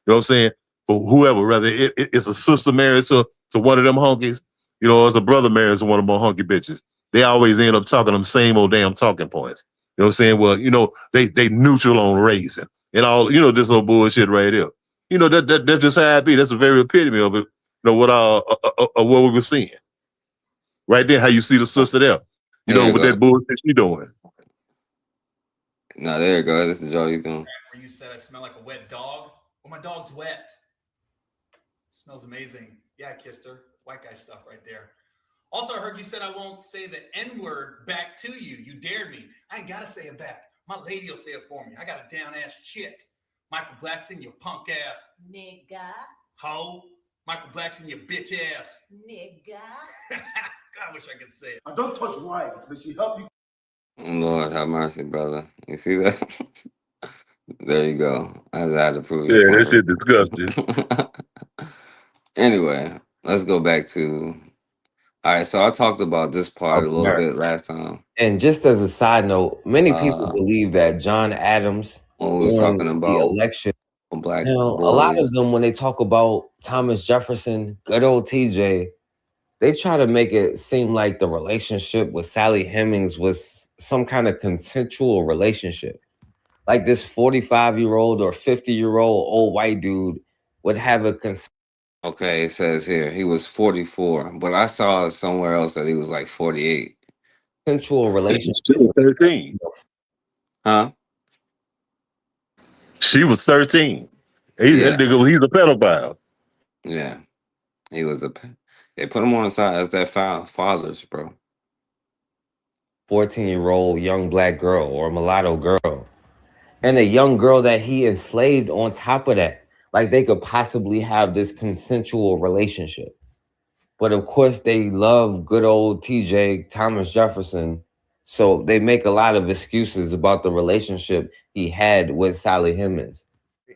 You know what I'm saying? For whoever, whether it's a sister married to one of them honkies, you know, or it's a brother married to one of them honky bitches. They always end up talking them same old damn talking points. You know what I'm saying? Well, you know, they neutral on race and all, you know, this old bullshit right there. You know, that's just how it be. That's the very epitome of it, you know, what we were seeing. Right there, how you see the sister there. You know, with that bullshit she doing. No, there you go. This is all you doing. Where you said I smell like a wet dog? Well, my dog's wet. Smells amazing. Yeah, I kissed her. White guy stuff right there. Also, I heard you said I won't say the N-word back to you. You dared me. I ain't got to say it back. My lady will say it for me. I got a down-ass chick. Michael Blackson, you punk ass. Nigga. Ho. Michael Blackson, you bitch ass. Nigga. God, I wish I could say it. I don't touch wives, but she help you. Lord have mercy, brother. You see that? There you go. I had to prove Yeah, that shit disgusting. Anyway, let's go back to. All right, so I talked about this part a little bit last time. And just as a side note, many people believe that John Adams when we was talking about the election. Black You know, a lot of them, when they talk about Thomas Jefferson, good old TJ, they try to make it seem like the relationship with Sally Hemings was some kind of consensual relationship. Like this 45-year-old or 50-year-old old white dude would have a Okay, it says here he was 44, but I saw somewhere else that he was like 48. consensual relationship. Still 13. Huh? She was 13. That nigga, he's a pedophile. Yeah. He was they put him on the side as their fathers, bro. 14-year-old young black girl or mulatto girl. And a young girl that he enslaved on top of that. Like they could possibly have this consensual relationship. But of course, they love good old TJ, Thomas Jefferson. So they make a lot of excuses about the relationship he had with Sally Hemings.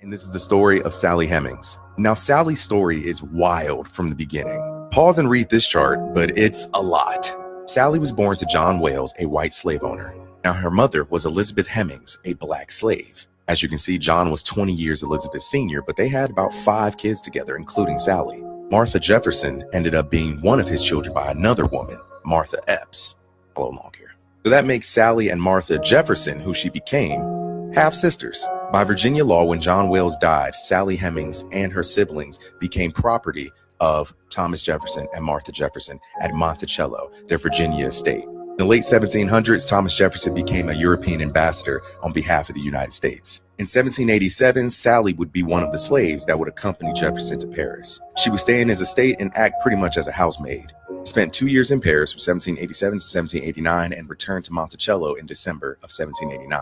And this is the story of Sally Hemings. Now, Sally's story is wild from the beginning. Pause and read this chart, but it's a lot. Sally was born to John Wales, a white slave owner. Now, her mother was Elizabeth Hemings, a black slave. As you can see, John was 20 years Elizabeth's senior, but they had about 5 kids together, including Sally. Martha Jefferson ended up being one of his children by another woman, Martha Epps. Follow along here. So that makes Sally and Martha Jefferson, who she became, half sisters. By Virginia law, when John Wales died, Sally Hemings and her siblings became property of Thomas Jefferson and Martha Jefferson at Monticello, their Virginia estate. In the late 1700s, Thomas Jefferson became a European ambassador on behalf of the United States. In 1787, Sally would be one of the slaves that would accompany Jefferson to Paris. She would stay in his estate and act pretty much as a housemaid. Spent 2 years in Paris from 1787 to 1789 and returned to Monticello in December of 1789.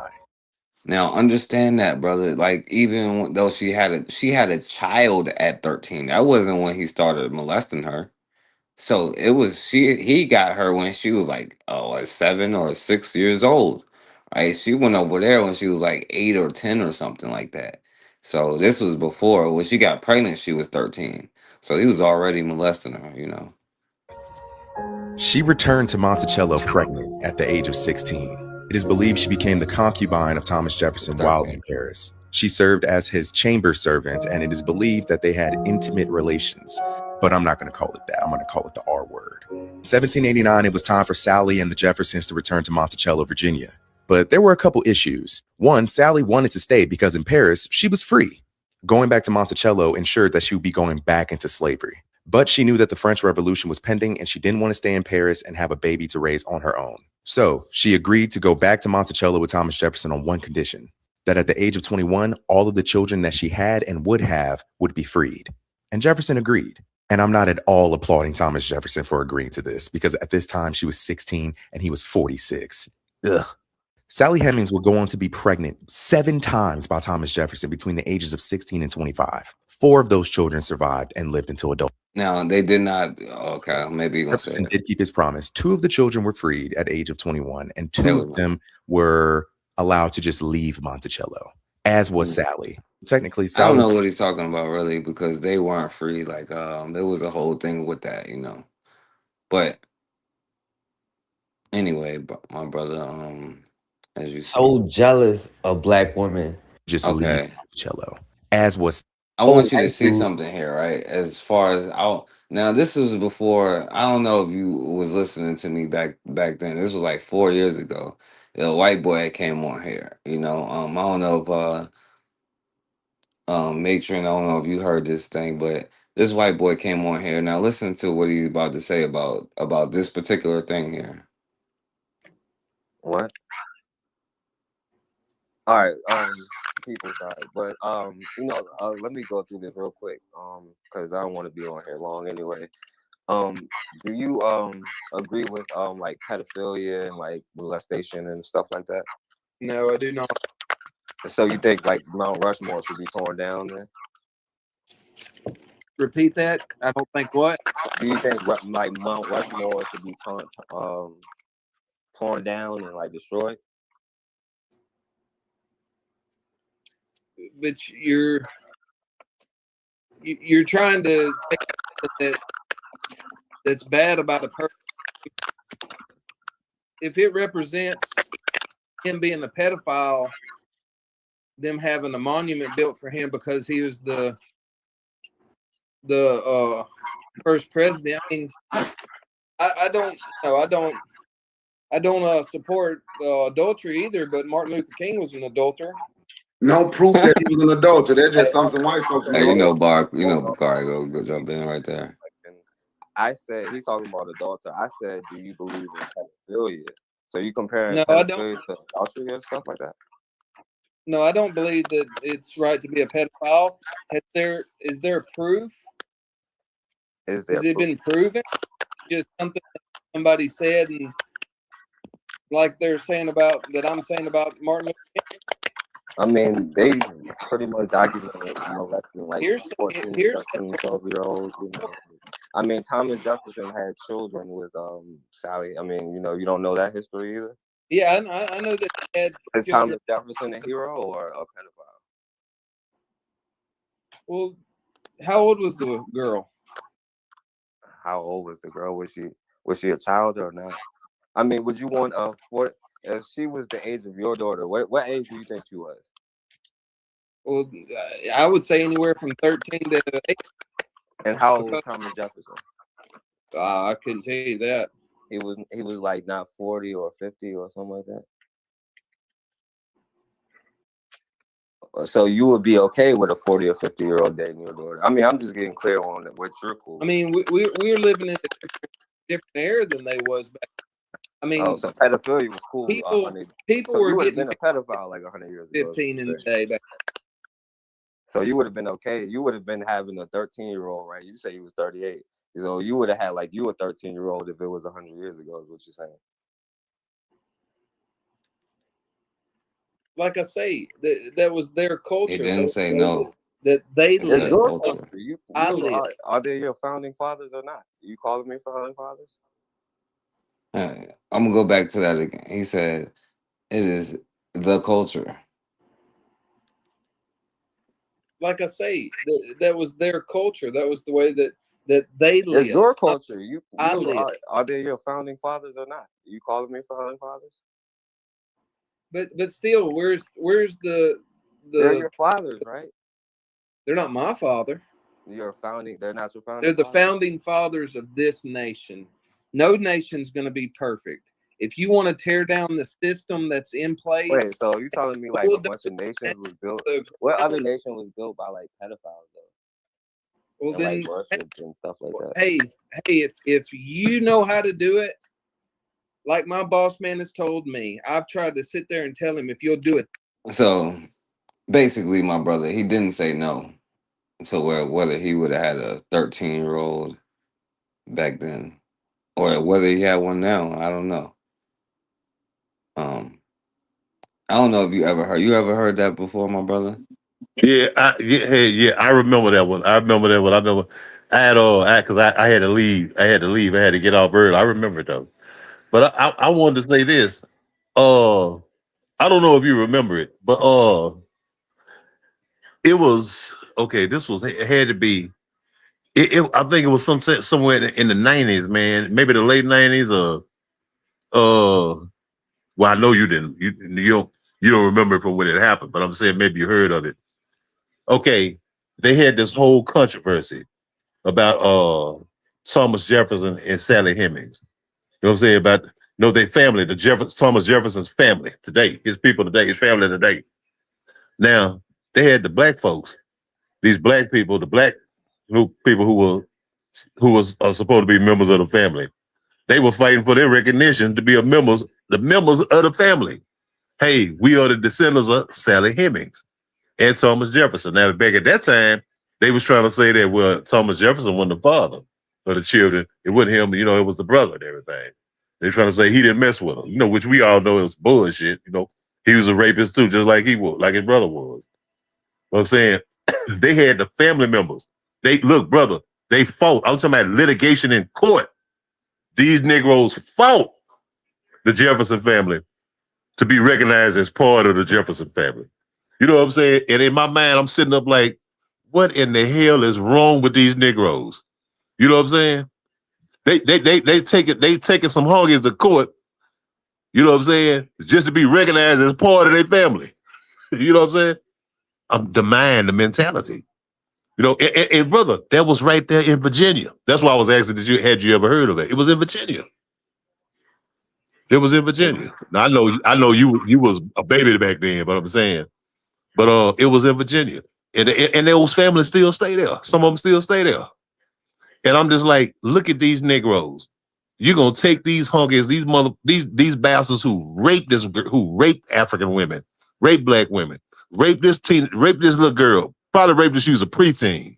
Now understand that, brother. Like even though she had a child at 13, that wasn't when he started molesting her. So it was he got her when she was like 7 or 6 years old. Right? She went over there when she was like 8 or 10 or something like that. So this was before when she got pregnant, she was 13. So he was already molesting her, you know. She returned to Monticello pregnant at the age of 16. It is believed she became the concubine of Thomas Jefferson while in Paris. She served as his chamber servant, and it is believed that they had intimate relations. But I'm not going to call it that. I'm going to call it the R word. In 1789, it was time for Sally and the Jeffersons to return to Monticello, Virginia. But there were a couple issues. One, Sally wanted to stay because in Paris, she was free. Going back to Monticello ensured that she would be going back into slavery. But she knew that the French Revolution was pending and she didn't want to stay in Paris and have a baby to raise on her own. So she agreed to go back to Monticello with Thomas Jefferson on one condition, that at the age of 21, all of the children that she had and would have would be freed. And Jefferson agreed. And I'm not at all applauding Thomas Jefferson for agreeing to this because at this time she was 16 and he was 46. Ugh. Sally Hemings would go on to be pregnant 7 times by Thomas Jefferson between the ages of 16 and 25. 4 of those children survived and lived until adulthood. Now they did not. Okay, maybe you're gonna say Jefferson that. did keep his promise. 2 of the children were freed at the age of 21, and 2 That of was them were allowed to just leave Monticello, as was Sally. Technically, I don't Sally. know what he's talking about really because they weren't free. Like there was a whole thing with that, But anyway, my brother, as you see, So jealous of black women. Just leave okay. Monticello, as was. I want you to white see dude. something here, right? As far as now, this was before. I don't know if you was listening to me back then. This was like 4 years ago. The white boy that came on here. I don't know if Matron, I don't know if you heard this thing, but this white boy came on here. Now listen to what he's about to say about this particular thing here. What? All right, people side, but let me go through this real quick, because I don't want to be on here long anyway. Do you agree with like pedophilia and like molestation and stuff like that? No, I do not. So you think like Mount Rushmore should be torn down then? Repeat that. I don't think what. Do you think like Mount Rushmore should be torn down and like destroyed? But you're trying to take that's bad about a person. If it represents him being a pedophile, them having a monument built for him because he was the first president. I mean, I don't support adultery either. But Martin Luther King was an adulterer. No proof that he was an adulterer. That's just something white folks Hey, know. Bakari, go jump in right there. I said he's talking about adultery. I said, do you believe in pedophilia? So you comparing No, I pedophilia don't. to adultery and stuff like that? No, I don't believe that it's right to be a pedophile. Is there proof? Has it been proven? Just something that somebody said, and like they're saying about that I'm saying about Martin Luther King. I mean, they pretty much documented molesting like Here's 14, 13, 12-year-olds. I mean, Thomas Jefferson had children with Sally. I mean, you don't know that history either. Yeah, I know that he had Is children. Thomas Jefferson a hero or a pedophile? Well, how old was the girl? How old was the girl? Was she a child or not? I mean, would you want if she was the age of your daughter? What age do you think she was? Well, I would say anywhere from 13 to 8. And how old was Thomas Jefferson? I couldn't tell you that. He was like not 40 or 50 or something like that. So you would be okay with a 40 or 50-year-old dating your daughter? I mean, I'm just getting clear on what you're cool. I mean, we're living in a different era than they was back. I mean, so pedophilia was cool. People so were you would have getting been a pedophile like 100 years ago. 15 in the day back. So you would have been okay. You would have been having a 13-year-old, right? You say you was 38. So you would have had like you a 13-year-old if it was 100 years ago, is what you're saying. Like I say, that was their culture. He didn't say no. That they It's lived. your culture. I live. Are they your founding fathers or not? You calling me founding fathers? I'm gonna go back to that again. He said it is the culture. Like I say, that was their culture. That was the way that they lived. It's your culture. Are they your founding fathers or not? You calling me founding fathers? But still, where's the? They're your fathers, right? They're not my father. They're not your founding. They're the fathers? founding fathers of this nation. No nation's going to be perfect. If you want to tear down the system that's in place. Wait, so you telling me like a bunch of nations was built? What other nation was built by like pedophiles though? Well, and, then, like worshipped and stuff like that. Hey, if you know how to do it, like my boss man has told me, I've tried to sit there and tell him if you'll do it. So basically, my brother, he didn't say no to whether he would have had a 13-year-old back then, or whether he had one now. I don't know. I don't know if you ever heard that before, my brother. Yeah, I remember that one. I remember I had because I had to leave. I had to get off early. I remember it though. But I wanted to say this. I don't know if you remember it, but it was okay. It had to be. I think it was somewhere in the 90s, man. Maybe the late 90s or well, I know you didn't. You don't remember it from when it happened, but I'm saying maybe you heard of it. Okay, they had this whole controversy about Thomas Jefferson and Sally Hemings. You know what I'm saying? About their family, Thomas Jefferson's family today, his people today, his family today. Now, they had the black folks, these black people, the black people who was supposed to be members of the family. They were fighting for their recognition to be the members of the family. Hey, we are the descendants of Sally Hemings and Thomas Jefferson. Now, back at that time, they was trying to say that, well, Thomas Jefferson wasn't the father of the children. It wasn't him, it was the brother and everything. They're trying to say he didn't mess with them, which we all know is bullshit. He was a rapist too, just like he was, like his brother was. What I'm saying, they had the family members. Look, brother, they fought. I'm talking about litigation in court. These Negroes fought the Jefferson family to be recognized as part of the Jefferson family. You know what I'm saying? And in my mind, I'm sitting up like, what in the hell is wrong with these Negroes? You know what I'm saying? They taking some honkies to court, you know what I'm saying, just to be recognized as part of their family. You know what I'm saying? I'm denying the mentality. And brother, that was right there in Virginia. That's why I was asking, had you ever heard of it? It was in Virginia. It was in Virginia. Now I know you was a baby back then, but I'm saying, it was in Virginia, and those families still stay there. Some of them still stay there, and I'm just like, look at these Negroes. You're gonna take these hunkies, these bastards who raped African women, raped black women, raped this little girl, probably raped her, she was a preteen.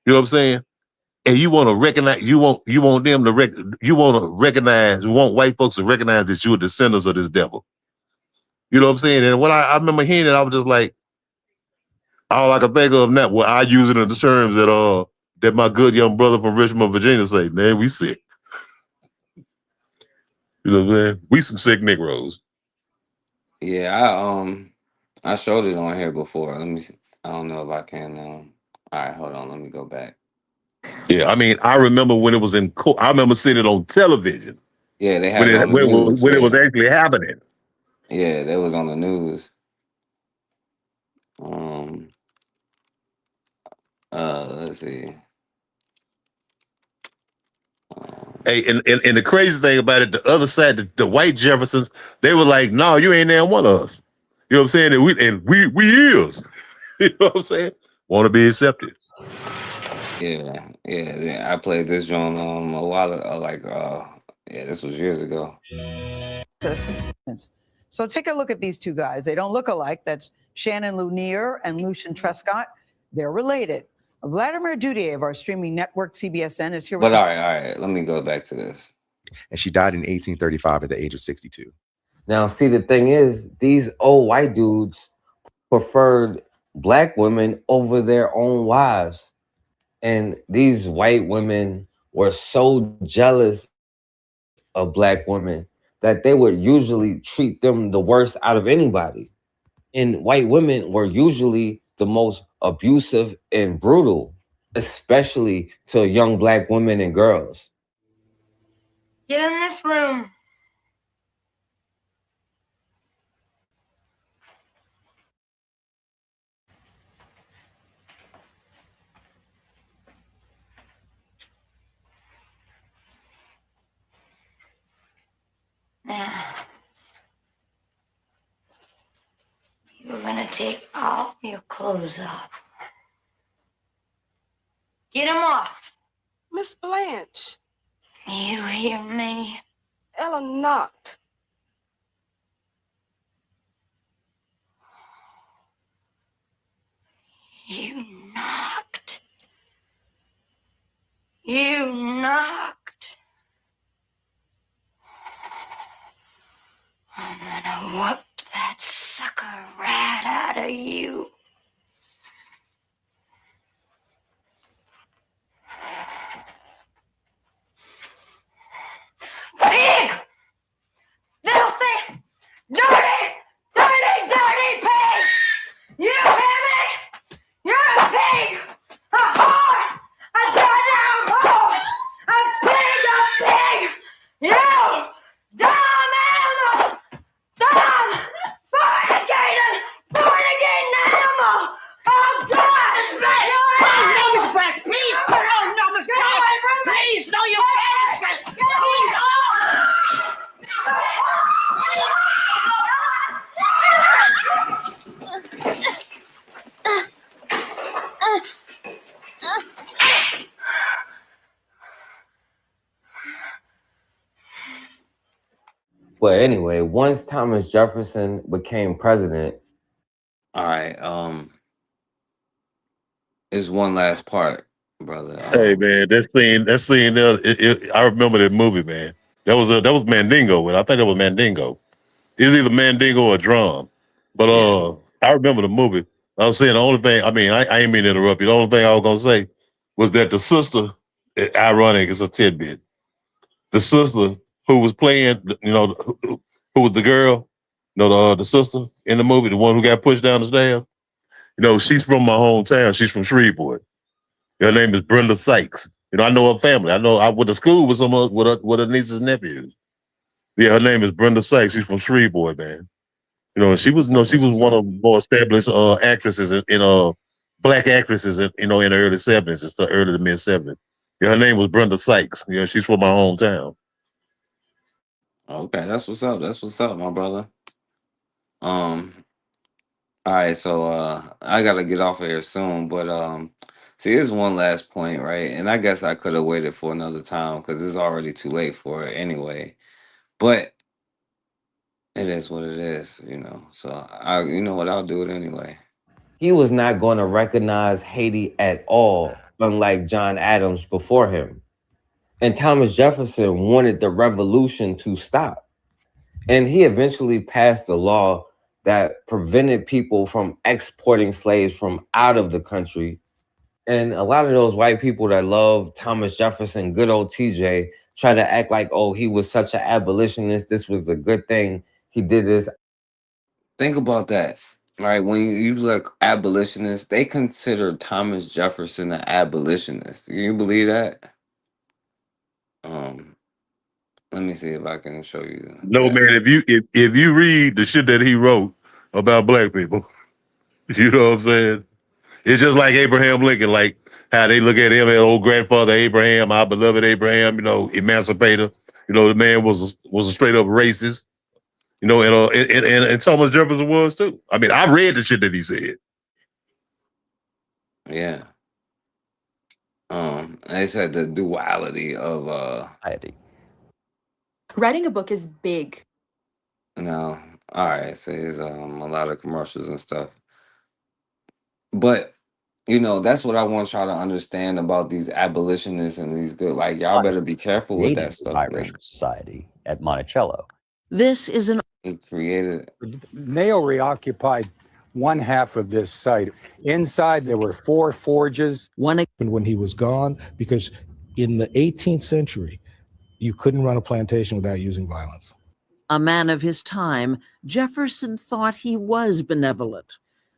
You know what I'm saying? And you want to recognize, you want white folks to recognize that you're descendants of this devil. You know what I'm saying? And when I remember hearing it, I was just like, all I can think of now, well, I use it in the terms that my good young brother from Richmond, Virginia say, man, we sick. You know what I'm saying? We some sick Negroes. Yeah, I showed it on here before. Let me see. I don't know if I can all right, hold on, let me go back. Yeah, I mean, I remember when it was in court. I remember seeing it on television. Yeah, they had it on the news. When it was actually happening. Yeah, that was on the news. Let's see. Hey, and the crazy thing about it, the other side, the white Jeffersons, they were like, "No, you ain't there one of us." You know what I'm saying? And we is. You know what I'm saying? Want to be accepted. Yeah. I played this joint a while ago. This was years ago. So take a look at these two guys. They don't look alike. That's Shannon Lunier and Lucian Trescott. They're related. Vladimir Dutey of our streaming network, CBSN, is here with But us. all right. Let me go back to this. And she died in 1835 at the age of 62. Now, see, the thing is, these old white dudes preferred black women over their own wives. And these white women were so jealous of black women that they would usually treat them the worst out of anybody. And white women were usually the most abusive and brutal, especially to young black women and girls. Get in this room. Now, you're gonna take all your clothes off. Get them off. Miss Blanche. You hear me? Ella knocked. You knocked. You knocked. I'm gonna whoop that But anyway, once Thomas Jefferson became president, All right. Is one last part, brother. Hey man, that scene there, I remember that movie, man. That was Mandingo, and I think that was Mandingo. It was either Mandingo or Drum. But I remember the movie. I was saying the only thing, I mean, I ain't mean to interrupt you. The only thing I was gonna say was that the sister, ironic, it's a tidbit. The sister who was playing, who was the girl, the sister in the movie, the one who got pushed down the stairs. She's from my hometown. She's from Shreveport. Her name is Brenda Sykes. I know her family. I went to school with some of with her nieces and nephews. Yeah, her name is Brenda Sykes. She's from Shreveport, man. And she was one of the more established actresses in black actresses in the early 70s, it's the early to mid 70s. Yeah, her name was Brenda Sykes. She's from my hometown. Okay, that's what's up. That's what's up, my brother. All right, so I gotta get off of here soon, but see, here's one last point, right? And I guess I could have waited for another time because it's already too late for it anyway. But it is what it is, So you know what? I'll do it anyway. he was not going to recognize Haiti at all, unlike John Adams before him. And Thomas Jefferson wanted the revolution to stop. And he eventually passed a law that prevented people from exporting slaves from out of the country. And a lot of those white people that love Thomas Jefferson, good old TJ, try to act like, oh, he was such an abolitionist. This was a good thing. He did this. Think about that, right? When you look abolitionists, they consider Thomas Jefferson an abolitionist. Do you believe that? Let me see if I can show you. No, man, if you read the shit that he wrote about black people, you know what I'm saying? It's just like Abraham Lincoln, like how they look at him as old grandfather Abraham, our beloved Abraham, emancipator. The man was a straight up racist. And Thomas Jefferson was too. I mean, I read the shit that he said. Yeah. They said the duality of society. Writing a book is big. No. All right. So there's a lot of commercials and stuff. But that's what I want y'all to understand about these abolitionists and these good. Like, y'all better be careful with that stuff. Biracial society at Monticello. This is an. He created. Maori occupied one half of this site. Inside, there were 4 forges. One when he was gone, because in the 18th century, you couldn't run a plantation without using violence. A man of his time, Jefferson thought he was benevolent,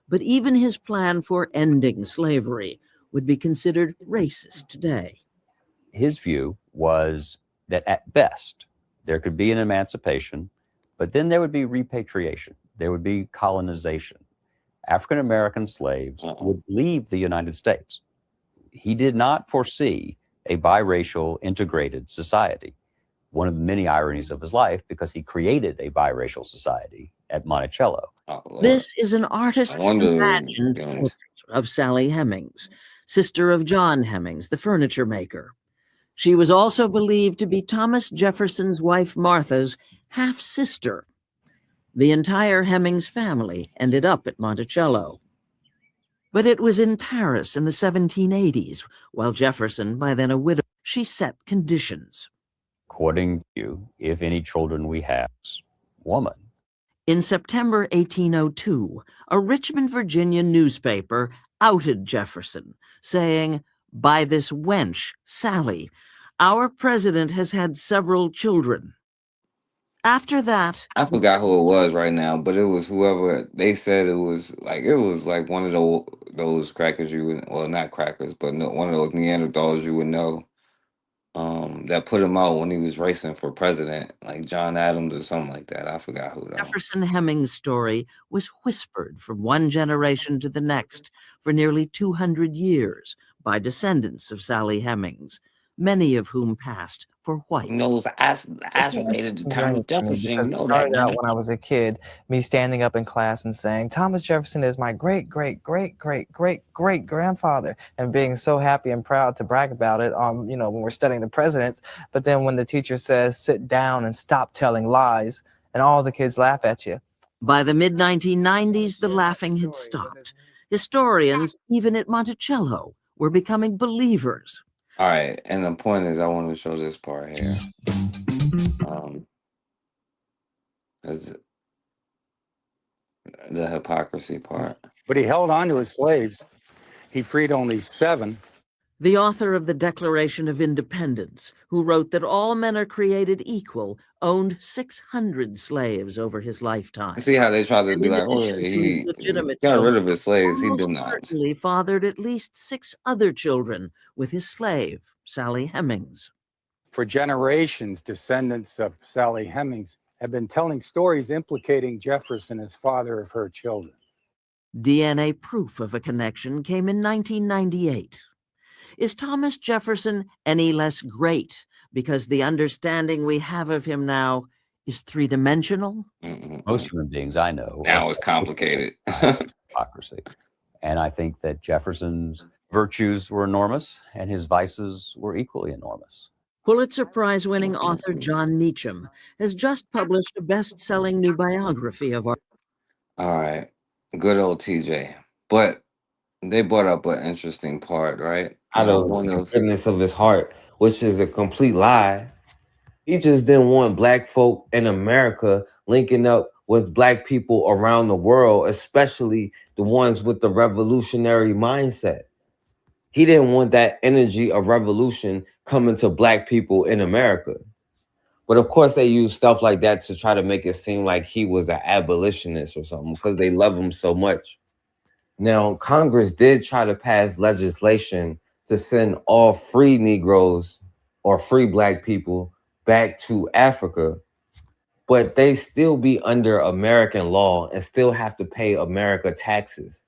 but even his plan for ending slavery would be considered racist today. His view was that at best, there could be an emancipation, but then there would be repatriation. There would be colonization. African-American slaves would leave the United States. He did not foresee a biracial integrated society. One of the many ironies of his life, because he created a biracial society at Monticello. This is an artist's imagined portrait of Sally Hemings, sister of John Hemings, the furniture maker. She was also believed to be Thomas Jefferson's wife Martha's half-sister. The entire Hemings family ended up at Monticello. But it was in Paris in the 1780s, while Jefferson, by then a widow, she set conditions. According to you, if any children we have, woman. In September 1802, a Richmond, Virginia newspaper outed Jefferson, saying, "By this wench, Sally, our president has had several children." After that, I forgot who it was right now, but it was whoever they said it was like one of those crackers you would, well, not crackers, but no, one of those Neanderthals you would know, that put him out when he was racing for president, like John Adams or something like that. I forgot who though. Jefferson Hemings' story was whispered from one generation to the next for nearly 200 years by descendants of Sally Hemings, many of whom passed for white. Knows aspirated to Thomas Jefferson. You Because it know that, started out man. when I was a kid, me standing up in class and saying, Thomas Jefferson is my great, great, great, great, great, great grandfather, and being so happy and proud to brag about it, you know, when we're studying the presidents. But then when the teacher says, sit down and stop telling lies, and all the kids laugh at you. By the mid-1990s, the laughing had stopped. Historians, even at Monticello, were becoming believers. All right, and the point is, I want to show this part here. Is the hypocrisy part. But he held on to his slaves. He freed only 7. The author of the Declaration of Independence, who wrote that all men are created equal, owned 600 slaves over his lifetime. See how they try to be like, oh, In addition to he his legitimate got rid children, of his slaves. He did almost not. certainly fathered at least 6 other children with his slave, Sally Hemings. For generations, descendants of Sally Hemings have been telling stories implicating Jefferson as father of her children. DNA proof of a connection came in 1998. Is Thomas Jefferson any less great because the understanding we have of him now is three-dimensional? Most human beings I know. Now it's complicated. Hypocrisy. And I think that Jefferson's virtues were enormous and his vices were equally enormous. Pulitzer Prize-winning author John Meacham has just published a best-selling new biography of our... All right, good old TJ. But they brought up an interesting part, right? Out of the goodness of his heart, which is a complete lie. He just didn't want black folk in America linking up with black people around the world, especially the ones with the revolutionary mindset. He didn't want that energy of revolution coming to black people in America. But of course they use stuff like that to try to make it seem like he was an abolitionist or something because they love him so much. Now, Congress did try to pass legislation to send all free Negroes or free black people back to Africa, but they still be under American law and still have to pay America taxes.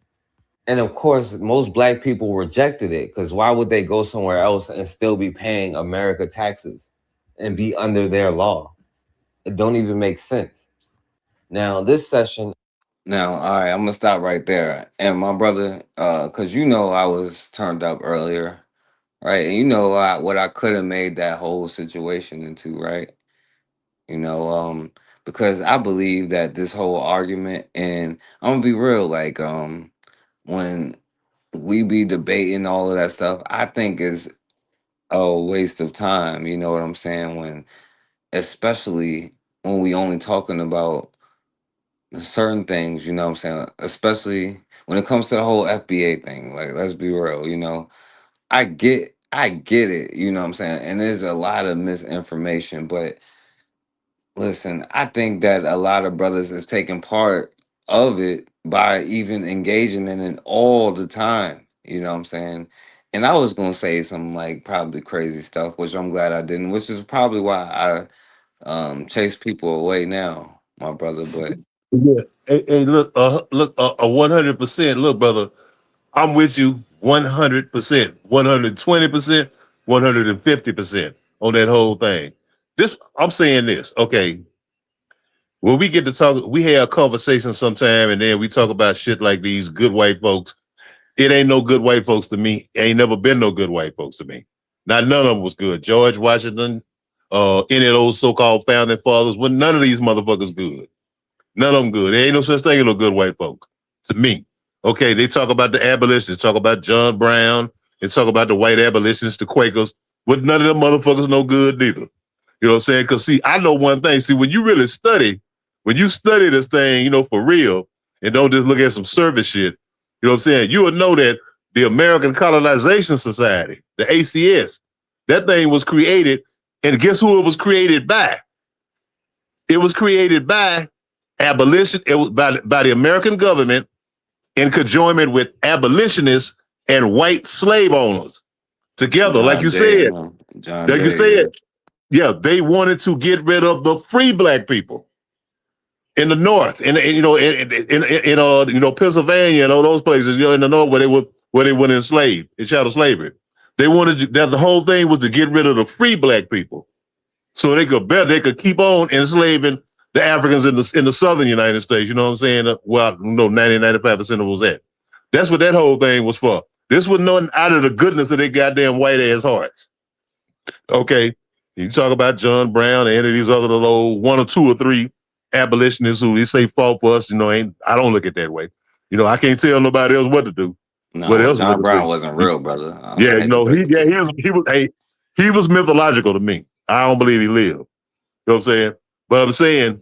And of course, most black people rejected it because why would they go somewhere else and still be paying America taxes and be under their law? It don't even make sense. Now, this session. Now, all right, I'm gonna stop right there. And my brother, because you know I was turned up earlier, right? And you know what I could have made that whole situation into, right? You know, because I believe that this whole argument, and I'm gonna be real, like, when we be debating all of that stuff, I think is a waste of time. You know what I'm saying? When, especially when we only talking about certain things, you know what I'm saying? Especially when it comes to the whole FBA thing. Like, let's be real, you know. I get it, you know what I'm saying? And there's a lot of misinformation, but listen, I think that a lot of brothers is taking part of it by even engaging in it all the time, you know what I'm saying? And I was gonna say some like probably crazy stuff, which I'm glad I didn't, which is probably why I chase people away now, my brother. But Yeah. Hey, look, 100%. Look, brother, I'm with you 100%, 120%, 150% on that whole thing. I'm saying this, okay. When we get to talk, we have conversations sometime, and then we talk about shit like these good white folks. It ain't no good white folks to me. Ain't never been no good white folks to me. None of them was good. George Washington, any of those so-called founding fathers, well, none of these motherfuckers good. None of them good. There ain't no such thing as no good white folks to me. Okay, they talk about the abolitionists, talk about John Brown, they talk about the white abolitionists, the Quakers, but none of them motherfuckers no good neither. You know what I'm saying? Because see, I know one thing. See, when you really study, when you study this thing, you know, for real, and don't just look at some service shit, you know what I'm saying? You will know that the American Colonization Society, the ACS, that thing was created, and guess who it was created by? It was created by abolition. It was by the American government in conjoinment with abolitionists and white slave owners together, like you said. Like you said, yeah, they wanted to get rid of the free black people in the North, in Pennsylvania and all those places, you know, in the North where they went enslaved, in chattel slavery. They wanted that the whole thing was to get rid of the free black people. so they could keep on enslaving the Africans in the southern United States. You know what I'm saying? Well, no, 95% of it was that. That's what that whole thing was for. This was nothing out of the goodness of their goddamn white ass hearts. Okay, you talk about John Brown and any of these other little 1 or 2 or 3 abolitionists who they say fought for us. You know, I don't look at it that way. You know, I can't tell nobody else what to do. No, what else John Brown wasn't real, brother. Yeah, no, he was mythological to me. I don't believe he lived. You know what I'm saying? But I'm saying,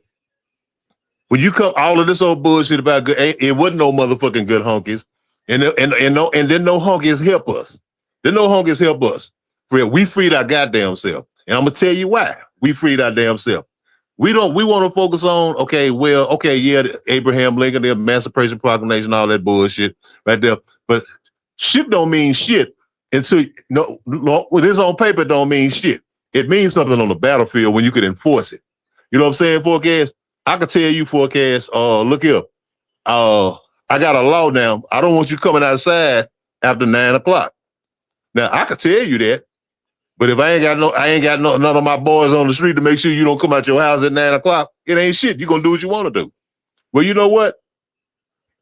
when you come all of this old bullshit about good, it wasn't no motherfucking good honkies, and then no honkies help us. Then no honkies help us. We freed our goddamn self, and I'm gonna tell you why we freed our damn self. We want to focus on the Abraham Lincoln, the Emancipation Proclamation, all that bullshit right there. But shit don't mean shit until when it's on paper, it don't mean shit. It means something on the battlefield when you can enforce it. You know what I'm saying, Forecast? I can tell you, Forecast, look here. I got a law now. I don't want you coming outside after 9 o'clock. Now, I can tell you that, but if I ain't got none of my boys on the street to make sure you don't come out your house at 9 o'clock, it ain't shit. You're going to do what you want to do. Well, you know what?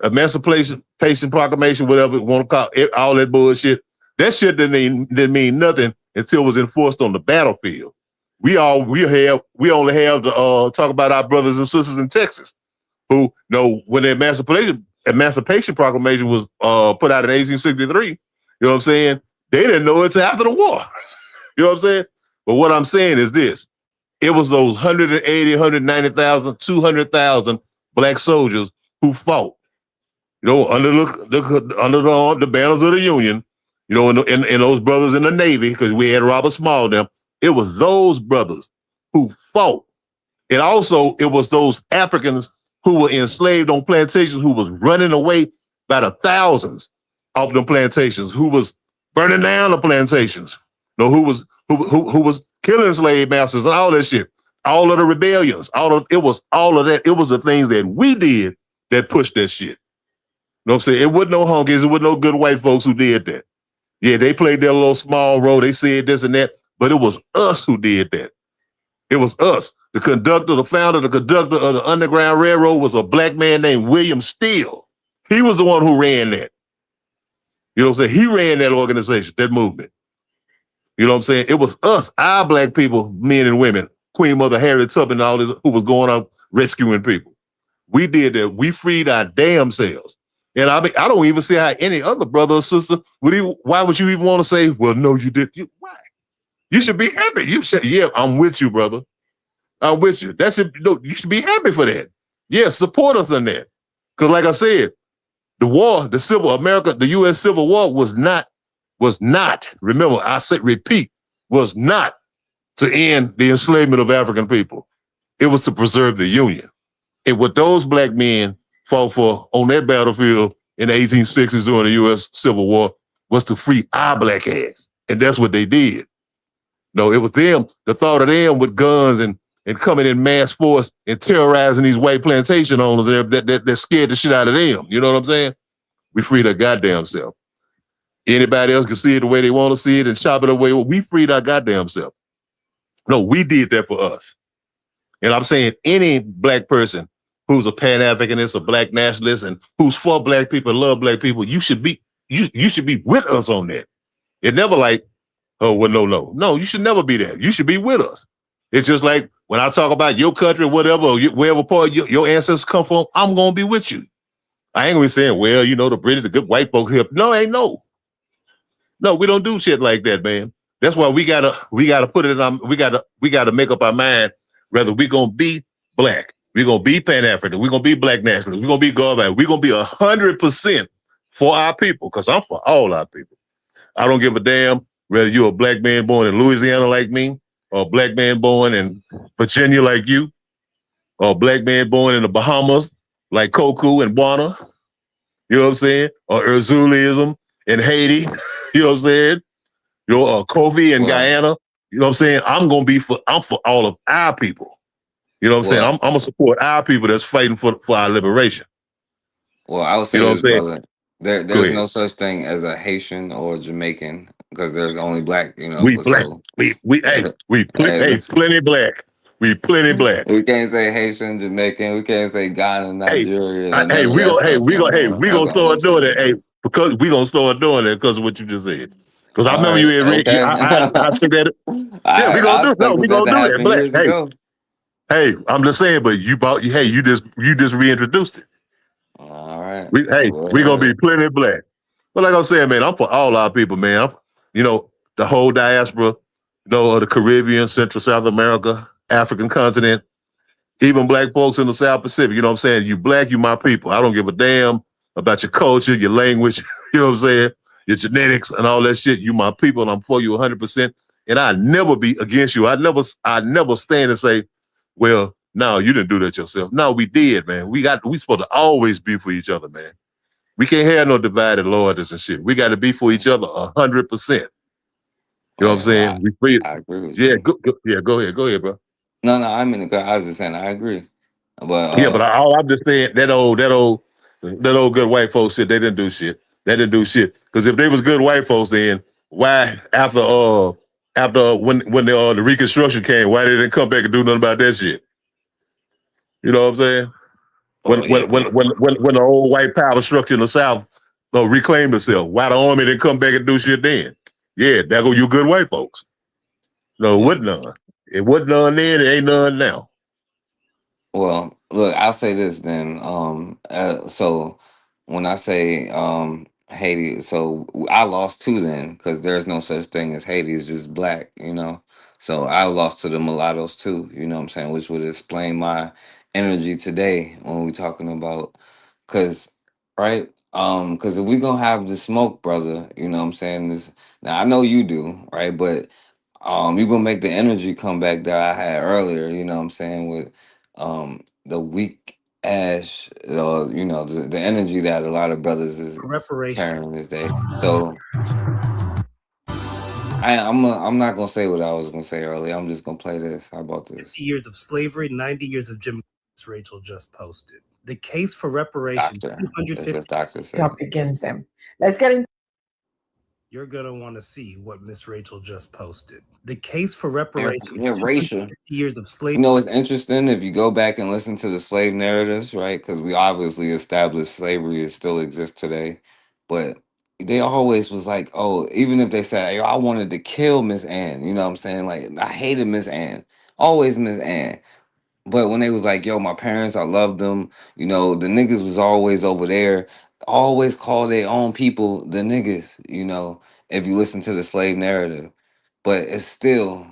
Emancipation Proclamation, whatever you want to call it, all that bullshit, that shit didn't mean nothing until it was enforced on the battlefield. We only have to talk about our brothers and sisters in Texas who when the Emancipation Proclamation was put out in 1863, you know what I'm saying? They didn't know it until after the war. You know what I'm saying? But what I'm saying is this. It was those 180, 190,000, 200,000 black soldiers who fought, under the banners of the Union, and those brothers in the Navy, because we had Robert Small them. It was those brothers who fought. And also, it was those Africans who were enslaved on plantations who was running away by the thousands off them plantations, who was burning down the plantations, who was killing slave masters and all that shit, all of the rebellions, it was all of that. It was the things that we did that pushed that shit. You know what I'm saying? It wasn't no honkies, it wasn't no good white folks who did that. Yeah, they played their little small role, they said this and that, but it was us who did that. It was us. The conductor of the Underground Railroad was a black man named William Steele. He was the one who ran that. You know what I'm saying? He ran that organization, that movement. You know what I'm saying? It was us, our black people, men and women, Queen Mother Harriet Tubman and all this, who was going out rescuing people. We did that. We freed our damn selves. And I don't even see how any other brother or sister why would you even want to say, well, no, you did. Why? You should be happy. You should, yeah, I'm with you, brother. I'm with you. You should be happy for that. Yeah, support us in that. Because like I said, the U.S. Civil War was not, remember, was not to end the enslavement of African people. It was to preserve the Union. And what those black men fought for on that battlefield in the 1860s during the U.S. Civil War was to free our black ass. And that's what they did. No, it was them, the thought of them with guns and coming in mass force and terrorizing these white plantation owners that scared the shit out of them. You know what I'm saying? We freed our goddamn self. Anybody else can see it the way they want to see it and shop it away. We freed our goddamn self. No, we did that for us. And I'm saying any black person who's a Pan-Africanist, a black nationalist, and who's for black people, love black people, you should be with us on that. It never like, oh, well, no, you should never be that. You should be with us. It's just like when I talk about your country, whatever, wherever part your ancestors come from, I'm going to be with you. I ain't gonna be saying, well, the British, the good white folks here. No, ain't no. No, we don't do shit like that, man. That's why we gotta put it on. We gotta make up our mind whether we gonna be black, we gonna be Pan-African, we gonna be black nationalists, we gonna be Garvey, we gonna be 100% for our people, because I'm for all our people. I don't give a damn whether you're a black man born in Louisiana like me, or a black man born in Virginia like you, or a black man born in the Bahamas like Koku and Buana, you know what I'm saying? Or Urzulism in Haiti, you know what I'm saying? Kofi in Guyana, you know what I'm saying? I'm for all of our people. You know what I'm saying? I'm gonna support our people that's fighting for our liberation. Well, I would say this, brother. There's no such thing as a Haitian or a Jamaican because there's only black, We black. so We hey, plenty black. We plenty black. we can't say Haitian, Jamaican, we can't say Ghana, Hey, Nigeria, and hey, none of that stuff no more. we That's gonna all I'm start doing it. saying. Hey, because we gonna start doing it because of what you just said. Because I All remember you right, had read. okay. I took that. Yeah, we gonna I do it. No, we expected that gonna to do that. happen Black. years ago. Hey, I'm just saying. But you bought. Hey, you just reintroduced it. All right. We gonna be plenty black. But like I said, man, I'm for all our people, man. The whole diaspora, of the Caribbean, Central South America, African continent, even black folks in the South Pacific. You know what I'm saying? You black, you my people. I don't give a damn about your culture, your language, you know what I'm saying? Your genetics and all that shit. You my people, and I'm for you 100%. And I never be against you. I never stand and say, well, no, you didn't do that yourself. No, we did, man. We supposed to always be for each other, man. We can't have no divided loyalties and shit. We got to be for each other 100%. You know what I'm saying? We free. I agree with Yeah, you. go ahead, bro. No, I mean, I was just saying, I agree. But Yeah, but all I'm just saying, that old good white folks shit, they didn't do shit. They didn't do shit. Because if they was good white folks, then why after when the Reconstruction came, why they didn't come back and do nothing about that shit? You know what I'm saying? When the old white power structure in the South reclaimed itself, why the army didn't come back and do shit then? Yeah, there go you good white folks. No, it wasn't none. It wasn't none then. It ain't none now. Well, look, I'll say this then. So when I say Haiti, so I lost two then, because there's no such thing as Haiti. It's just black, So I lost to the mulattoes too, you know what I'm saying, which would explain my energy today when we're talking about, because right, because if we're gonna have the smoke, brother, you know what I'm saying. This now I know you do, right, but you're gonna make the energy come back that I had earlier, you know what I'm saying, with the weak ash, the energy that a lot of brothers is carrying this day. So I'm not gonna say what I was gonna say earlier. I'm just gonna play this. How about this? 50 years of slavery, 90 years of Jim Crow, Rachel just posted. The case for reparations, Doctor. 250. That's Doctor said. Up against them. Let's get in. You're going to want to see what Miss Rachel just posted. The case for reparations, Erasure. 250 years of slavery. You know, it's interesting if you go back and listen to the slave narratives, right? Because we obviously established slavery still exists today, but they always was like, oh, even if they said, hey, I wanted to kill Miss Ann, you know what I'm saying? Like, I hated Miss Ann, always Miss Ann. But when they was like, yo, my parents, I loved them, the niggas was always over there, always call their own people the niggas, if you listen to the slave narrative. But it's still,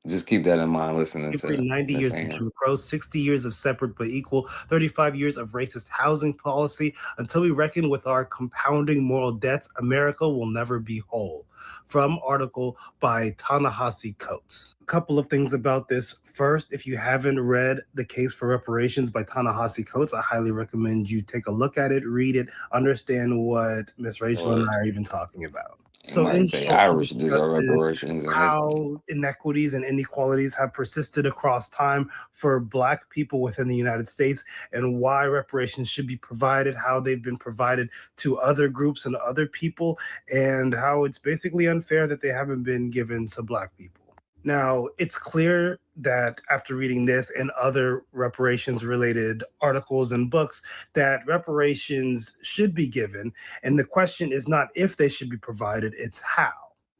just keep that in mind listening to 90 Miss years of Ann. Jim Crow, 60 years of separate but equal, 35 years of racist housing policy. Until we reckon with our compounding moral debts, America will never be whole. From article by Ta-Nehisi Coates. A couple of things about this. First, if you haven't read The Case for Reparations by Ta-Nehisi Coates, I highly recommend you take a look at it, read it, understand what Miss Rachel and I are even talking about. So in say short, Irish it deserve discusses reparations and how inequities and inequalities have persisted across time for Black people within the United States and why reparations should be provided, how they've been provided to other groups and other people, and how it's basically unfair that they haven't been given to Black people. Now, it's clear that after reading this and other reparations-related articles and books, that reparations should be given. And the question is not if they should be provided, it's how.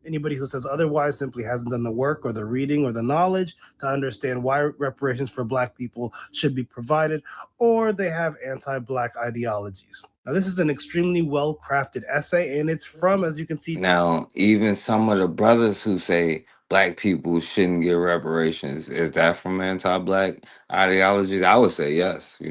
Anybody who says otherwise simply hasn't done the work or the reading or the knowledge to understand why reparations for Black people should be provided, or they have anti-Black ideologies. Now, this is an extremely well-crafted essay, and it's from, as you can see... Now, even some of the brothers who say Black people shouldn't get reparations, is that from anti-Black ideologies? I would say yes,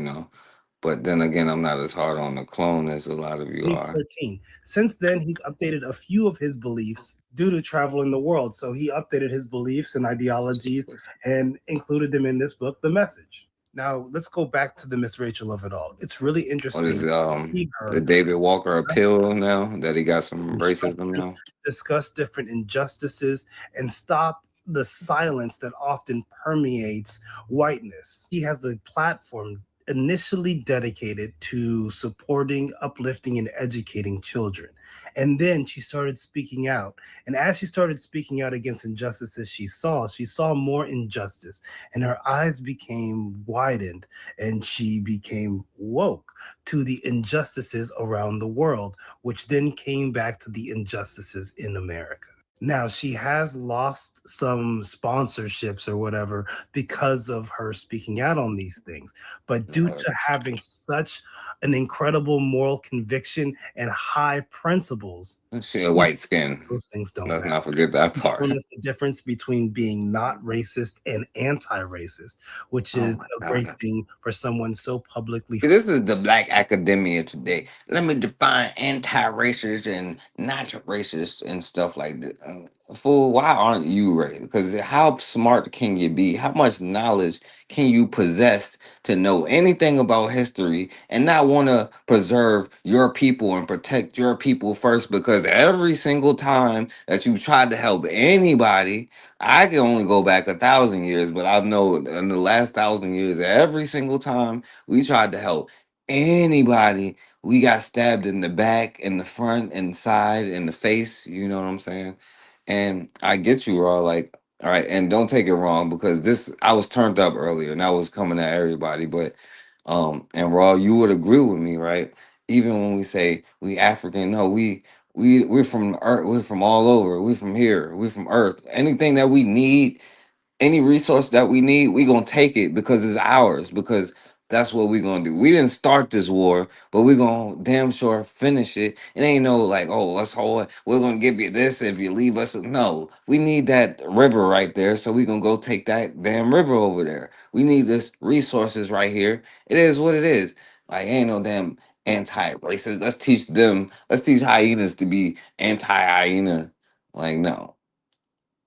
But then again, I'm not as hard on the clone as a lot of you are. 13. Since then, he's updated a few of his beliefs due to traveling the world. So he updated his beliefs and ideologies and included them in this book, The Message. Now, let's go back to the Miss Rachel of it all. It's really interesting What is to see her the David Walker appeal now that he got some racism now? discuss different injustices and stop the silence that often permeates whiteness. He has the platform initially dedicated to supporting, uplifting, and educating children. And then she started speaking out. And as she started speaking out against injustices she saw more injustice. And her eyes became widened and she became woke to the injustices around the world, which then came back to the injustices in America. Now, she has lost some sponsorships or whatever because of her speaking out on these things. But due to having such an incredible moral conviction and high principles, She a white skin. those things don't Let's matter. not forget that She's part. shown us the difference between being not racist and anti-racist, which Oh is my a great God. thing for someone so publicly. This is the black academia today. Let me define anti-racist and not racist and stuff like that. Fool, why aren't you racist? Because how smart can you be? How much knowledge can you possess to know anything about history and not want to preserve your people and protect your people first? Because every single time that you've tried to help anybody, I can only go back 1,000 years, but I know in the last 1,000 years, every single time we tried to help anybody, we got stabbed in the back, in the front, inside, in the face. You know what I'm saying? And I get you, Raw. Like, all right, and don't take it wrong because this I was turned up earlier and I was coming at everybody, but and Raw, you would agree with me, right? Even when we say we African, no, we're from Earth, we're from all over, we're from here, we're from Earth. Anything that we need, any resource that we need, we gonna take it because it's ours, because that's what we gonna do. We didn't start this war, but we gonna damn sure finish it. It ain't no like, oh, let's hold, we're gonna give you this if you leave us. No, we need that river right there, so we gonna go take that damn river over there. We need this resources right here. It is what it is. Like, ain't no damn anti-racist. Let's teach hyenas to be anti-hyena. Like, no.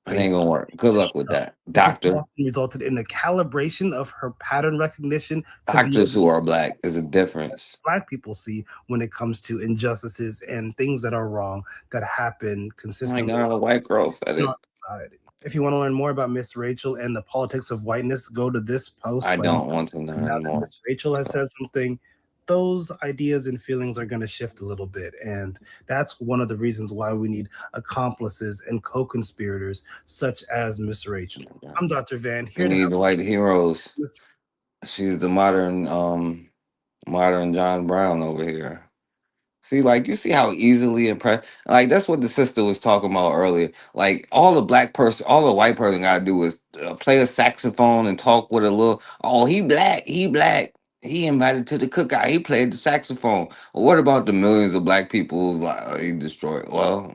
It ain't gonna work. Good luck with that, Because it doctor. often resulted in the calibration of her pattern recognition to be Doctors who able are to black is a difference. Black people see when it comes to injustices and things that are wrong that happen Oh my consistently God, a white girl said in it. our society. If you want to learn more about Miss Rachel and the politics of whiteness, go to this post. I by don't Miss- want to Now learn that more. Miss Rachel has said something, those ideas and feelings are going to shift a little bit. And that's one of the reasons why we need accomplices and co-conspirators such as Miss Rachel. I'm Dr. Van, We here to need help the white heroes. Miss She's the modern John Brown over here. See, like you see how easily impressed. Like that's what the sister was talking about earlier. Like all the white person got to do is play a saxophone and talk with a little. Oh, he black. He black. He invited to the cookout. He played the saxophone. Well, what about the millions of black people who's like he destroyed? Well,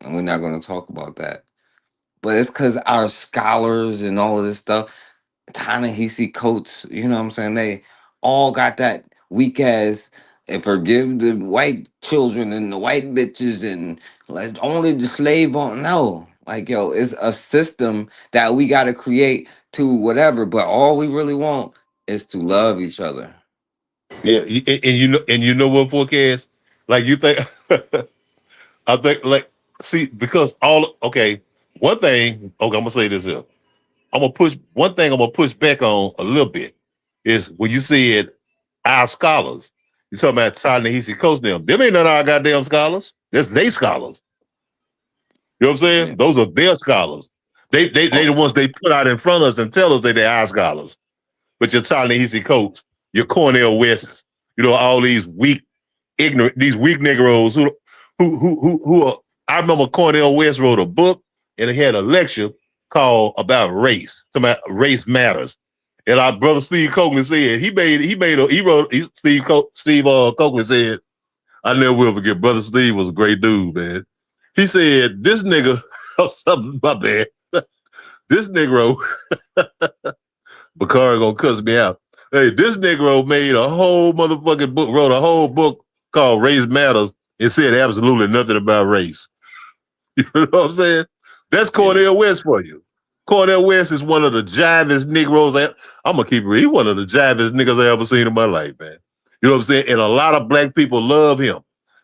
we're not going to talk about that. But it's because our scholars and all of this stuff, Ta-Nehisi Coates, you know what I'm saying? They all got that weak ass and forgive the white children and the white bitches and like only the slave on. No, like yo, it's a system that we got to create to whatever. But all we really want is to love each other. Yeah, and you know what, forecast? Like you think, I think like see because one thing. Okay, I'm gonna say this here. I'm gonna push back on a little bit is when you said our scholars. You talking about Ta-Nehisi Coates them? Them ain't none of our goddamn scholars. That's they scholars. You know what I'm saying? Yeah. Those are their scholars. They the ones they put out in front of us and tell us that they're our scholars. But your Ta-Nehisi Coates, your Cornel Wests, you know, all these weak, ignorant, these weak Negroes who are. I remember Cornel West wrote a book and he had a lecture called about race, about race matters. And our brother Steve Coakley said Steve Coakley said, I never will forget. Brother Steve was a great dude, man. He said, this nigga, something my bad. This Negro, Bakari gonna cuss me out. Hey, this Negro made a whole motherfucking book, wrote a whole book called Race Matters and said absolutely nothing about race. You know what I'm saying? That's Cornel West for you. Cornel West is one of the jivest Negroes. I'm gonna keep it real. He's one of the jivest niggas I ever seen in my life, man. You know what I'm saying? And a lot of black people love him.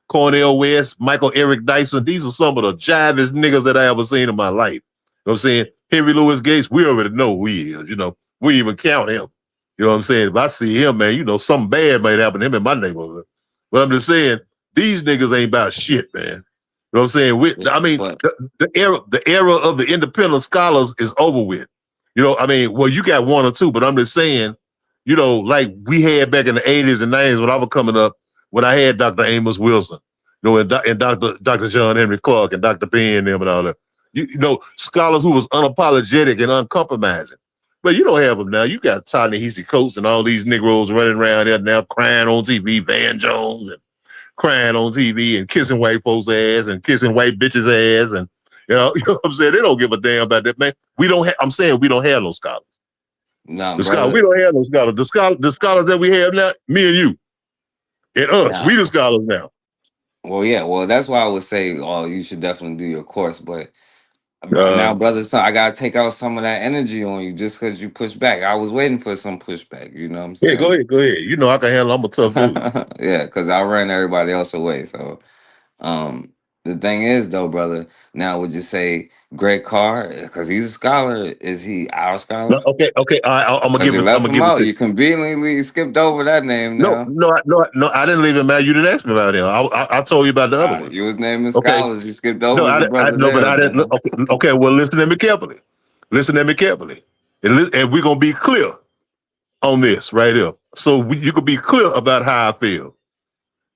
Cornel West, Michael Eric Dyson, these are some of the jivest niggas that I ever seen in my life. You know what I'm saying? Henry Louis Gates, we already know who he is, you know. We even count him. You know what I'm saying? If I see him, man, you know, something bad might happen to him in my neighborhood. But I'm just saying, these niggas ain't about shit, man. You know what I'm saying? The era of the independent scholars is over with. You know, I mean, well, you got one or two, but I'm just saying, you know, like we had back in the 80s and 90s when I was coming up, when I had Dr. Amos Wilson, you know, and Dr. John Henry Clark and Dr. Penn and them and all that. You know, scholars who was unapologetic and uncompromising. But you don't have them now. You got Ta-Nehisi Coates and all these Negroes running around there now crying on TV, Van Jones, and crying on TV and kissing white folks' ass and kissing white bitches' ass. And, you know what I'm saying? They don't give a damn about that, man. I'm saying we don't have no scholars. No, we don't have no scholars. The scholars that we have now, me and you, and us, we the scholars now. Well, yeah, well, that's why I would say, oh, you should definitely do your course. But now, brother, so I gotta take out some of that energy on you just because you push back. I was waiting for some pushback. You know what I'm saying? Yeah, go ahead. You know I can handle. I'm a tough dude. Yeah, because I ran everybody else away. So, the thing is, though, brother, now would you say Greg Carr, because he's a scholar, is he our scholar? No, okay. All right, I'm gonna give it. I'm gonna give out. You conveniently skipped over that name. Now. No. I didn't leave him out. You didn't ask me about him. I told you about the other one. You was naming scholars. You skipped over. No, but I didn't. Okay, well, listen to me carefully. And we're gonna be clear on this right here. So you can be clear about how I feel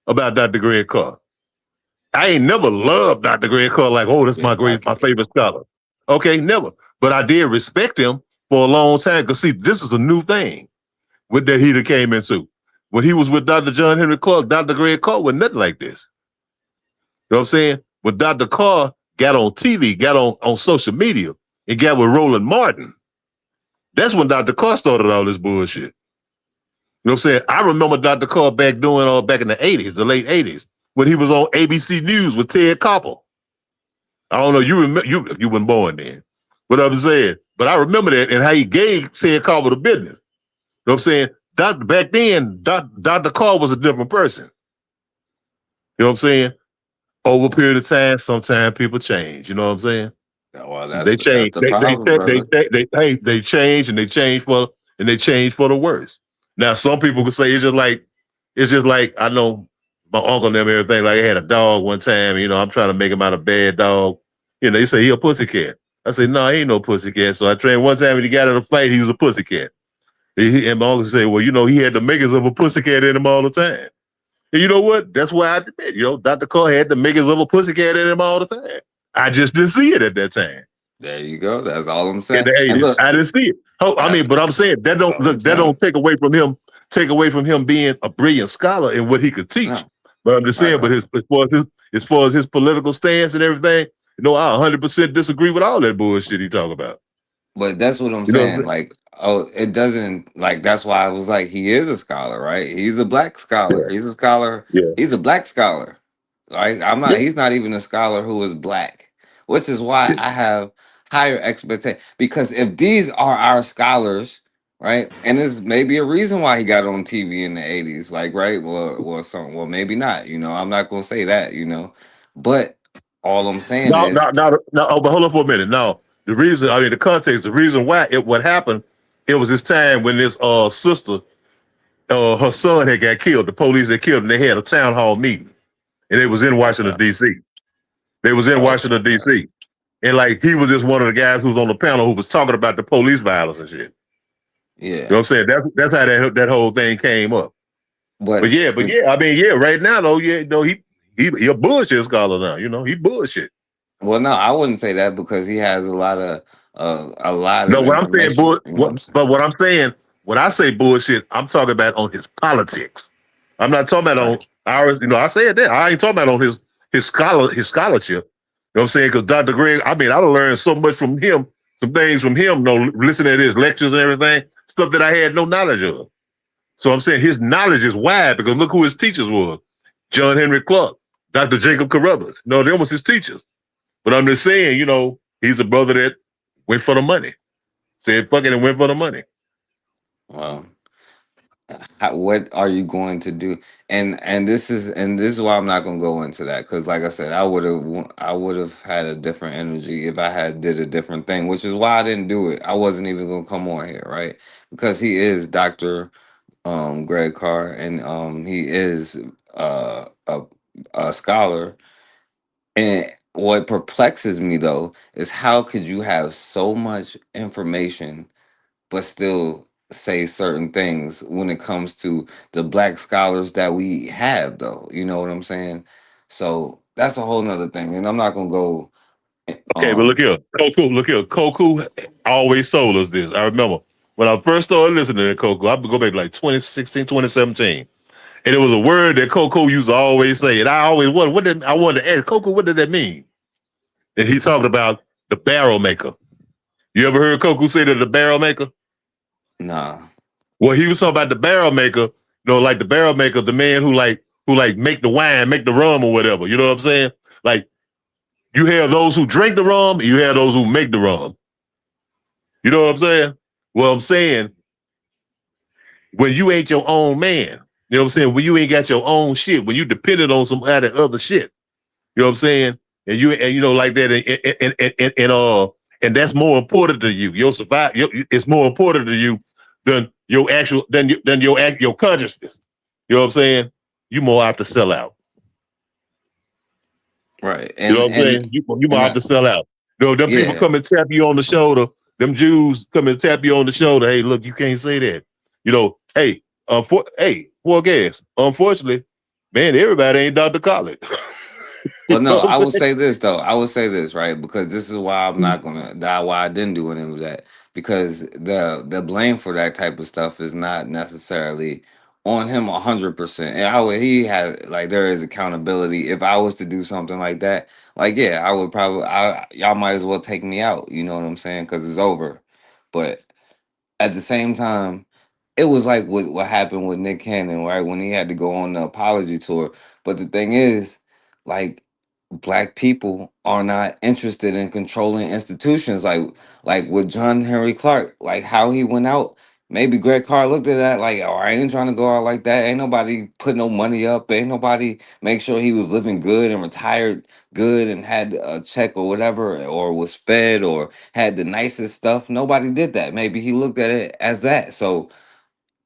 about Dr. Greg Carr. I ain't never loved Dr. Greg Carr like, oh, that's my favorite scholar. Okay, never. But I did respect him for a long time because, see, this is a new thing that he came into. When he was with Dr. John Henry Clark, Dr. Greg Carr was nothing like this. You know what I'm saying? But Dr. Carr got on TV, got on social media, and got with Roland Martin. That's when Dr. Carr started all this bullshit. You know what I'm saying? I remember Dr. Carr back in the 80s, the late 80s, when he was on ABC News with Ted Koppel. I don't know, you weren't born then. But I'm saying, but I remember that and how he gave Ted Koppel the business. You know what I'm saying? Back then, Dr. Carr was a different person. You know what I'm saying? Over a period of time, sometimes people change. You know what I'm saying? Well, they change. They change and they change for the worse. Now, some people could say it's just like I know my uncle and them and everything. Like, I had a dog one time. You know, I'm trying to make him out a bad dog. You know, they say he a pussycat. I said, no, he ain't no pussycat. So I trained one time when he got in a fight, he was a pussycat. And my uncle said, well, you know, he had the makings of a pussycat in him all the time. And you know what? That's why I admit, you know, Dr. Carr had the makings of a pussycat in him all the time. I just didn't see it at that time. There you go. That's all I'm saying. Look, I didn't see it. But I'm saying that don't take away from him being a brilliant scholar in what he could teach. No. But I'm just saying, but as far as his political stance and everything, you know, I 100% disagree with all that bullshit he talk about. But that's what I'm saying. Like, it doesn't, like, that's why I was like, he is a scholar, right? He's a black scholar. Yeah. He's a scholar. Yeah. He's a black scholar. Right? He's not even a scholar who is black, which is why I have higher expectations. Because if these are our scholars, right, and there's maybe a reason why he got on TV in the 80s, like, right, well, maybe not, you know, I'm not gonna say that, you know, but all I'm saying is but hold on for a minute. No, the context, the reason why what happened, it was this time when this sister, her son had got killed, the police had killed him, and they had a town hall meeting, and it was in Washington, D.C. They was in Washington, D.C. And like he was just one of the guys who was on the panel who was talking about the police violence and shit. Yeah. You know what I'm saying? That's how that whole thing came up. But yeah, I mean, yeah, right now though, yeah, no, he a bullshit scholar now, you know, he bullshit. Well, no, I wouldn't say that because he has a lot of No, what I'm saying, what I'm saying, when I say bullshit, I'm talking about on his politics. I'm not talking about on ours, you know, I said that. I ain't talking about on his scholarship. You know what I'm saying? Because Dr. Greg, I mean, I learned so much from him, some things from him, you know, listening to his lectures and everything, stuff that I had no knowledge of. So I'm saying his knowledge is wide because look who his teachers were. John Henry Clark, Dr. Jacob Carruthers. No, them was his teachers. But I'm just saying, you know, he's a brother that went for the money. Said fuck it and went for the money. Wow. what are you going to do? And this is why I'm not gonna go into that, because like I said, I would have had a different energy if I had did a different thing, which is why I didn't do it. I wasn't even gonna come on here, right? Because he is Dr. Greg Carr, and he is a scholar. And what perplexes me though is how could you have so much information but still say certain things when it comes to the black scholars that we have, though. You know what I'm saying? So that's a whole nother thing. And I'm not gonna go Okay, but look here. Koku, look here. Koku always told us this. I remember when I first started listening to Koku, I would go back like 2016, 2017. And it was a word that Coco used to always say. And I always wondered, I wanted to ask Coco, what did that mean? And he talked about the barrel maker. You ever heard Coco say that the barrel maker? Nah. Well, he was talking about the barrel maker, like the barrel maker, the man who make the wine, make the rum or whatever. You know what I'm saying? Like, you have those who drink the rum, and you have those who make the rum. You know what I'm saying? Well, I'm saying, when you ain't your own man, you know what I'm saying? When you ain't got your own shit, when you depended on some other shit, you know what I'm saying? And you know, like that, and that's more important to you. Your it's more important to you than your consciousness. You know what I'm saying? You more have to sell out. Right. You know what I'm saying? You more have to sell out. Them people come and tap you on the shoulder. Them Jews come and tap you on the shoulder. Hey, look, you can't say that. You know, hey, for gas. Unfortunately, man, everybody ain't Dr. Khaled. Well, no, I will say this though. I will say this, right? Because this is why I'm not gonna why I didn't do any of that. Because the blame for that type of stuff is not necessarily on him 100%. And he had like there is accountability. If I was to do something like that, like yeah, I would probably y'all might as well take me out. You know what I'm saying? Because it's over. But at the same time, it was like what happened with Nick Cannon, right? When he had to go on the apology tour. But the thing is, like, black people are not interested in controlling institutions like with John Henry Clark, like how he went out. Maybe Greg Carr looked at that like, oh, I ain't trying to go out like that. Ain't nobody put no money up. Ain't nobody make sure he was living good and retired good and had a check or whatever, or was fed or had the nicest stuff. Nobody did that. Maybe he looked at it as that. So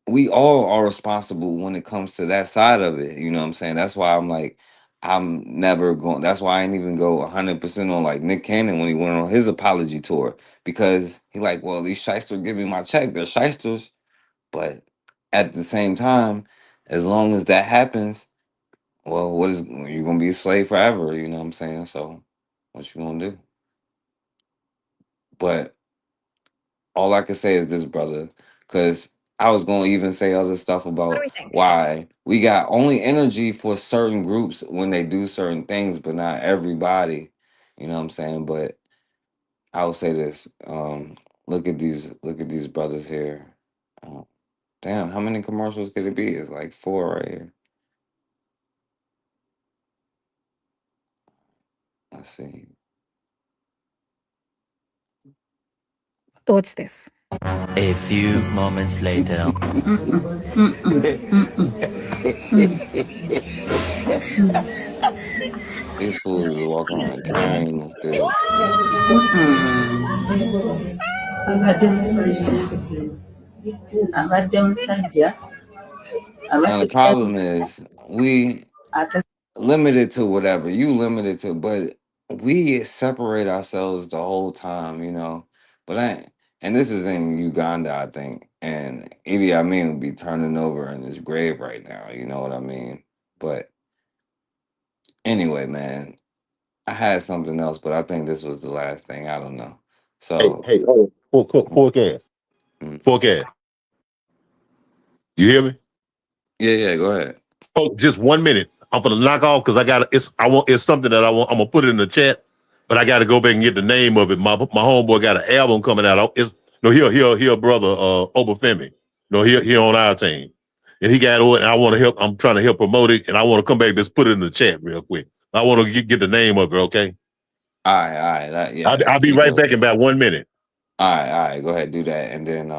we all are responsible when it comes to that side of it. You know what I'm saying? That's why I'm like, I'm never going. That's why I ain't even go 100% on like Nick Cannon when he went on his apology tour, because he like, well, these shysters give me my check. They're shysters, but at the same time, as long as that happens, well, what is you're gonna be a slave forever? You know what I'm saying? So, what you gonna do? But all I can say is this, brother, because I was going to even say other stuff about why we got only energy for certain groups when they do certain things, but not everybody. You know what I'm saying? But I'll say this. Look at these brothers here. Damn, how many commercials could it be? It's like 4 right here. Let's see. What's this? A few moments later. These fools are walking around carrying this dude. Now the problem is we limited to whatever you limited to, but we separate ourselves the whole time, you know. But and this is in Uganda, I think, and Idi Amin would be turning over in his grave right now. You know what I mean? But anyway, man, I had something else, but I think this was the last thing. I don't know. So Forecast. Forecast. You hear me? Yeah, go ahead. Oh, just 1 minute. I'm gonna knock off because it's something that I'm gonna put it in the chat, but I gotta go back and get the name of it. My homeboy got an album coming out. He a brother, Obafemi. He on our team. And he got it, and I want to help. I'm trying to help promote it, and I want to come back, just put it in the chat real quick. I want to get the name of it, okay? All right. I'll be right back in about 1 minute. All right. Go ahead, do that, and then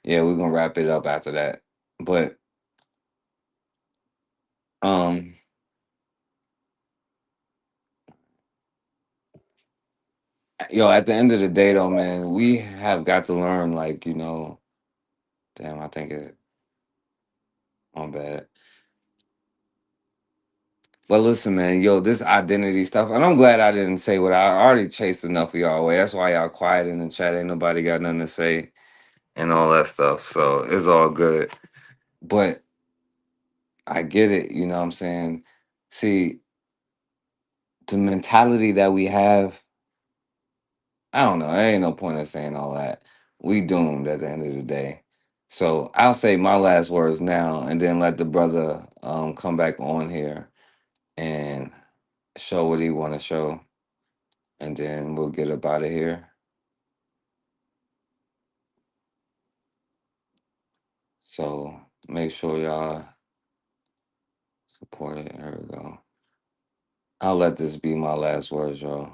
yeah, we're gonna wrap it up after that. But yo, at the end of the day though, man, we have got to learn, like, you know, damn, I think it, my bad. But listen, man, yo, this identity stuff, and I'm glad I didn't say what I already chased enough of y'all away. That's why y'all quiet in the chat. Ain't nobody got nothing to say and all that stuff. So it's all good. But I get it, you know what I'm saying? See, the mentality that we have, I don't know. There ain't no point in saying all that. We doomed at the end of the day. So I'll say my last words now and then let the brother come back on here and show what he want to show. And then we'll get up out of here. So make sure y'all support it. Here we go. I'll let this be my last words, y'all.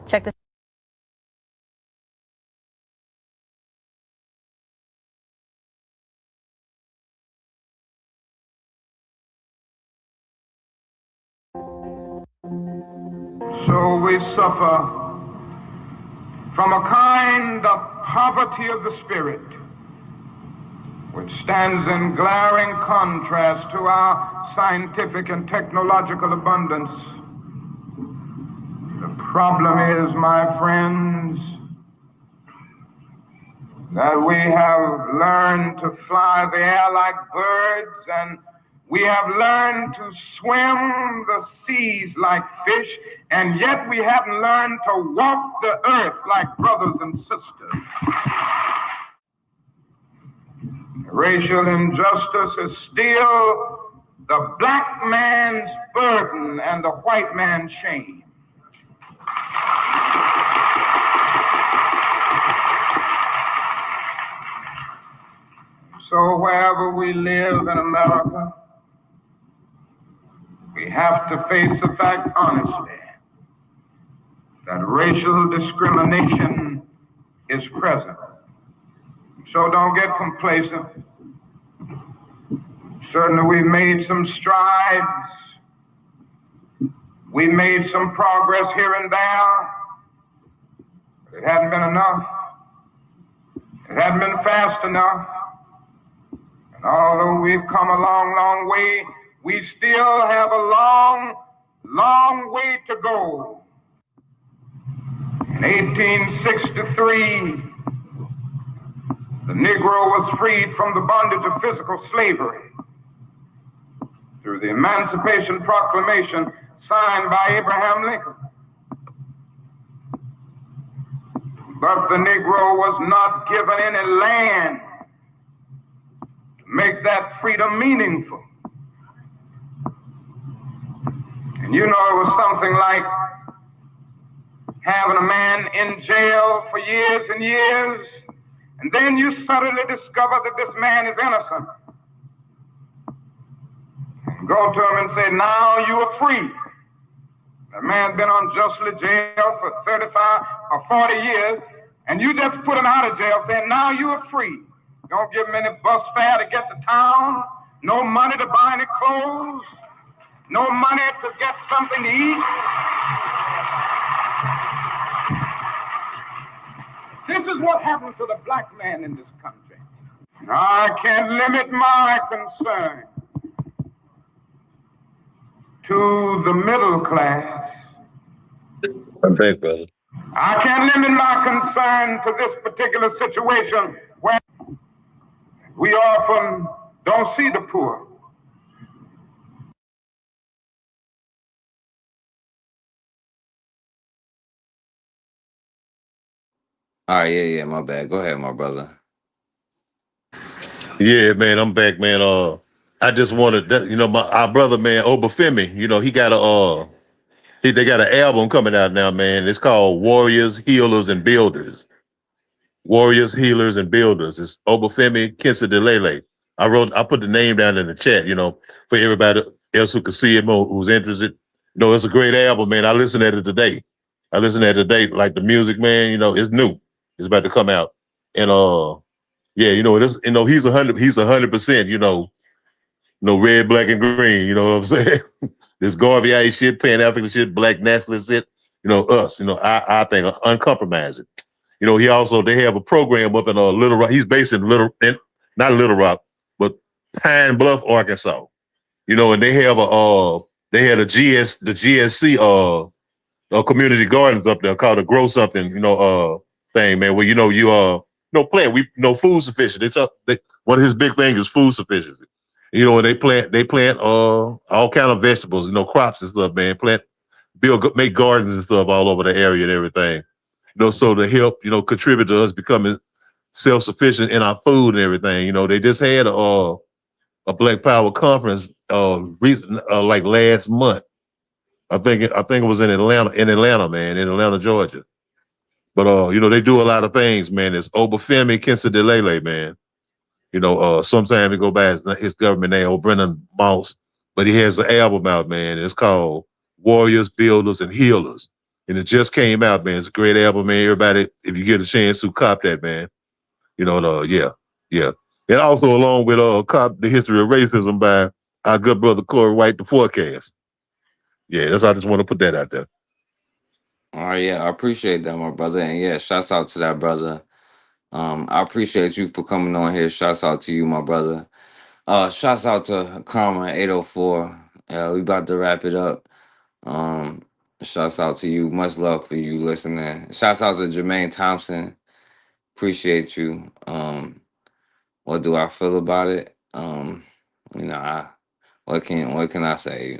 Check this. So we suffer from a kind of poverty of the spirit, which stands in glaring contrast to our scientific and technological abundance. The problem is, my friends, that we have learned to fly the air like birds, and we have learned to swim the seas like fish, and yet we haven't learned to walk the earth like brothers and sisters. Racial injustice is still the black man's burden and the white man's shame. So wherever we live in America, we have to face the fact honestly that racial discrimination is present. So don't get complacent. Certainly we've made some strides. We made some progress here and there. But it hasn't been enough. It hasn't been fast enough. And although we've come a long, long way, we still have a long, long way to go. In 1863, the Negro was freed from the bondage of physical slavery through the Emancipation Proclamation signed by Abraham Lincoln. But the Negro was not given any land to make that freedom meaningful. And you know, it was something like having a man in jail for years and years, and then you suddenly discover that this man is innocent. Go to him and say, now you are free. The man's been unjustly jailed for 35 or 40 years, and you just put him out of jail saying, now you are free. Don't give him any bus fare to get to town, no money to buy any clothes, no money to get something to eat. This is what happened to the black man in this country. I can't limit my concern to the middle class. I'm back, brother. I can't limit my concern to this particular situation where we often don't see the poor. All right, yeah, my bad. Go ahead, my brother. Yeah, man, I'm back, man. I just wanted that, you know, our brother, man, Obafemi, you know, he got they got an album coming out now, man. It's called Warriors, Healers, and Builders. Warriors, Healers, and Builders. It's Obafemi Kinsa Delele. I put the name down in the chat, you know, for everybody else who could see it or who's interested, it's a great album, man. I listened at it today. Like the music, man, it's new. It's about to come out. And yeah, it is, he's 100%, red, black, and green, you know what I'm saying? This Garvey shit, Pan-African shit, black nationalist shit, us, I think uncompromising. They have a program up in Little Rock. He's based in not Little Rock, but Pine Bluff, Arkansas. And they have the GSC community gardens up there called a Grow Something, thing, man, where plant food sufficient. One of his big things is food sufficiency. And they plant all kind of vegetables, crops and stuff, man. Make gardens and stuff all over the area and everything. So to help, contribute to us becoming self-sufficient in our food and everything. They just had a Black Power conference like last month. I think it was in Atlanta, man, in Atlanta, Georgia. But they do a lot of things, man. It's Obafemi Kinsidelele, man. Sometimes we go by his government name, Brennan Moss, but he has an album out, man. It's called Warriors, Builders, and Healers. And it just came out, man. It's a great album, man. Everybody, if you get a chance to cop that, man. Yeah. And also along with Cop the History of Racism by our good brother Corey White, The Forecast. Yeah, I just want to put that out there. All right, yeah, I appreciate that, my brother. And yeah, shouts out to that brother. I appreciate you for coming on here. Shouts out to you, my brother. Shouts out to Karma 804. We about to wrap it up. Shouts out to you. Much love for you listening. Shouts out to Jermaine Thompson. Appreciate you. What do I feel about it? What can I say?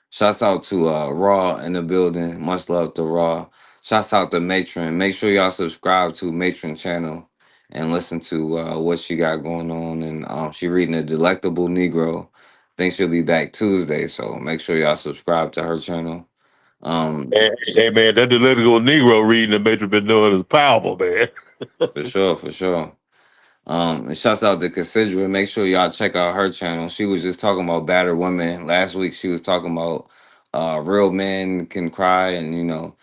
Shouts out to Raw in the building. Much love to Raw. Shouts out to Matron. Make sure y'all subscribe to Matron channel and listen to what she got going on. And she reading A Delectable Negro. I think she'll be back Tuesday, so make sure y'all subscribe to her channel. Hey man, that Delectable Negro reading that Matron been doing is powerful, man. For sure. And shouts out to Considera. Make sure y'all check out her channel. She was just talking about battered women. Last week she was talking about real men can cry, and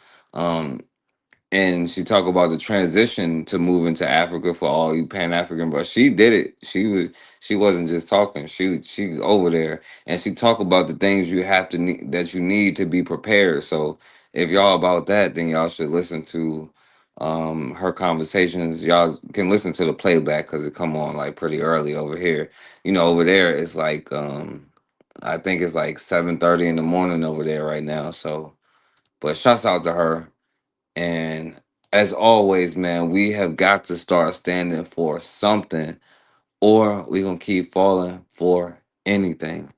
and she talked about the transition to moving to Africa for all you Pan-African, but she did it. She wasn't just talking. She over there, and she talked about the things you have to need, that you need to be prepared. So if y'all about that, then y'all should listen to her conversations. Y'all can listen to the playback because it come on like pretty early over here. Over there it's like I think it's like 7:30 in the morning over there right now. So, but shouts out to her. And as always, man, we have got to start standing for something, or we're gonna keep falling for anything.